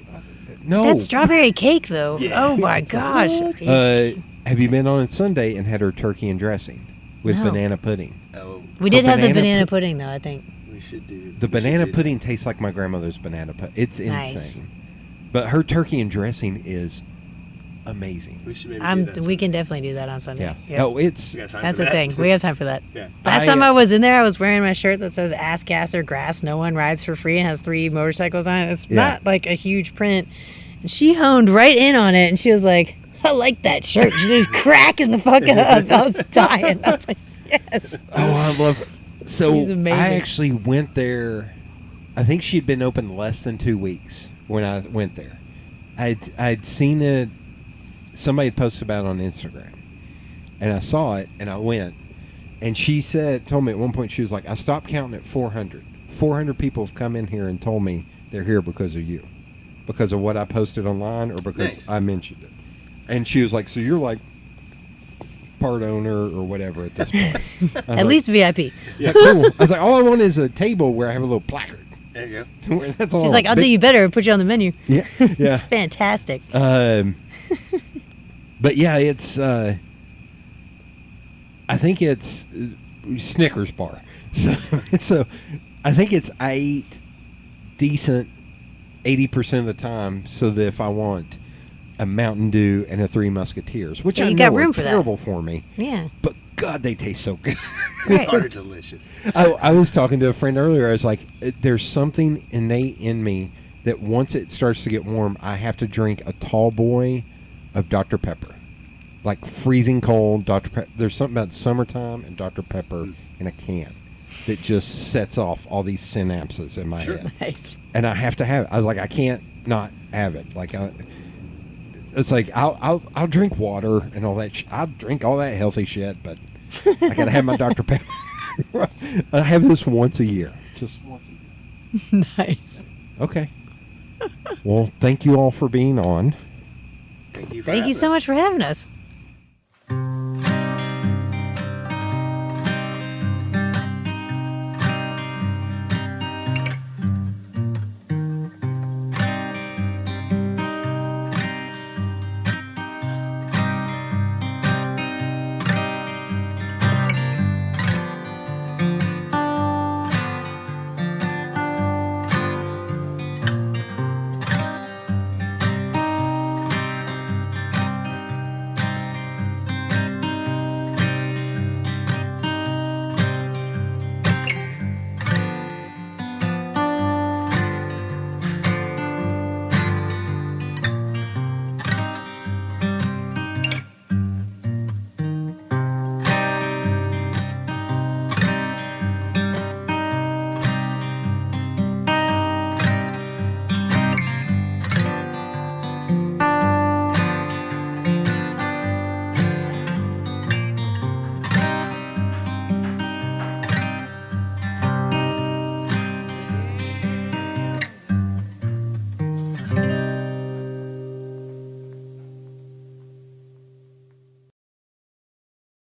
no."
That strawberry cake, though.
Yeah.
Oh my gosh.
Have you been on Sunday and had her turkey and dressing with
No.
banana pudding?
Oh,
We did have the
banana
banana
pu-
pudding, though, I think.
we should do
The
we
banana
should do
pudding tastes like my grandmother's banana pudding. It's
Nice.
insane. But her turkey and dressing is amazing.
that. We should maybe do that
We
sometime.
can definitely do that on Sunday.
Yeah.
Yep.
No, it's
You got time
That's
for
a
that?
thing. We have time for that.
Yeah.
Last
I,
time
uh,
I was in there, I was wearing my shirt that says "Ass Gas or Grass. No one rides for free," and has 3 motorcycles on it. It's
Yeah.
not like a huge print. And she honed right in on it, and she was like, "I like that shirt." She was cracking the fuck up. I was dying. I was like, "Yes."
Oh, I love it. So
He's amazing.
I actually went there. I think she'd been open less than 2 weeks when I went there. I'd seen it. Somebody had posted about it on Instagram, and I saw it, and I went. And she told me at one point, she was like, "I stopped counting at 400. 400 people have come in here and told me they're here because of you, because of what I posted online, or because
Nice.
I mentioned it." And she was like, "So you're like part owner or whatever at this point." I was
At
like,
least VIP.
I was like, cool. I was like, all I want is a table where I have a little placard.
There you go.
Where that's all.
She's like, "I'll do you better and put you on the menu."
Yeah,
It's
yeah.
fantastic.
But yeah, it's. I think it's Snickers bar. So I think it's I eat decent 80% of the time, so that if I want a Mountain Dew and a Three Musketeers, which
Yeah,
I
you
know
got room
are
for that.
terrible for me,
Yeah.
but God, they taste so good.
Right.
Are delicious.
I was talking to a friend earlier. I was like, there's something innate in me that once it starts to get warm, I have to drink a tall boy of Dr. Pepper. Like freezing cold Dr. Pepper. There's something about summertime and Dr. Pepper in a can that just sets off all these synapses in my head.
Nice.
And I have to have it. I was like, I can't not have it. Like, it's like, I'll drink water and all that. I'll drink all that healthy shit, but I gotta have my Dr. Pepper. I have this once a year. Just once a year.
Nice.
Okay. Well, thank you all for being on.
Thank you.
Thank you so much for having us.